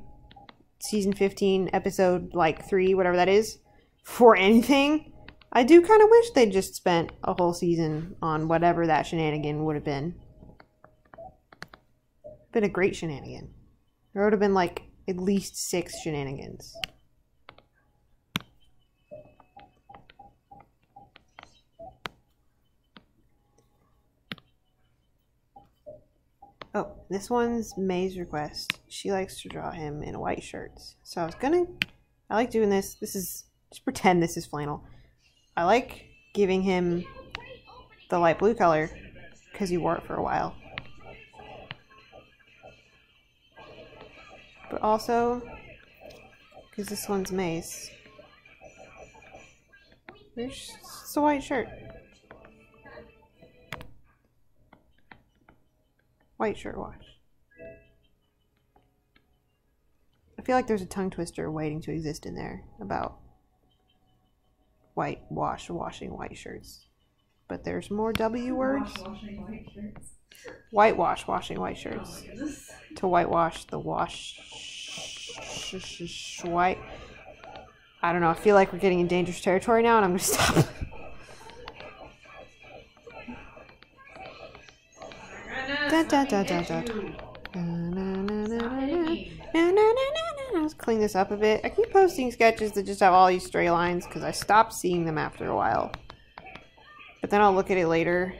season 15 episode like 3, whatever that is, for anything, I do kind of wish they'd just spent a whole season on whatever that shenanigan would have been. Been a great shenanigan. There would have been like at least 6 shenanigans. Oh, this one's May's request. She likes to draw him in white shirts. So I like doing this. Just pretend this is flannel. I like giving him the light blue color because he wore it for a while. But also because this one's May's. There's just a white shirt. White shirt wash. I feel like there's a tongue twister waiting to exist in there about washing white shirts. But there's more W words. Whitewash washing white shirts. To whitewash the white. I don't know. I feel like we're getting in dangerous territory now, and I'm going to stop. Let's clean this up a bit. I keep posting sketches that just have all these stray lines because I stopped seeing them after a while. But then I'll look at it later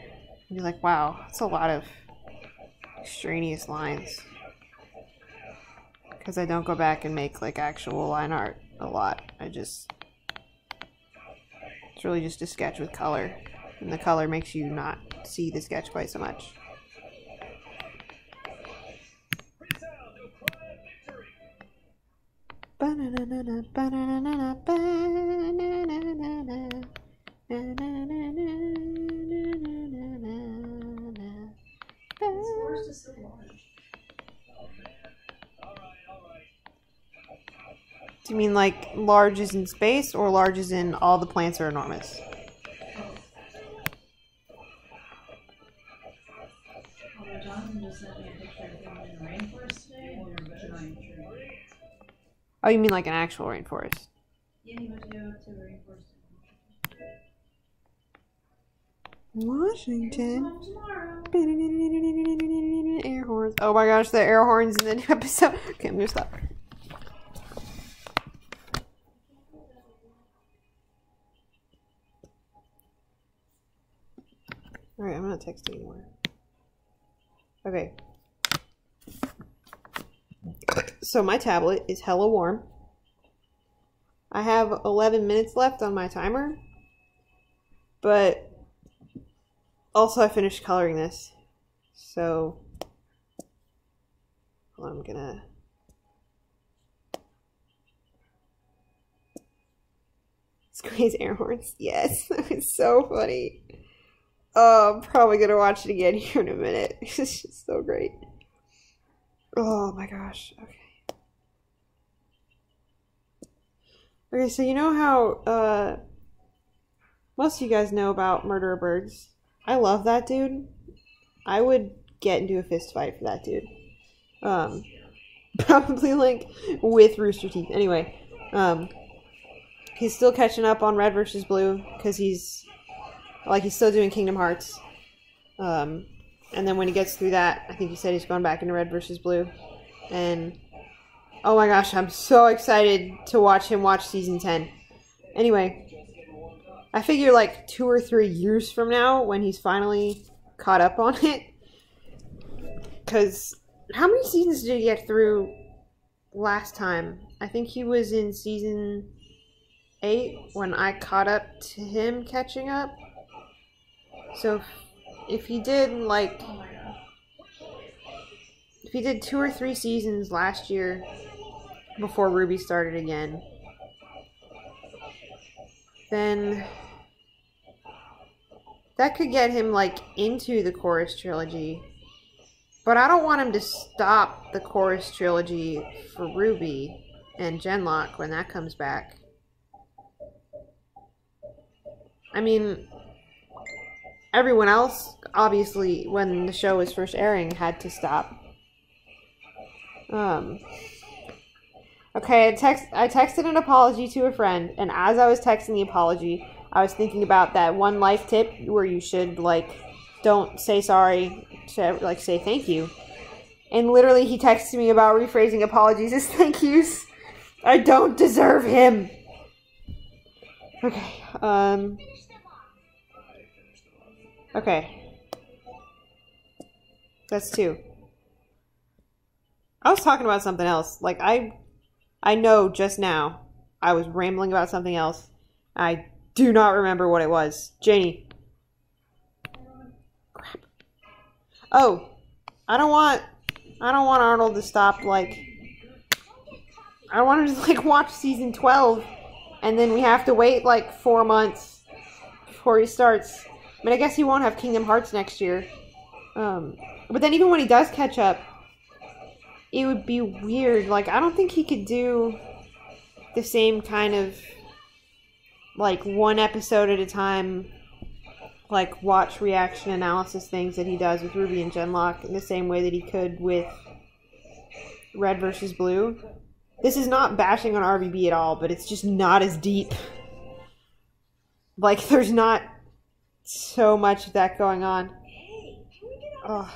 and be like, wow, that's a lot of extraneous lines. Because I don't go back and make like actual line art a lot. It's really just a sketch with color. And the color makes you not see the sketch quite so much. Banana, banana, banana, Forest is so large. do you mean like large is in space or large is in all the plants are enormous? Although Jonathan just sent me a picture of him in the rainforest today, and there's a giant tree. Oh, you mean like an actual rainforest? Yeah, he went to go to the rainforest. Washington. Tomorrow. Air horns. Oh my gosh, the air horns in the new episode. Okay, I'm gonna stop. Alright, I'm not texting anymore. Okay. So my tablet is hella warm. I have 11 minutes left on my timer. But also I finished coloring this. So I'm gonna squeeze air horns. Yes, that was so funny. Oh, I'm probably gonna watch it again here in a minute. It's just so great. Oh my gosh. Okay. Okay, so you know how most of you guys know about Murderer Birds. I love that dude. I would get into a fist fight for that dude. Probably like with Rooster Teeth. Anyway, he's still catching up on Red versus Blue because he's still doing Kingdom Hearts. And then when he gets through that, I think he said he's going back into Red versus Blue. And oh my gosh, I'm so excited to watch him watch season 10. Anyway, I figure like 2 or 3 years from now when he's finally caught up on it. Because how many seasons did he get through last time? I think he was in season 8 when I caught up to him catching up. So if he did like, if he did 2 or 3 seasons last year before Ruby started again, then that could get him like into the Chorus trilogy. But I don't want him to stop the Chorus trilogy for Ruby and Genlock when that comes back. I mean, everyone else, obviously, when the show was first airing, had to stop. Okay, I texted an apology to a friend, and as I was texting the apology, I was thinking about that one life tip where you should, like, don't say sorry, like, say thank you. And literally, he texted me about rephrasing apologies as thank yous. I don't deserve him. Okay, okay. That's 2. I was talking about something else. Like, I know just now I was rambling about something else. I do not remember what it was. Janie. Crap. Oh, I don't want Arnold to stop, like, I don't want him to, like, watch season 12 and then we have to wait, like, 4 months before he starts. I mean, I guess he won't have Kingdom Hearts next year. But then even when he does catch up, it would be weird. Like, I don't think he could do the same kind of, like, 1 episode at a time, like, watch reaction analysis things that he does with Ruby and Genlock in the same way that he could with Red versus Blue. This is not bashing on RVB at all, but it's just not as deep. Like, there's not so much of that going on. Oh,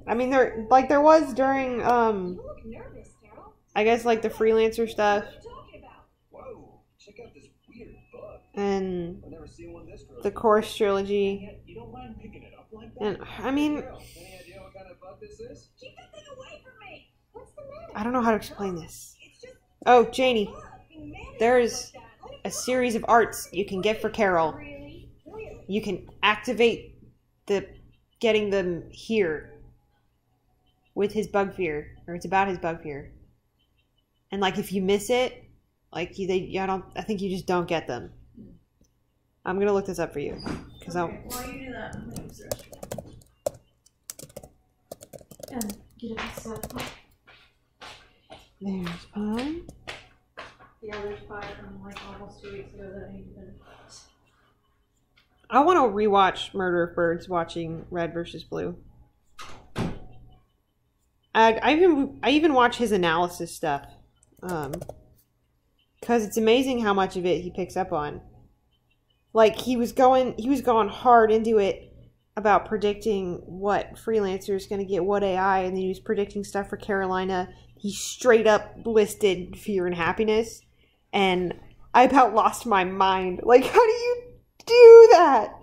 I mean, there was during, I guess, like, the freelancer stuff. Whoa, check out this and the Course trilogy. And I mean, I don't know how to explain this. Oh, Janie, there's a series of arts you can get for Carol. You can activate the getting them here with his bug fear, or it's about his bug fear. And like, if you miss it, like I think you just don't get them. I'm gonna look this up for you, because okay, while you do that, I'm gonna use the restroom. And get a stuff. There's pie. Yeah, there's pie from like almost 2 weeks ago that I need to finish. I want to rewatch Murder of Birds watching Red versus Blue. I even watch his analysis stuff, because it's amazing how much of it he picks up on. Like, he was going hard into it about predicting what freelancer is going to get what AI, and then he was predicting stuff for Carolina. He straight up listed Fear and Happiness, and I about lost my mind. Like, how do you do that?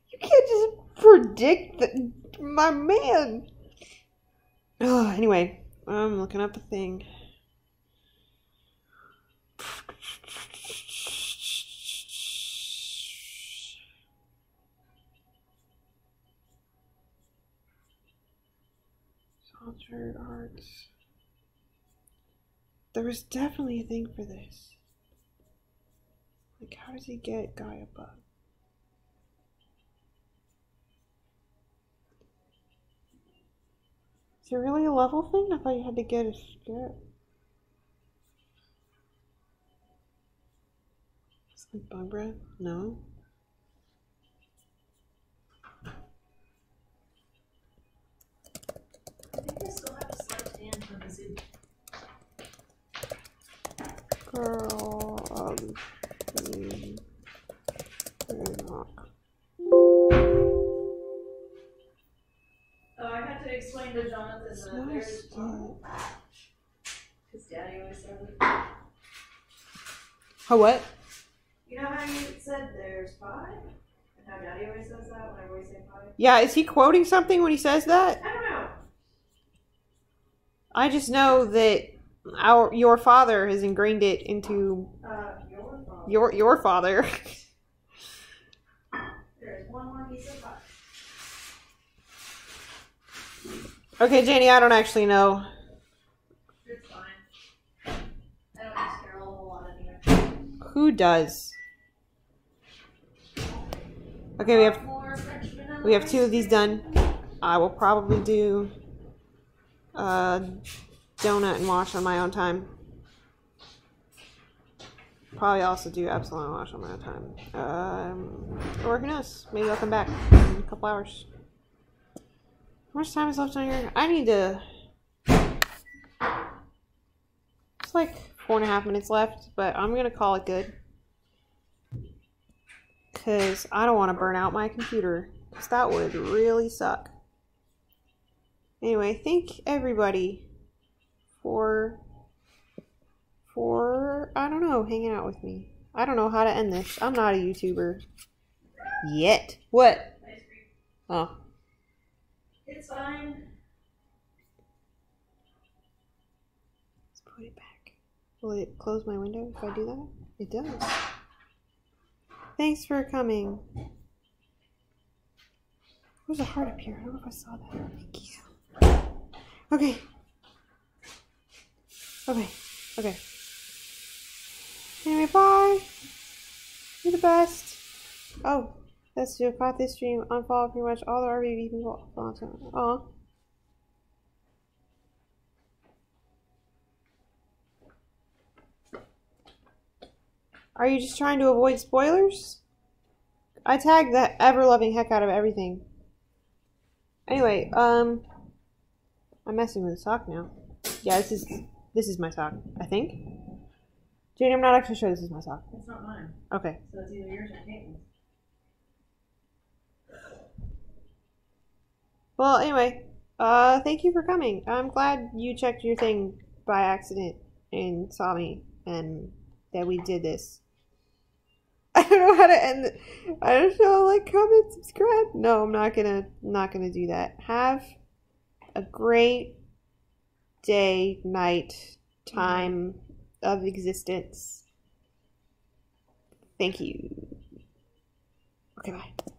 You can't just predict my man. Oh, anyway, I'm looking up a thing. Altered arts. There was definitely a thing for this. Like, how does he get Guy a bug? Is it really a level thing? I thought you had to get a script. Is it bug breath? No. I think I still have to select hand from the zoo. Girl of the rock. Oh, I had to explain to Jonathan that there's because Daddy always says it. How what? You know how you said there's pie? And how Daddy always says that whenever we say pie? Yeah, is he quoting something when he says that? I don't know. I just know that your father has ingrained it into your father. There's one more piece of pie. Okay, Janie, I don't actually know. It's fine. I don't use Carol a whole lot anyway. Who does? Okay, we have 2 of these done. I will probably do donut and wash on my own time. Probably also do Epsilon and wash on my own time. Or who knows? Maybe I'll come back in a couple hours. How much time is left on here? I need to... It's like 4.5 minutes left, but I'm going to call it good. Because I don't want to burn out my computer. Because that would really suck. Anyway, thank everybody for I don't know, hanging out with me. I don't know how to end this. I'm not a YouTuber. Yet. What? Oh. It's fine. Let's put it back. Will it close my window if I do that? It does. Thanks for coming. There's a heart up here. I don't know if I saw that. Thank you. Okay. Okay. Anyway, bye. You're the best. Oh, that's who caught this stream. Unfollow pretty much all the RVV people. Aw. Are you just trying to avoid spoilers? I tagged the ever-loving heck out of everything. Anyway, I'm messing with the sock now. Yeah, this is my sock, I think. Jane, I'm not actually sure this is my sock. It's not mine. Okay. So it's either yours or Caitlin's. Well, anyway, thank you for coming. I'm glad you checked your thing by accident and saw me and that we did this. I don't know how to end it. I don't know, like, comment, subscribe. No, I'm not gonna do that. Have a great day, night, time of existence. Thank you. Okay, bye.